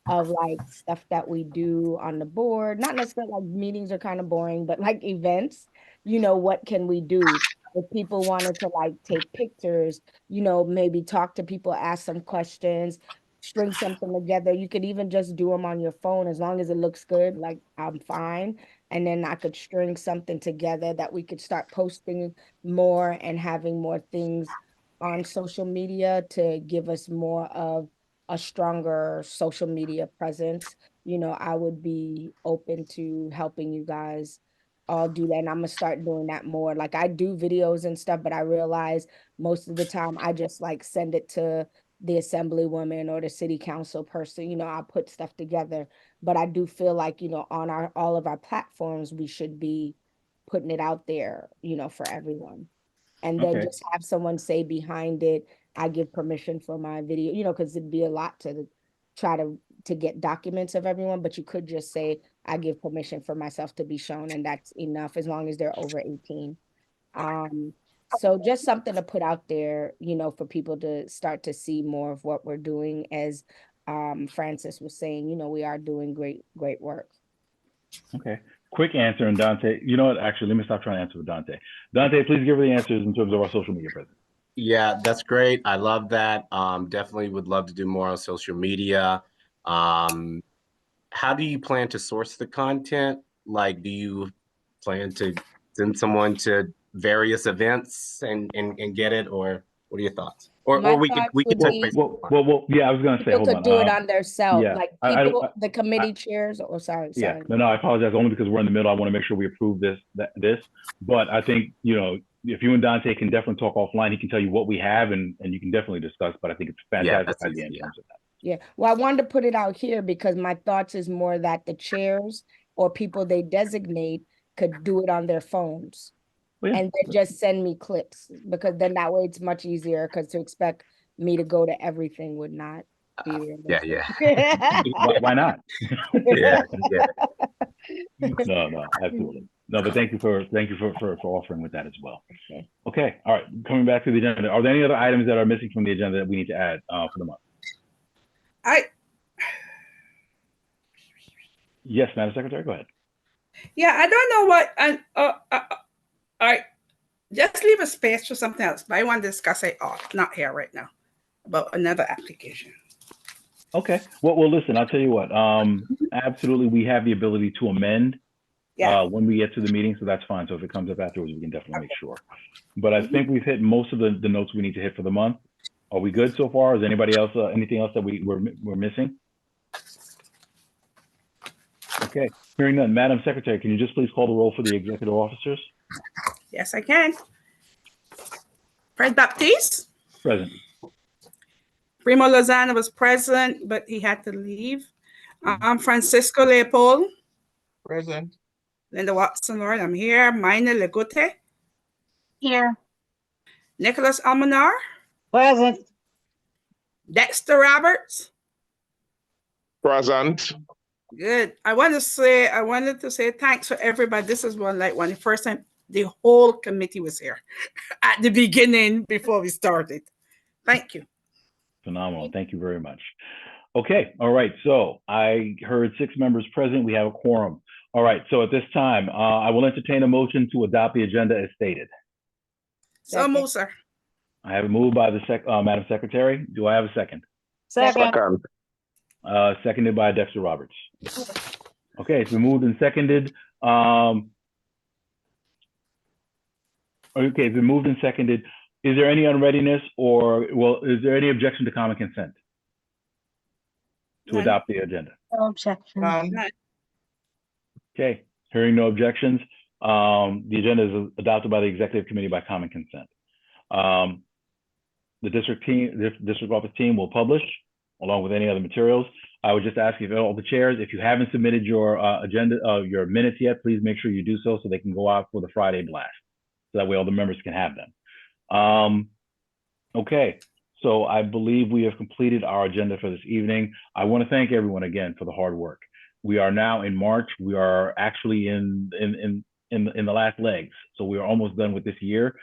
of like stuff that we do on the board. Not necessarily like meetings are kind of boring, but like events, what can we do? If people wanted to like take pictures, maybe talk to people, ask some questions, string something together. You could even just do them on your phone as long as it looks good, like I'm fine. And then I could string something together that we could start posting more and having more things on social media to give us more of a stronger social media presence. I would be open to helping you guys all do that. And I'm gonna start doing that more. Like I do videos and stuff, but I realize most of the time I just like send it to the assemblywoman or the city council person. I put stuff together, but I do feel like, on all of our platforms, we should be putting it out there, for everyone. And then just have someone say behind it, I give permission for my video, because it'd be a lot to try to get documents of everyone, but you could just say, I give permission for myself to be shown, and that's enough as long as they're over 18. So just something to put out there, for people to start to see more of what we're doing. As Francis was saying, we are doing great work. Okay. Quick answer, and Dante, you know what? Actually, let me stop trying to answer with Dante. Dante, please give her the answers in terms of our social media presence. Yeah, that's great. I love that. Definitely would love to do more on social media. How do you plan to source the content? Like, do you plan to send someone to various events and get it, or what are your thoughts? Or we could touch base. Well, yeah, I was gonna say, People hold could on. do it on their cell, yeah, like people, the committee chairs. Or sorry. Yeah, no, I apologize only because we're in the middle. I want to make sure we approve this. But I think if you and Dante can definitely talk offline, he can tell you what we have and you can definitely discuss, but I think it's a fantastic that's idea in easy, terms of that. Yeah, well, I wanted to put it out here because my thoughts is more that the chairs or people they designate could do it on their phones. Well, yeah. And then just send me clips, because then that way it's much easier, because to expect me to go to everything would not be Yeah. Why not? Yeah. No, absolutely. No, but thank you for offering with that as well. Okay. Okay, all right. Coming back to the agenda, are there any other items that are missing from the agenda that we need to add for the month? Yes, Madam Secretary, go ahead. Yeah, I don't know what, all right, just leave a space for something else, but I want to discuss it off, not here right now, about another application. Okay. Well, listen, I'll tell you what. Absolutely, we have the ability to amend when we get to the meeting, so that's fine. So if it comes up afterwards, we can definitely make sure. But I think we've hit most of the notes we need to hit for the month. Are we good so far? Is anybody else anything else that we're missing? Okay. Hearing none, Madam Secretary, can you just please call the roll for the executive officers? Yes, I can. Fred Baptiste. Present. Primo Lozano was present, but he had to leave. Francisco Leopold. Present. Linda Watson, Lord, I'm here. Mina Legute. Here. Nicholas Almanar. Present. Dexter Roberts. Present. Good. I wanted to say thanks for everybody. This is one the first time the whole committee was here at the beginning before we started. Thank you. Phenomenal. Thank you very much. Okay. All right. So I heard 6 members present. We have a quorum. All right. So at this time, I will entertain a motion to adopt the agenda as stated. So move, sir. I have a move by the Madam Secretary. Do I have a second? Second. Seconded by Dexter Roberts. Okay, it's been moved and seconded. Okay, it's been moved and seconded. Is there any unreadiness is there any objection to common consent to adopt the agenda? No objection. Okay, hearing no objections, the agenda is adopted by the executive committee by common consent. The district office team will publish along with any other materials. I would just ask if all the chairs, if you haven't submitted your agenda, your minutes yet, please make sure you do so they can go out for the Friday blast. So that way all the members can have them. Okay, so I believe we have completed our agenda for this evening. I want to thank everyone again for the hard work. We are now in March. We are actually in the last legs. So we are almost done with this year.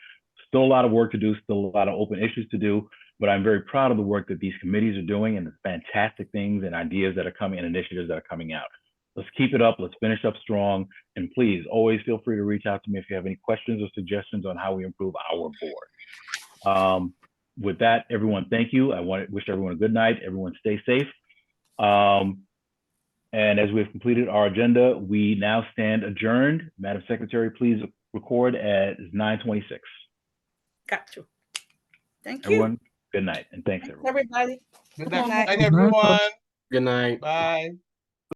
Still a lot of work to do, still a lot of open issues to do, but I'm very proud of the work that these committees are doing and the fantastic things and ideas that are coming and initiatives that are coming out. Let's keep it up. Let's finish up strong. And please always feel free to reach out to me if you have any questions or suggestions on how we improve our board. With that, everyone, thank you. I wish everyone a good night. Everyone stay safe. And as we've completed our agenda, we now stand adjourned. Madam Secretary, please record at 9:26. Got you. Thank you. Everyone, good night, and thanks everyone. Everybody. Good night, everyone. Good night. Bye.